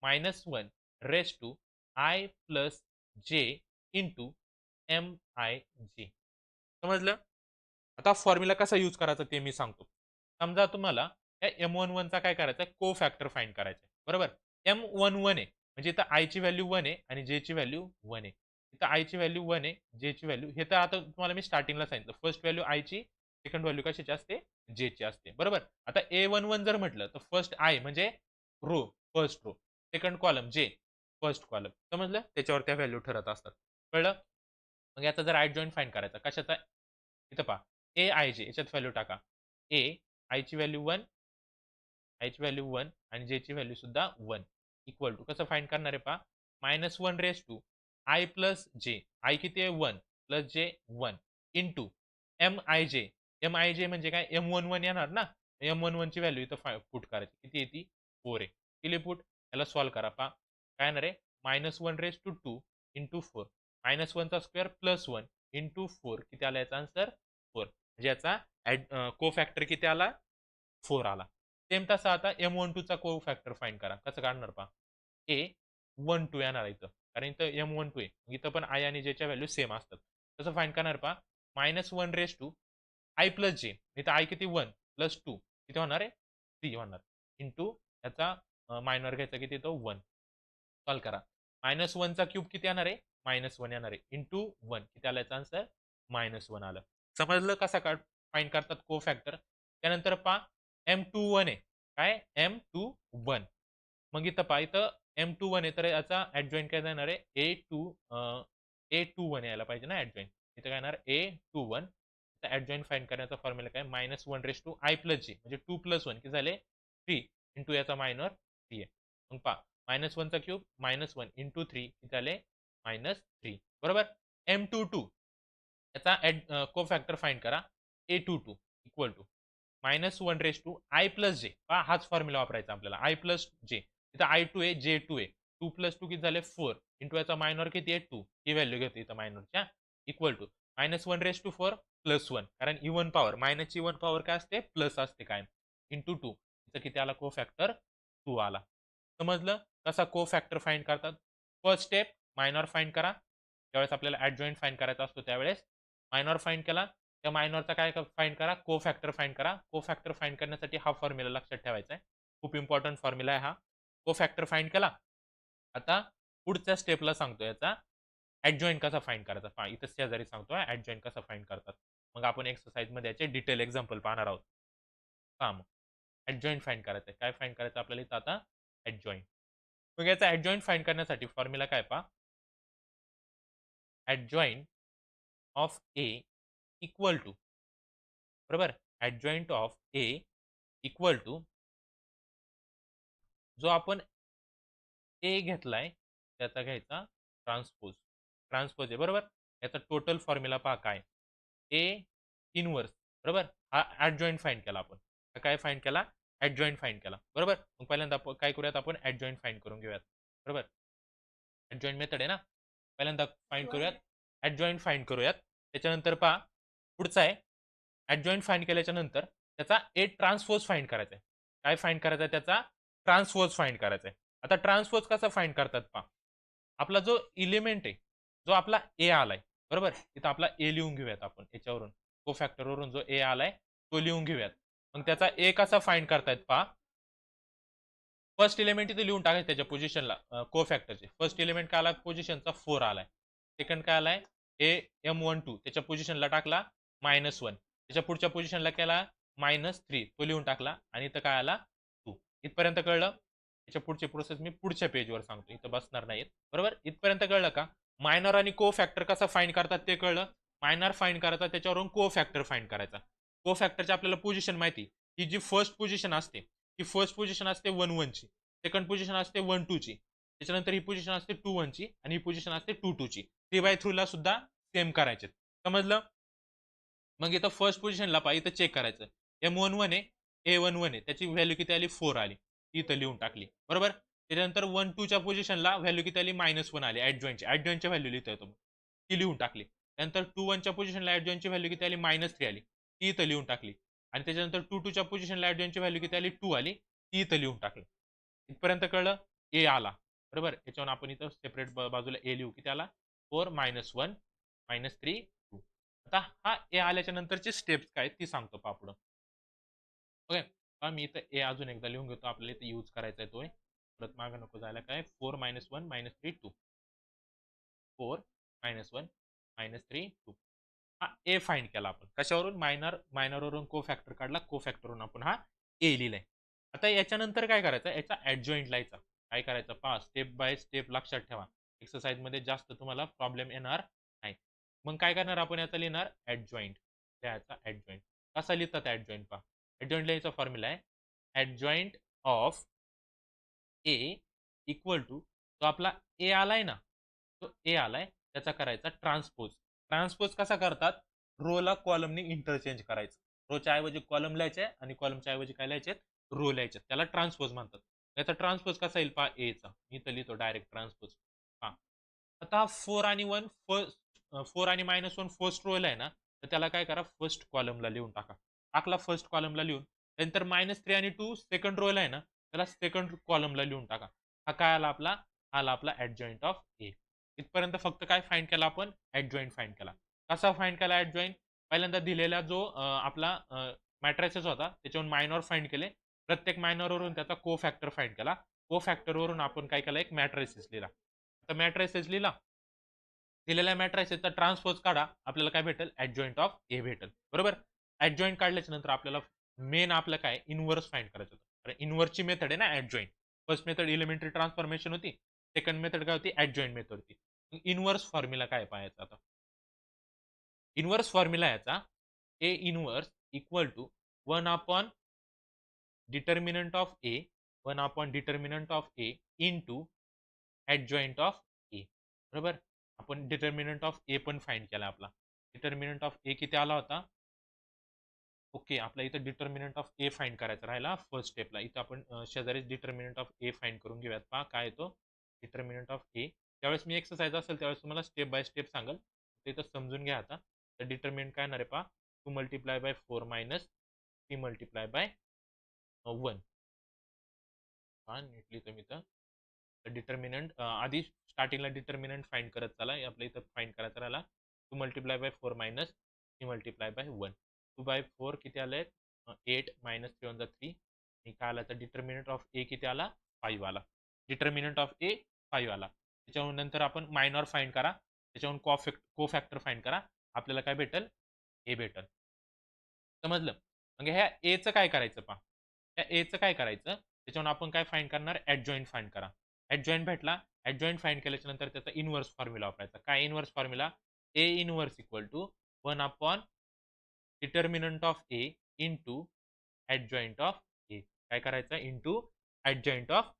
-1 raise to I plus J into MIJ समजलं. आता फॉर्म्युला कसा यूज करायचा ते मी सांगतो. समजा तुम्हाला या M11 चा काय करायचा आहे को फॅक्टर फाइंड करायचा आहे बरोबर. M11 आहे म्हणजे इथं I ची व्हॅल्यू 1 आहे आणि J ची व्हॅल्यू 1 आहे. इथं I ची व्हॅल्यू 1 आहे, J ची व्हॅल्यू हे तर आता तुम्हाला मी स्टार्टिंगला सांगितलं. फर्स्ट व्हॅल्यू I ची, सेकंड व्हॅल्यू कशाची असते J ची असते बरोबर. आता A11 जर म्हटलं तर फर्स्ट I म्हणजे row first row, second column J first column समजलं. त्याच्यावर त्या व्हॅल्यू ठरत असतात. कळलं. मग याचा जर ऍडजॉइंट फाइंड करायचा कशाचा इथं पहा AIJ याच्यात व्हॅल्यू टाका. I ची व्हॅल्यू 1 I ची व्हॅल्यू 1 आणि J ची व्हॅल्यू सुद्धा 1 इक्वल टू कसं फाइंड करणार आहे पहा -1 raise to I plus J I किती आहे 1 plus J 1 into MIJ MIJ म्हणजे काय M11 येणार ना. M11 ची व्हॅल्यू इथं पुट करायची किती येते 4 आहे. केली पुट याला सॉल्व्ह करा पहा काय येणार आहे -1 रेस टू 2 इंटू 4 -1 चा स्क्वेअर प्लस 1 इंटू 4 किती आला याचा आन्सर 4 म्हणजे याचा को फॅक्टर किती आला 4 आला. सेम तसा आता M12 चा को फॅक्टर फाइंड करा. कसं काढणार पहा A12 येणार इथं कारण इथं M12 आहे. इथं पण I आणि J च्या व्हॅल्यू सेम असतात. कसं फाइंड करणार पहा -1 raise to I plus J इथं I किती 1 प्लस 2 किती होणार आहे 3 होणार इंटू याचा मायनर घ्यायचा किती तो 1 सॉल्व्ह करा. -1 चा क्यूब किती येणार आहे -1 येणार आहे इंटू 1 किती आला याचा आन्सर -1 आलं. समजलं कसा फाइंड करतात को फॅक्टर. त्यानंतर पहा M21 आहे काय M21 मग इथं पहा इथं M21 आहे तर याचा ऍडजॉइंट काय जाणार आहे A21 यायला पाहिजे ना ऍडजॉइंट. इथं काय येणार A21 ऍडजॉइंट फाइंड करण्याचा फॉर्म्युला काय -1 raise to I plus J म्हणजे 2 प्लस 1 किती झाले 3 इंटू याचा मायनर 3 आहे. मग पहा -1 चा क्यूब -1 इंटू 3 किती झाले -3 बरोबर. M22 याचा को फॅक्टर फाइंड करा A22 equal to -1 raise to I plus J पहा हाच फॉर्म्युला वापरायचा आपल्याला I प्लस J इथं I2 आहे J2 आहे 2 प्लस 2 किती झाले 4 इंटू याचा मायनॉर किती आहे 2 ही व्हॅल्यू घेतो इथं मायनॉरच्या equal to -1 raise to 4 plus 1 कारण इव्हन पॉवर मायनसची इव्हन पॉवर काय असते प्लस असते काय इंटू 2 इथं किती आला को फॅक्टर 2 आला. समजलं कसा को फॅक्टर फाइंड करतात. फर्स्ट स्टेप मायनॉर फाइंड करा. ज्यावेळेस आपल्याला ऍडजॉइंट फाइंड करायचा असतो त्यावेळेस मायनॉर फाइंड केला त्या मायनॉरचा काय फाइंड करा को फॅक्टर फाइंड करा. को फॅक्टर फाइंड करण्यासाठी हा फॉर्म्युला लक्षात ठेवायचा आहे. खूप इम्पॉर्टंट फॉर्म्युला आहे हा. को फॅक्टर फाइंड केला. आता पुढच्या स्टेपला सांगतो याचा ऍडजॉइंट कसा फाइंड करायचा पहा इथं शेजारी सांगतो ऍडजॉइंट कसा फाइंड करतात. मग आपण एक्सरसाइज मध्ये याचे डिटेल एक्झाम्पल पाहणार आहोत. पहा मग ऍडजॉइंट फाइंड करायचं काय फाइंड करायचं आपल्याला इथं आता ऍडजॉइंट. मग याचा ऍडजॉइंट फाइंड करण्यासाठी फॉर्म्युला काय पहा adjoint of A equal to बरोबर adjoint of A equal to जो आपण A घेतलाय त्याचा घ्यायचा ट्रान्सपोज. ट्रान्सपोज आहे बरोबर. याचा टोटल फॉर्म्युला पहा काय A इनवर्स बरोबर. हा ऍडजॉइंट फाइंड केला आपण. काय फाइंड केला ऍडजॉइंट फाइंड केला बरोबर. मग पहिल्यांदा काय करूयात आपण ऍडजॉइंट फाइंड करून घेऊयात बरोबर. ऍडजॉइंट मेथड आहे ना. पहिल्यांदा फाइंड करूयात ऍडजॉइंट फाइंड करूयात. त्याच्यानंतर पहा पुढचा आहे ऍडजॉइंट फाइंड केल्याच्या नंतर त्याचा ए ट्रान्सपोज फाइंड करायचा आहे. काय फाइंड करायचा आहे त्याचा ट्रान्सपोज फाइंड करायचा आहे. आता ट्रान्सपोज कसा फाइंड करतात पहा आपला जो इलिमेंट आहे जो आपला ए आलाय बरोबर. इथं आपला ए लिहून घेऊयात आपण याच्यावरून को फॅक्टरवरून जो ए आलाय तो लिहून घेऊयात. मग त्याचा ए कसा फाइंड करतायत पहा फर्स्ट एलिमेंट इथे लिहून टाकायचं त्याच्या पोझिशनला को फॅक्टरचे. फर्स्ट एलिमेंट काय आला पोझिशनचा 4 आलाय. सेकंड काय आलाय A M12 त्याच्या पोझिशनला टाकला -1 त्याच्या पुढच्या पोझिशनला केला -3 तो लिहून टाकला आणि इथं काय आला 2. इथपर्यंत कळलं. त्याच्या पुढची प्रोसेस मी पुढच्या पेजवर सांगतो, इथं बसणार नाहीत. बरोबर, इथपर्यंत कळलं का? मायनर आणि को फॅक्टर कसा फाइंड करतात ते कळलं. मायनर फाइंड करायचा, त्याच्यावरून को फॅक्टर फाइंड करायचा. को फॅक्टरची आपल्याला पोझिशन माहिती, ही जी फर्स्ट पोझिशन असते ही फर्स्ट पोझिशन असते 1 1 ची, सेकंड पोझिशन असते 1 2 ची, त्याच्यानंतर ही पोझिशन असते 2 1 ची आणि ही पोझिशन असते 2 2 ची. 3/3 ला सुद्धा सेम करायचे. समजलं? मग इथं फर्स्ट पोझिशनला पहा, इथं चेक करायचं. M11 आहे, A11 आहे, त्याची व्हॅल्यू किती आली 4 आली, ती इथं लिहून टाकली. बरोबर. त्याच्यानंतर 1 2 च्या पोझिशनला व्हॅल्यू किती आली -1 आली. ॲडजॉइंटची व्हॅल्यू लिहिता येतो, ती लिहून टाकली. त्यानंतर 2 1 च्या पोझिशनला ॲडजॉइंटची व्हॅल्यू किती आली -3 आली, ती इथं लिहून टाकली. आणि त्याच्यानंतर 2 2 च्या पोझिशनला ॲडजॉइंटची व्हॅल्यू किती आली 2 आली, ती इथं लिहून टाकली. इथपर्यंत कळलं. ए आला. बरोबर. याच्यावरून आपण इथं सेपरेट बाजूला ए लिहू. किती आला 4 -1 -3 2. आता हा ए आल्याच्या नंतरची स्टेप्स काय ती सांगतो पहा पुढं. ओके. पहा मी इथं ए अजून एकदा लिहून घेतो. आपल्याला इथं यूज करायचा आहे तोय. परत मागं नको जायला. काय 4 -1 -3 2. 4 -1 -3 2. हा ए फाइंड केला आपण. कशावरून? मायनरवरून को फॅक्टर काढला. को फॅक्टरवरून आपण हा ए लिहिलाय. आता याच्यानंतर काय करायचं? याचा ॲडजॉइंट लिहायचा. काय करायचं पहा, स्टेप बाय स्टेप लक्षात ठेवा. एक्सरसाइजमध्ये जास्त तुम्हाला प्रॉब्लेम येणार नाही. मग काय करणार आपण? याचा लिहिणार ॲडजॉइंट. त्याचा ॲडजॉइंट. कसा लिहितात ॲडजॉइंट पहा. ॲडजॉइंट लिहायचा फॉर्म्युला आहे ॲडजॉइंट ऑफ ए इक्वल टू, तो आपला ए आलाय ना, तो ए आलाय त्याचा करायचा ट्रान्सपोज. ट्रान्सपोज कसा करतात? रोला कॉलमनी इंटरचेंज करायचं. रोच्या ऐवजी कॉलम लिहायचे आणि कॉलमच्या ऐवजी काय लिहायचे? रो लिहायचे. त्याला ट्रान्सपोज म्हणतात. याचा ट्रान्सपोज कसा येईल पहा एचा. मी तर लिहितो डायरेक्ट ट्रान्सपोज. पहा. आता 4 आणि 1 4 आणि -1 फर्स्ट रोला आहे ना, तर त्याला काय करा फर्स्ट कॉलमला लिहून टाका. टाकला फर्स्ट कॉलमला लिहून. नंतर -3 आणि 2 सेकंड रोला आहे ना, त्याला सेकंड कॉलमला लिहून टाका. हा काय आला आपला? आला आपला ॲडजॉइंट ऑफ ए. इथपर्यंत फक्त काय फाइंड केला आपण? ॲडजॉइंट फाइंड केला. कसा फाइंड केला ॲडजॉइंट? पहिल्यांदा दिलेला जो आपला मॅट्रिसेस होता त्याच्यावरून मायनॉर फाइंड केले. प्रत्येक मायनॉरवरून त्याचा को फॅक्टर फाइंड केला. को फॅक्टरवरून आपण काय केलं? एक मॅट्रिसेस लिहिला. आता मॅट्रिसेस लिहिला. दिलेल्या मॅट्रिसेसचा ट्रान्सपोज काढा. आपल्याला काय भेटेल? ॲडजॉइंट ऑफ ए भेटेल. बरोबर. ॲडजॉइंट काढल्याच्या नंतर आपल्याला मेन आपलं काय इन्व्हर्स फाइंड करायचं होतं. कारण इन्व्हर्सची मेथड आहे ना adjoint. First method elementary transformation होती. सेकंड मेथड काय होती? ॲडजॉइंट मेथड होती. इन्व्हर्स फॉर्म्युला काय पाहायचा आता? इन्व्हर्स फॉर्म्युला याचा A inverse equal to 1 upon determinant of A 1 upon determinant of A into adjoint of A. बरोबर. आपण डिटर्मिनंट ऑफ ए पण फाइंड केला आपला. डिटर्मिनंट ऑफ ए किती आला होता? ओके. आपल्या इथं डिटर्मिनंट ऑफ ए फाइंड करायचा राहिला फर्स्ट स्टेपला. इथं आपण शेजारीच डिटर्मिनंट ऑफ ए फाइंड करून घेऊयात. पहा काय येतो डिटर्मिनंट ऑफ ए. त्यावेळेस मी एक्सरसाइज असेल त्यावेळेस तुम्हाला स्टेप बाय स्टेप सांगेल. ते इथं समजून घ्या आता. तर डिटर्मिनंट काय येणार आहे पहा 2 multiply by 4 minus 3 multiply by 1. हां नीट लिहितो मी इथं. तर डिटर्मिनंट आधी स्टार्टिंगला डिटर्मिनंट फाइंड करत चला. आपल्या इथं फाइंड करायचा राहिला 2 multiply by 4 minus 3 multiply by 1. 2/4 किती आले? 8 मायनस 3 वन 3. आणि काय आला तर डिटर्मिनंट ऑफ ए किती आला? 5 आला. डिटर्मिनंट ऑफ ए 5 आला. त्याच्यावर नंतर आपण मायनॉर फाइंड करा. त्याच्यावरून को फॅक्टर फाइंड करा. आपल्याला काय भेटेल? ए भेटेल. समजलं? मग ह्या एचं काय करायचं पहा. त्या एचं काय करायचं? त्याच्यावरून आपण काय फाइंड करणार? ॲडजॉइंट फाइंड करा. ॲडजॉइंट भेटला. ॲडजॉइंट फाइंड केल्याच्या नंतर त्याचा इन्व्हर्स फॉर्म्युला वापरायचा. काय inverse formula? A inverse equal to 1 upon determinant of A into adjoint of A. काय करायचं? इंटू ॲडजॉइंट ऑफ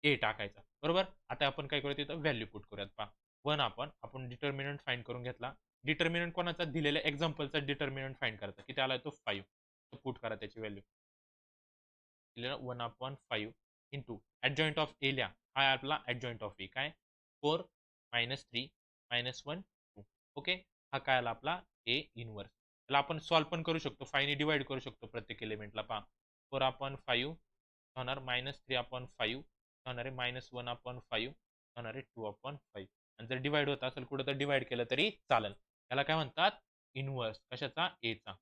ए टाकायचा. बरोबर. आता आपण काय करूया तिथं व्हॅल्यू पुट करूयात पहा. 1 आपण डिटर्मिनंट फाइंड करून घेतला. डिटर्मिनंट कोणाचा? दिलेल्या एक्झाम्पलचा डिटर्मिनंट फाइंड करायचा. किती आला तो 5. तो पुट करा त्याची व्हॅल्यू. दिलेला 1/5 इंटू ॲडजॉइंट ऑफ ए लिहा. हा आपला ॲडजॉइंट ऑफ ए काय 4 -3 -1 2. ओके. हा काय आला आपला ए इन्व्हर्स. त्याला आपण सॉल्व पण करू शकतो. 5 ने डिवाइड करू शकतो प्रत्येक एलिमेंटला पहा. 4/5 होणार -3/5 होणार आहे -1/5 होणार आहे 2/5. आणि जर डिवाइड होत असेल कुठं तर डिवाइड केलं तरी चालेल. त्याला काय म्हणतात? इन्व्हर्स. कशाचा? एचा.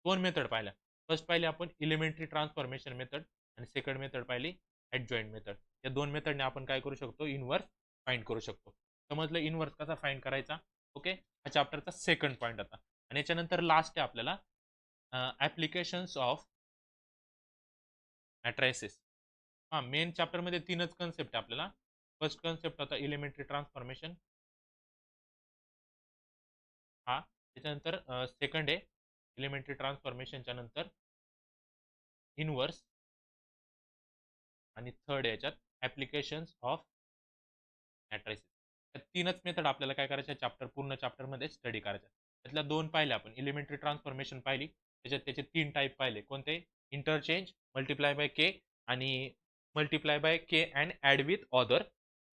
2 मेथड पाहिल्या. फर्स्ट पाहिली आपण एलिमेंटरी ट्रान्सफॉर्मेशन मेथड आणि सेकंड मेथड पाहिली ॲडजॉइंट मेथड. या 2 मेथडने आपण काय करू शकतो? इन्व्हर्स फाइंड करू शकतो. समजलं इन्व्हर्स कसा फाइंड करायचा? ओके. हा चॅप्टरचा सेकंड पॉईंट आता. आणि याच्यानंतर लास्ट आहे आपल्याला ॲप्लिकेशन्स ऑफ मॅट्रायसिस. हां, मेन चॅप्टरमध्ये 3च कन्सेप्ट आहे आपल्याला. फर्स्ट कन्सेप्ट होता एलिमेंटरी ट्रान्सफॉर्मेशन हा. त्याच्यानंतर सेकंड आहे एलिमेंटरी ट्रान्सफॉर्मेशनच्या नंतर इनव्हर्स आणि थर्ड याच्यात ॲप्लिकेशन्स ऑफ मॅट्रायसिस. त्या 3च मेथड आपल्याला काय करायच्या चॅप्टर पूर्ण चॅप्टरमध्ये स्टडी करायच्या. त्यातल्या 2 पाहिल्या आपण. एलिमेंटरी ट्रान्सफॉर्मेशन पाहिली. त्याच्यात त्याचे 3 टाईप पाहिले. कोणते? इंटरचेंज, मल्टिप्लाय बाय के आणि multiply by K and add with other.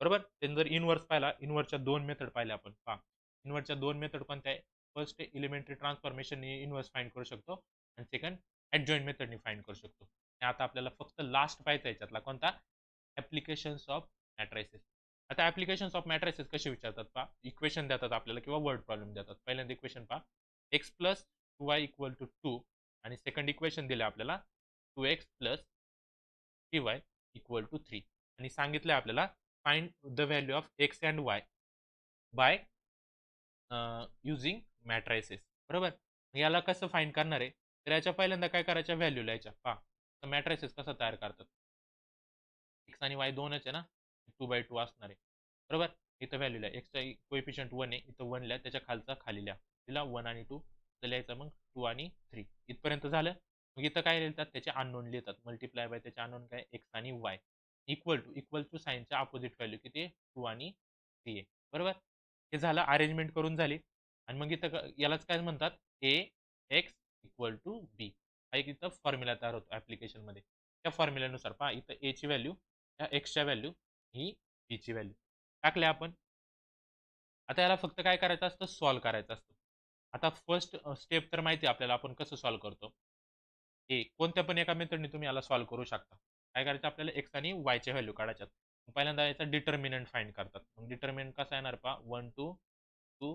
बरोबर? त्यानंतर इनव्हर्स पाहिला. इनव्हर्सच्या 2 मेथड पाहिल्या आपण. पहा. इनव्हर्सच्या 2 मेथड कोणत्या आहे? फर्स्ट एलिमेंटरी ट्रान्सफॉर्मेशनने इनव्हर्स फाइंड करू शकतो आणि सेकंड ॲडजॉइंट मेथडने फाइंड करू शकतो. आणि आता आपल्याला फक्त लास्ट पाहायचा याच्यातला कोणता? Applications of मॅट्रायसिस. आता ॲप्लिकेशन्स ऑफ मॅट्रायसिस कसे विचारतात पहा. इक्वेशन देतात आपल्याला किंवा वर्ड प्रॉब्लेम देतात. पहिल्यांदा इक्वेशन पहा. X plus 2y equal to 2 आणि सेकंड इक्वेशन दिले आपल्याला 2x plus 3y equal to 3 आणि सांगितलं आपल्याला find the value of x and y by using मॅट्रायसिस. बरोबर? याला कसं फाइंड करणार आहे? तर याच्या पहिल्यांदा काय करायच्या व्हॅल्यू लिहायच्या. पहा तर मॅट्रायसिस कसा तयार करतात. एक्स आणि वाय दोनच आहे ना, 2/2 असणार आहे. बरोबर? इथं व्हॅल्यू लिहा. एक्सचा कोएफिशियंट 1 आहे. इथं 1 लिहा. त्याच्या खालचा खाली लिहा. तिला 1 आणि 2 तर लिहायचं मग 2 आणि 3 इथपर्यंत झालं. मग इथं काय लिहितात? त्याचे अननोन लिहितात. मल्टिप्लाय बाय त्याचे अननोन काय? एक्स आणि वाय इक्वल टू साइनच्या अपोजिट व्हॅल्यू किती आहे? 2 आणि 3 आहे. बरोबर? हे झालं, अरेंजमेंट करून झाली. आणि मग इथं यालाच काय म्हणतात? ए एक्स इक्वल टू बी. हा एक इथं फॉर्म्युला तयार होतो ॲप्लिकेशनमध्ये. त्या फॉर्म्युल्यानुसार पहा इथं एची व्हॅल्यू, या एक्सच्या व्हॅल्यू, ही बीची व्हॅल्यू टाकल्या आपण. आता याला फक्त काय करायचं असतं? सॉल्व्ह करायचं असतं. आता फर्स्ट स्टेप तर माहिती आहे आपल्याला आपण कसं सॉल्व्ह करतो. कोणत्या पण एका मेथडने तुम्ही याला सॉल्व्ह करू शकता. काय करायचं आपल्याला? एक्स आणि वायच्या व्हॅल्यू काढायच्यात. पहिल्यांदा याचा डिटर्मिनंट फाइंड करतात. मग डिटर्मिनंट कसा येणार पहा 1 2 2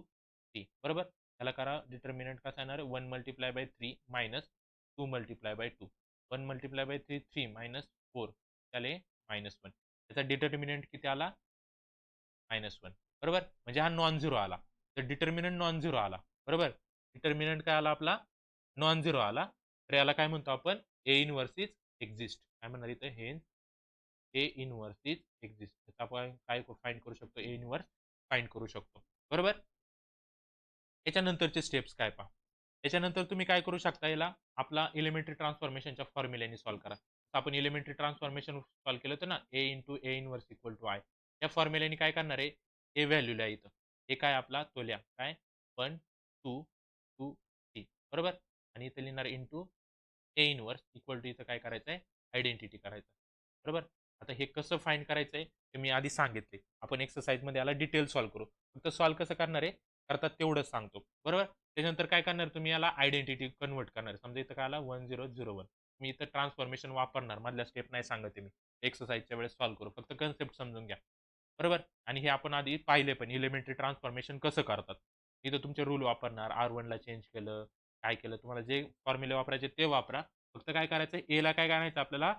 3. बरोबर? त्याला करा डिटर्मिनंट कसा येणार? 1 multiply by 3 minus 2 multiply by 2. 1 multiply by 3 3 minus 4 त्याले -1. त्याचा डिटर्मिनंट किती आला? -1. बरोबर? म्हणजे हा नॉन झिरो आला. तर डिटर्मिनंट नॉन झिरो आला. बरोबर? डिटर्मिनंट काय आला आपला? नॉन झिरो आला. तर याला काय म्हणतो आपण? ए इनव्हर्स इज एक्झिस्ट. काय म्हणणार इथं? हे ए इनव्हर्स इज एक्झिस्ट. त्याचा आपण काय फाइंड करू शकतो? ए इनव्हर्स फाइंड करू शकतो. बरोबर? याच्यानंतरचे स्टेप्स काय पहा. त्याच्यानंतर तुम्ही काय करू शकता? याला आपला एलिमेंटरी ट्रान्सफॉर्मेशनच्या फॉर्म्युल्याने सॉल्व्ह करा. आपण एलिमेंटरी ट्रान्सफॉर्मेशन सॉल्व्ह केलं होतं ना, A into A inverse equal to I. या फॉर्म्युल्याने काय करणार आहे? ए व्हॅल्यू लिहा इथं. ए काय आपला? तो लिहा. काय? 1 2 2 3. बरोबर? आणि इथं लिहिणार into A inverse equal to इथं काय करायचं आहे? आयडेंटिटी करायचं. बरोबर? आता हे कसं फाइंड करायचं आहे? ते मी आधी सांगितले. आपण एक्सरसाइजमध्ये याला डिटेल सॉल्व्ह करू. फक्त सॉल्व्ह कसं करणार आहे? करतात तेवढंच सांगतो. बरोबर? त्याच्यानंतर काय करणार तुम्ही? याला आयडेंटिटी कन्व्हर्ट करणार. समजा इथं काय आला 1001. मी इथं ट्रान्सफॉर्मेशन वापरणार. मधल्या स्टेप नाही सांगत आहे मी. एक्सरसाइजच्या वेळेस सॉल्व्ह करू. फक्त कन्सेप्ट समजून घ्या. बरोबर? आणि हे आपण आधी पाहिले पण एलिमेंटरी ट्रान्सफॉर्मेशन कसं करतात. इथं तुमचे रूल वापरणार. R1 ला चेंज केलं, काय केलं, तुम्हाला जे फॉर्म्युले वापरायचे ते वापरा. फक्त काय करायचं? एला काय आणायचं आपल्याला?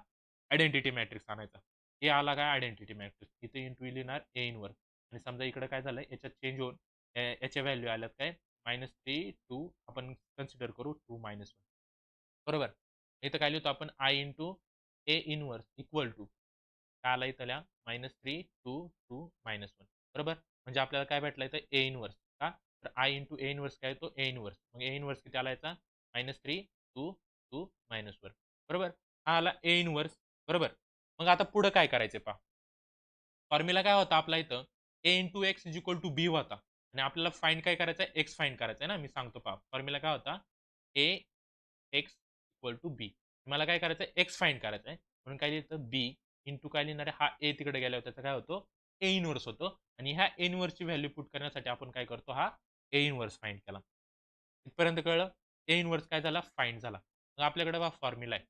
आयडेंटिटी मॅट्रिक्स आणायचा. ए आला काय? Identity matrix. इथे इंटू लिहिणार ए इनव्हर्स. आणि समजा इकडे काय झालंय? याच्यात चेंज होऊन याच्या व्हॅल्यू आल्यात काय? -3 2 आपण कन्सिडर करू 2 -1. बरोबर? इथं काय लिहितो आपण? I into A inverse equal to काय आला इथं लिहा -3 2 2 -1. बरोबर? म्हणजे आपल्याला काय भेटलं इथं? ए इनव्हर्स. का? तर आय इंटू ए इनव्हर्स काय येतो? ए इनव्हर्स. मग ए इनव्हर्स किती आला याचा? -3 2 2 -1. बरोबर? हा आला ए इनव्हर्स. बरोबर? मग आता पुढं काय करायचं पहा. फॉर्म्युला काय होता आपला इथं? A into X is equal to B होता. आणि आपल्याला फाइंड काय करायचं आहे? एक्स फाइंड करायचं आहे ना. मी सांगतो पहा. फॉर्म्युला काय होता? ए एक्स इक्वल टू बी. मला काय करायचं आहे? एक्स फाइंड करायचं आहे. म्हणून काय लिहितं? बी इंटू काय लिहिणार आहे? हा ए तिकडे गेल्यावर त्याचा काय होतो? ए इनव्हर्स होतो. आणि ह्या ए इनव्हर्सची व्हॅल्यू पुट करण्यासाठी आपण काय करतो? हा ए इनव्हर्स फाइंड केला. इथपर्यंत कळलं? ए इनव्हर्स काय झाला? फाइंड झाला. मग आपल्याकडे हा फॉर्म्युला आहे.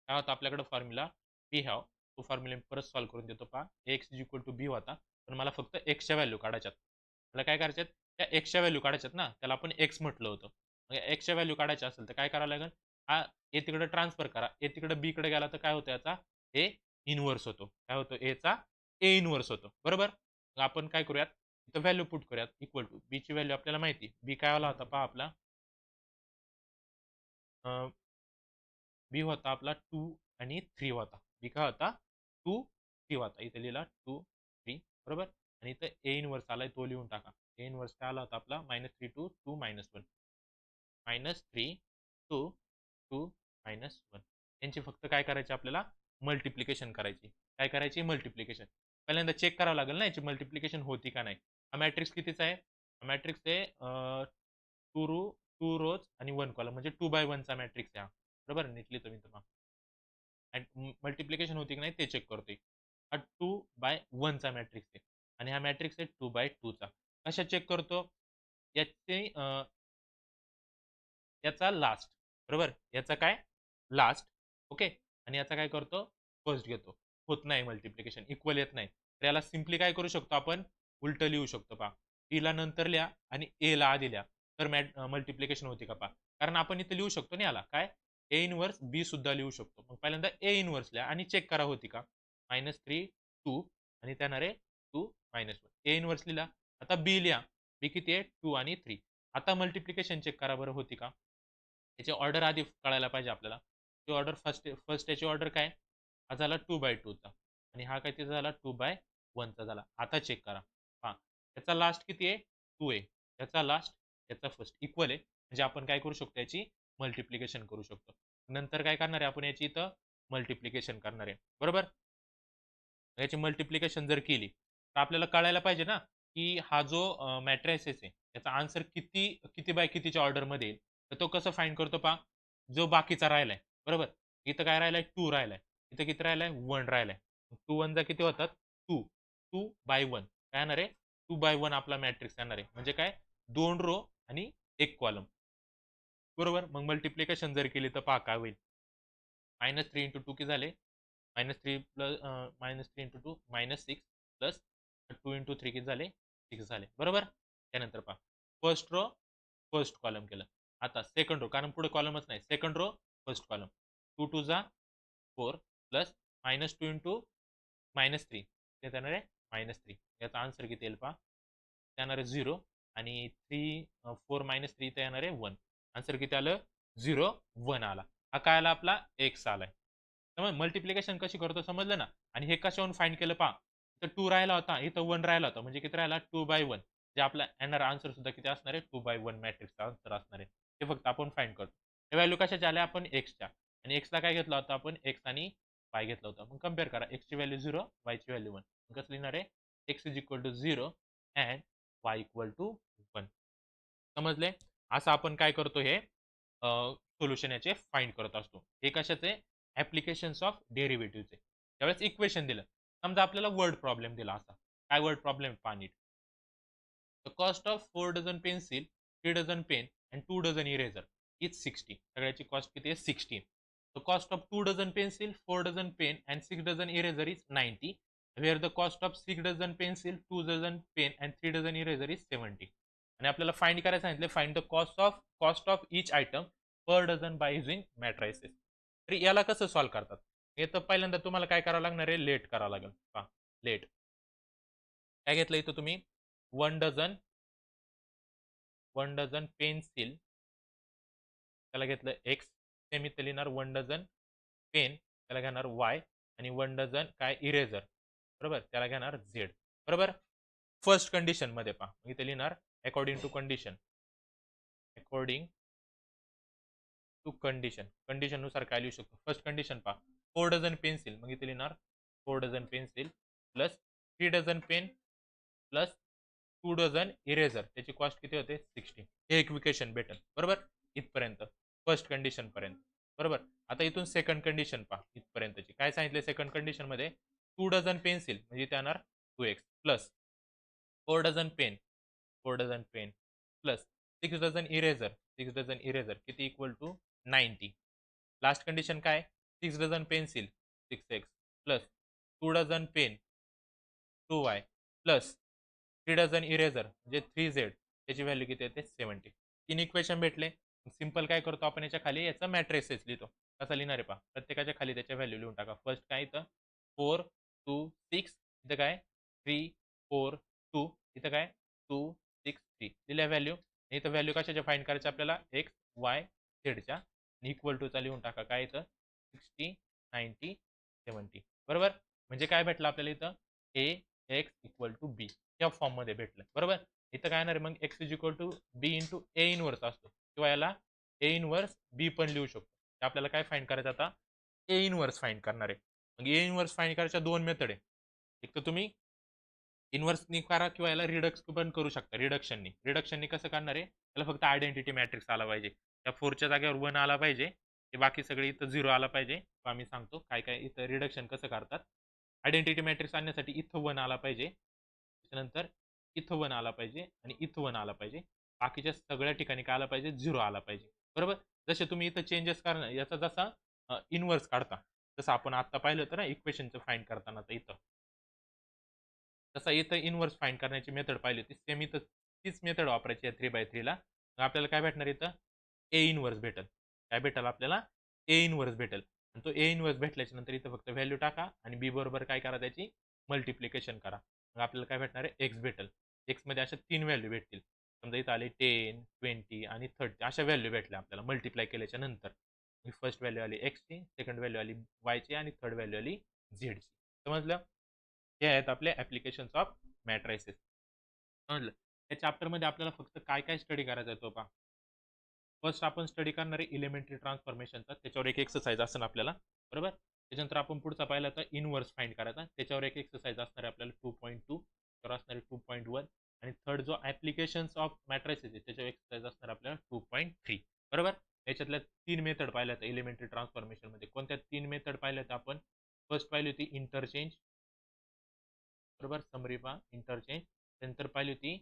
काय होता आपल्याकडे फॉर्म्युला? वी हॅव तो फॉर्म्युला मी परत सॉल्व्ह करून देतो पहा. X is equal to B होता. पण मला फक्त एक्सच्या व्हॅल्यू काढायच्यात. मला काय करायच्यात? त्या एक्सच्या व्हॅल्यू काढायच्यात ना. त्याला आपण एक्स म्हटलं होतं. मग एक्सच्या व्हॅल्यू काढायच्या असेल तर काय करावं लागेल? हा ए तिकडे ट्रान्सफर करा. ए तिकडे बी कडे गेला तर काय होतं याचा? ए इनव्हर्स होतो. काय होतो? एचा ए इनव्हर्स होतो. बरोबर? मग आपण काय करूयात? इथं व्हॅल्यू पुट करूयात इक्वल टू बी ची व्हॅल्यू आपल्याला माहिती. बी काय आला होता पहा आपला बी होता आपला 2 आणि 3 होता. बी काय होता 2 3 होता. इथे लिहिला 2 3 बरोबर. आणि इथं ए इनव्हर्स आलाय तो लिहून टाका. ए इनव्हर्स काय आला होता आपला -3 टू 2 -1 -3 टू 2 -1 यांची फक्त काय करायचे आपल्याला मल्टिप्लिकेशन करायची. काय करायची मल्टिप्लिकेशन. पहिल्यांदा चेक करावं लागेल ना याची मल्टिप्लिकेशन होती का नाही. हा मॅट्रिक्स कितीचा आहे? हा मॅट्रिक्स आहे 2 रोज आणि 1 कॉलम म्हणजे 2 बाय 1 चा मॅट्रिक्स आहे हा. बरोबर नीट लिहितो मी तुम्हाला मल्टिप्लिकेशन होती की नाही ते चेक करतोय. हा 2 बाय 1 चा मॅट्रिक्स आहे आणि हा मॅट्रिक्स आहे 2 बाय 2 चा. कशा चेक करतो? याचे याचा लास्ट बरोबर याचा काय लास्ट ओके आणि याचा काय करतो फर्स्ट घेतो. होत नाही मल्टिप्लिकेशन इक्वल येत नाही. तर याला सिम्पली काय करू शकतो आपण उलट लिहू शकतो पहा. टी ला नंतर लिहा आणि ए ला आधी लिहा. तर मल्टिप्लिकेशन होते का पहा. कारण आपण इथे लिहू शकतो ना याला काय ए इनवर्स बी सुद्धा लिहू शकतो. मग पहिल्यांदा ए इनवर्स लिहा आणि चेक करा होती का -3 2 आणि त्यानं रे 2 -1 ए इनवर्स लिहा. आता बी लिहा. बी किती आहे 2 आणि 3. आता मल्टिप्लिकेशन चेक करा बरं होती का. याची ऑर्डर आधी कळायला पाहिजे आपल्याला. ती ऑर्डर फर्स्ट याची ऑर्डर काय हा झाला 2 बाय 2 चा आणि हा काय तिचा झाला 2 बाय 1 चा झाला. आता चेक करा पहा याचा लास्ट किती आहे 2 आहे. याचा लास्ट याचा फर्स्ट इक्वल आहे. म्हणजे आपण काय करू शकतो याची मल्टिप्लिकेशन करू शकतो. नंतर काय करणार आहे आपण याची इथं मल्टिप्लिकेशन करणार आहे बरोबर. याची मल्टिप्लिकेशन जर केली तर आपल्याला कळायला पाहिजे ना की हा जो मॅट्रिसेस आहे याचा आन्सर किती किती बाय कितीच्या ऑर्डरमध्ये येईल. तर तो कसं फाइंड करतो पहा जो बाकीचा राहिलाय बरोबर. इथं काय राहिलाय 2 राहिलाय. इथं किती राहिलाय 1 राहिलाय. 2 1 जा किती होतात 2 2 बाय 1 काय येणार आहे 2 बाय 1 आपला मॅट्रिक्स येणार आहे. म्हणजे काय 2 रो आणि 1 कॉलम बरोबर. मग मल्टिप्लिकेशन जर केली तर पहा काय होईल -3 इंटू 2 किती झाले -3 प्लस -3 इंटू 2 -6 प्लस 2 इंटू 3 किती झाले 6 झाले बरोबर. त्यानंतर पहा फर्स्ट रो फर्स्ट कॉलम केलं. आता सेकंड रो कारण पुढे कॉलमच नाही. सेकंड रो फर्स्ट कॉलम 2 2 जा 4 प्लस -2 इंटू -3 ते येणार आहे -3 याचा आन्सर किती येईल पहा येणार आहे 0 आणि 4 -3 ते येणार आहे 1 आन्सर किती आलं 0 1 आला. हा काय आला आपला एक्स आलाय. त्यामुळे मल्टिप्लिकेशन कशी करतो समजलं ना. आणि हे कशावरून फाइंड केलं पहा इथं 2 राहिला होता इथं 1 राहिला होता म्हणजे किती राहिला 2 बाय 1 जे आपला येणार आन्सर सुद्धा किती असणार आहे 2 बाय 1 मॅट्रिक्सचा आन्सर असणार आहे. हे फक्त आपण फाइंड करतो. हे व्हॅल्यू कशाच्या आल्या आपण एक्सच्या आणि एक्सला काय घेतला होता आपण एक्स आणि वाय घेतला होता. मग कम्पेअर करा एक्सची व्हॅल्यू 0 वायची व्हॅल्यू 1 कसं लिहिणार आहे X is equal to 0 and Y equal to 1 समजले. असं आपण काय करतो हे सोल्युशन याचे फाइंड करत असतो. हे कशाचे ऍप्लिकेशन्स ऑफ डेरिव्हेटिव्हचे. त्यावेळेस इक्वेशन दिलं समजा आपल्याला वर्ड प्रॉब्लेम दिला असा काय वर्ड प्रॉब्लेम पाणी the cost of 4 dozen pencil 3 dozen pen and 2 dozen eraser is 60 सगळ्याची कॉस्ट किती आहे 60. The cost of 2 dozen pencil 4 dozen pen and 6 dozen eraser is 90 where the cost of 6 dozen pencil 2 dozen pen and 3 dozen eraser is 70. आणि आपल्याला find करायला सांगितले find the cost of each item per dozen by using matrices. तर याला कसं solve करतात हे तर पहिल्यांदा तुम्हाला काय करावं लागणार आहे लेट करावं लागेल पहा लेट काय घेतलं इथं तुम्ही 1 डझन पेन्सिल त्याला घेतलं एक्स सेम इथं लिहिणार 1 डझन पेन त्याला घेणार वाय आणि 1 डझन काय इरेझर बरोबर त्याला घेणार झेड बरोबर. फर्स्ट कंडिशन मध्ये पहा इथे लिहिणार अकॉर्डिंग टू कंडिशन कंडिशन नुसार काय लिहू शकतो. फर्स्ट कंडिशन पहा 4 डझन पेन्सिल मग इथे लिहिणार 4 dozen pencil plus 3 dozen pen plus 2 dozen eraser त्याची कॉस्ट किती होते 60. हे इक्वेशन भेटेल बरोबर इथपर्यंत फर्स्ट कंडिशन पर्यंत बरोबर. आता इथून सेकंड कंडिशन पहा इथपर्यंतची काय सांगितले सेकंड कंडिशन मध्ये 2 डझन पेन्सिल म्हणजे इथे येणार 2x plus 4 dozen pen plus 6 dozen eraser किती इक्वल टू 90. लास्ट कंडिशन काय 6 dozen pencil 6x plus 2 dozen pen 2y plus 3 dozen eraser म्हणजे 3z त्याची व्हॅल्यू किती येते 70. 3 इक्वेशन भेटले. सिंपल काय करतो आपण याच्या खाली याचा मॅट्रिसेस लिहितो. कसा लिहिणार आहे पहा प्रत्येकाच्या खाली त्याच्या व्हॅल्यू लिहून टाका. फर्स्ट काय इथं 4 2 6 इथं काय 3 4 2 इथं काय 2 6 3 दिल्या व्हॅल्यू. इथं व्हॅल्यू कशाच्या फाइंड करायच्या आपल्याला एक्स वाय झेडच्या इक्वल टूचा लिहून टाका काय इथं 60 90 70 बरोबर. म्हणजे काय भेटलं आपल्याला इथं A X equal to B या फॉर्म मध्ये भेटलं बरोबर. इथं काय येणार मग X is equal to B into A inverse असतो किंवा याला ए इनवर्स बी पण लिहू शकतो. आपल्याला काय फाइंड करायचं आता ए इनवर्स फाइंड करणार आहे. मग ए इनवर्स फाइंड करायच्या दोन मेथड आहे. एक तर तुम्ही इन्व्हर्सनी करा किंवा याला रिडक्स पण करू शकता रिडक्शननी कसं करणार आहे त्याला फक्त आयडेंटिटी मॅट्रिक्स आला पाहिजे. त्या 4च्या जागेवर 1 आला पाहिजे. हे बाकी सगळे इथं 0 आला पाहिजे. आम्ही सांगतो काय काय इथं रिडक्शन कसं करतात. आयडेंटिटी मॅट्रिक्स आणण्यासाठी इथं 1 आला पाहिजे. त्याच्यानंतर इथं 1 आला पाहिजे आणि इथं 1 आला पाहिजे. बाकीच्या सगळ्या ठिकाणी काय आला पाहिजे 0 आला पाहिजे. बरोबर. जसे तुम्ही इथं चेंजेस करणार याचा जसा इन्व्हर्स काढता जसं आपण आता पाहिलं होतं ना इक्वेशनचं फाइंड करताना तर इथं तसा इथं इन्व्हर्स फाइंड करण्याची मेथड पाहिली होती. सेम इथं तीच मेथड वापरायची आहे 3/3 ला. आपल्याला काय भेटणार इथं ए इन्व्हर्स भेटेल. काय भेटेल आपल्याला ए इन्व्हर्स भेटेल. आणि तो ए इन्व्हर्स भेटल्याच्या नंतर इथं फक्त व्हॅल्यू टाका आणि बी बरोबर काय करा त्याची मल्टिप्लिकेशन करा. मग आपल्याला काय भेटणार आहे एक्स भेटेल. एक्स मध्ये अशा 3 व्हॅल्यू भेटतील. समजा इथं आले 10 20 आणि 30 अशा व्हॅल्यू भेटल्या आपल्याला मल्टिप्लाय केल्याच्या नंतर. फर्स्ट व्हॅल्यू आली एक्सची, सेकंड व्हॅल्यू आली वायची आणि थर्ड व्हॅल्यू आली झेडची. समजलं. हे आहेत आपले ऍप्लिकेशन्स ऑफ मॅट्रायसेस. समजलं. या चॅप्टरमध्ये आपल्याला फक्त काय काय स्टडी करायचा आहे तो पहा. फर्स्ट आपण स्टडी करणार आहे इलेमेंटरी ट्रान्सफॉर्मेशनचा त्याच्यावर एक एक्सरसाइज असेल आपल्याला बरोबर. त्याच्यानंतर आपण पुढचा पाहिला तर इनवर्स फाइंड करायचा त्याच्यावर एक एक्सरसाइज असणार आहे आपल्याला 2.2 त्यावर असणार आहे 2.1 आणि थर्ड जो ऍप्लिकेशन्स ऑफ मॅट्रायसेस आहे त्याच्यावर एक्सरसाइज असणार आपल्याला 2.3 बरोबर. याच्यातल्या 3 मेथड पाहिल्या तर इलेमेंटरी ट्रान्सफॉर्मेशन मध्ये कोणत्या 3 मेथड पाहिल्या तर आपण फर्स्ट पाहिली होती इंटरचेंज बरोबर. समरी पहा इंटरचेंज. त्यानंतर पाहिली होती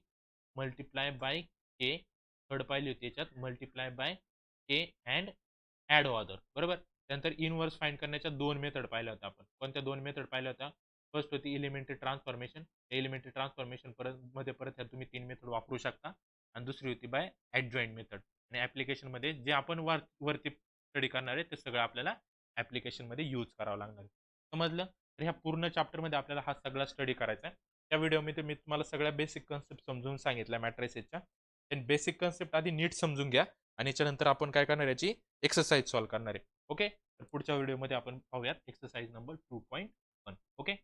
मल्टिप्लाय बाय के. थर्ड पाहिली होती याच्यात multiply by K and add other बरोबर. त्यानंतर इनवर्स फाइंड करण्याच्या 2 मेथड पाहिल्या होत्या आपण. कोणत्या 2 मेथड पाहिल्या होत्या. फर्स्ट होती एलिमेंटरी ट्रान्सफॉर्मेशन. एलिमेंटरी ट्रान्सफॉर्मेशन मध्ये परत ह्या तुम्ही 3 मेथड वापरू शकता. आणि दुसरी होती बाय ॲडजॉईंट मेथड. आणि ऍप्लिकेशन मध्ये जे आपण वरती स्टडी करणार आहे ते सगळं आपल्याला ऍप्लिकेशन मध्ये यूज करावं लागणार आहे. समजलं. तर ह्या पूर्ण चॅप्टरमध्ये आपल्याला हा सगळा स्टडी करायचा आहे. त्या व्हिडिओमध्ये मी तुम्हाला सगळ्या बेसिक कन्सेप्ट समजून सांगितल्या मॅट्रिसेसच्या. बेसिक कन्सेप्ट आधी नीट समजून घ्या आणि याच्यानंतर आपण काय करणार याची एक्सरसाइज सॉल्व्ह करणार आहे. ओके. तर पुढच्या व्हिडिओमध्ये आपण पाहूयात एक्सरसाइज नंबर 2.1. ओके.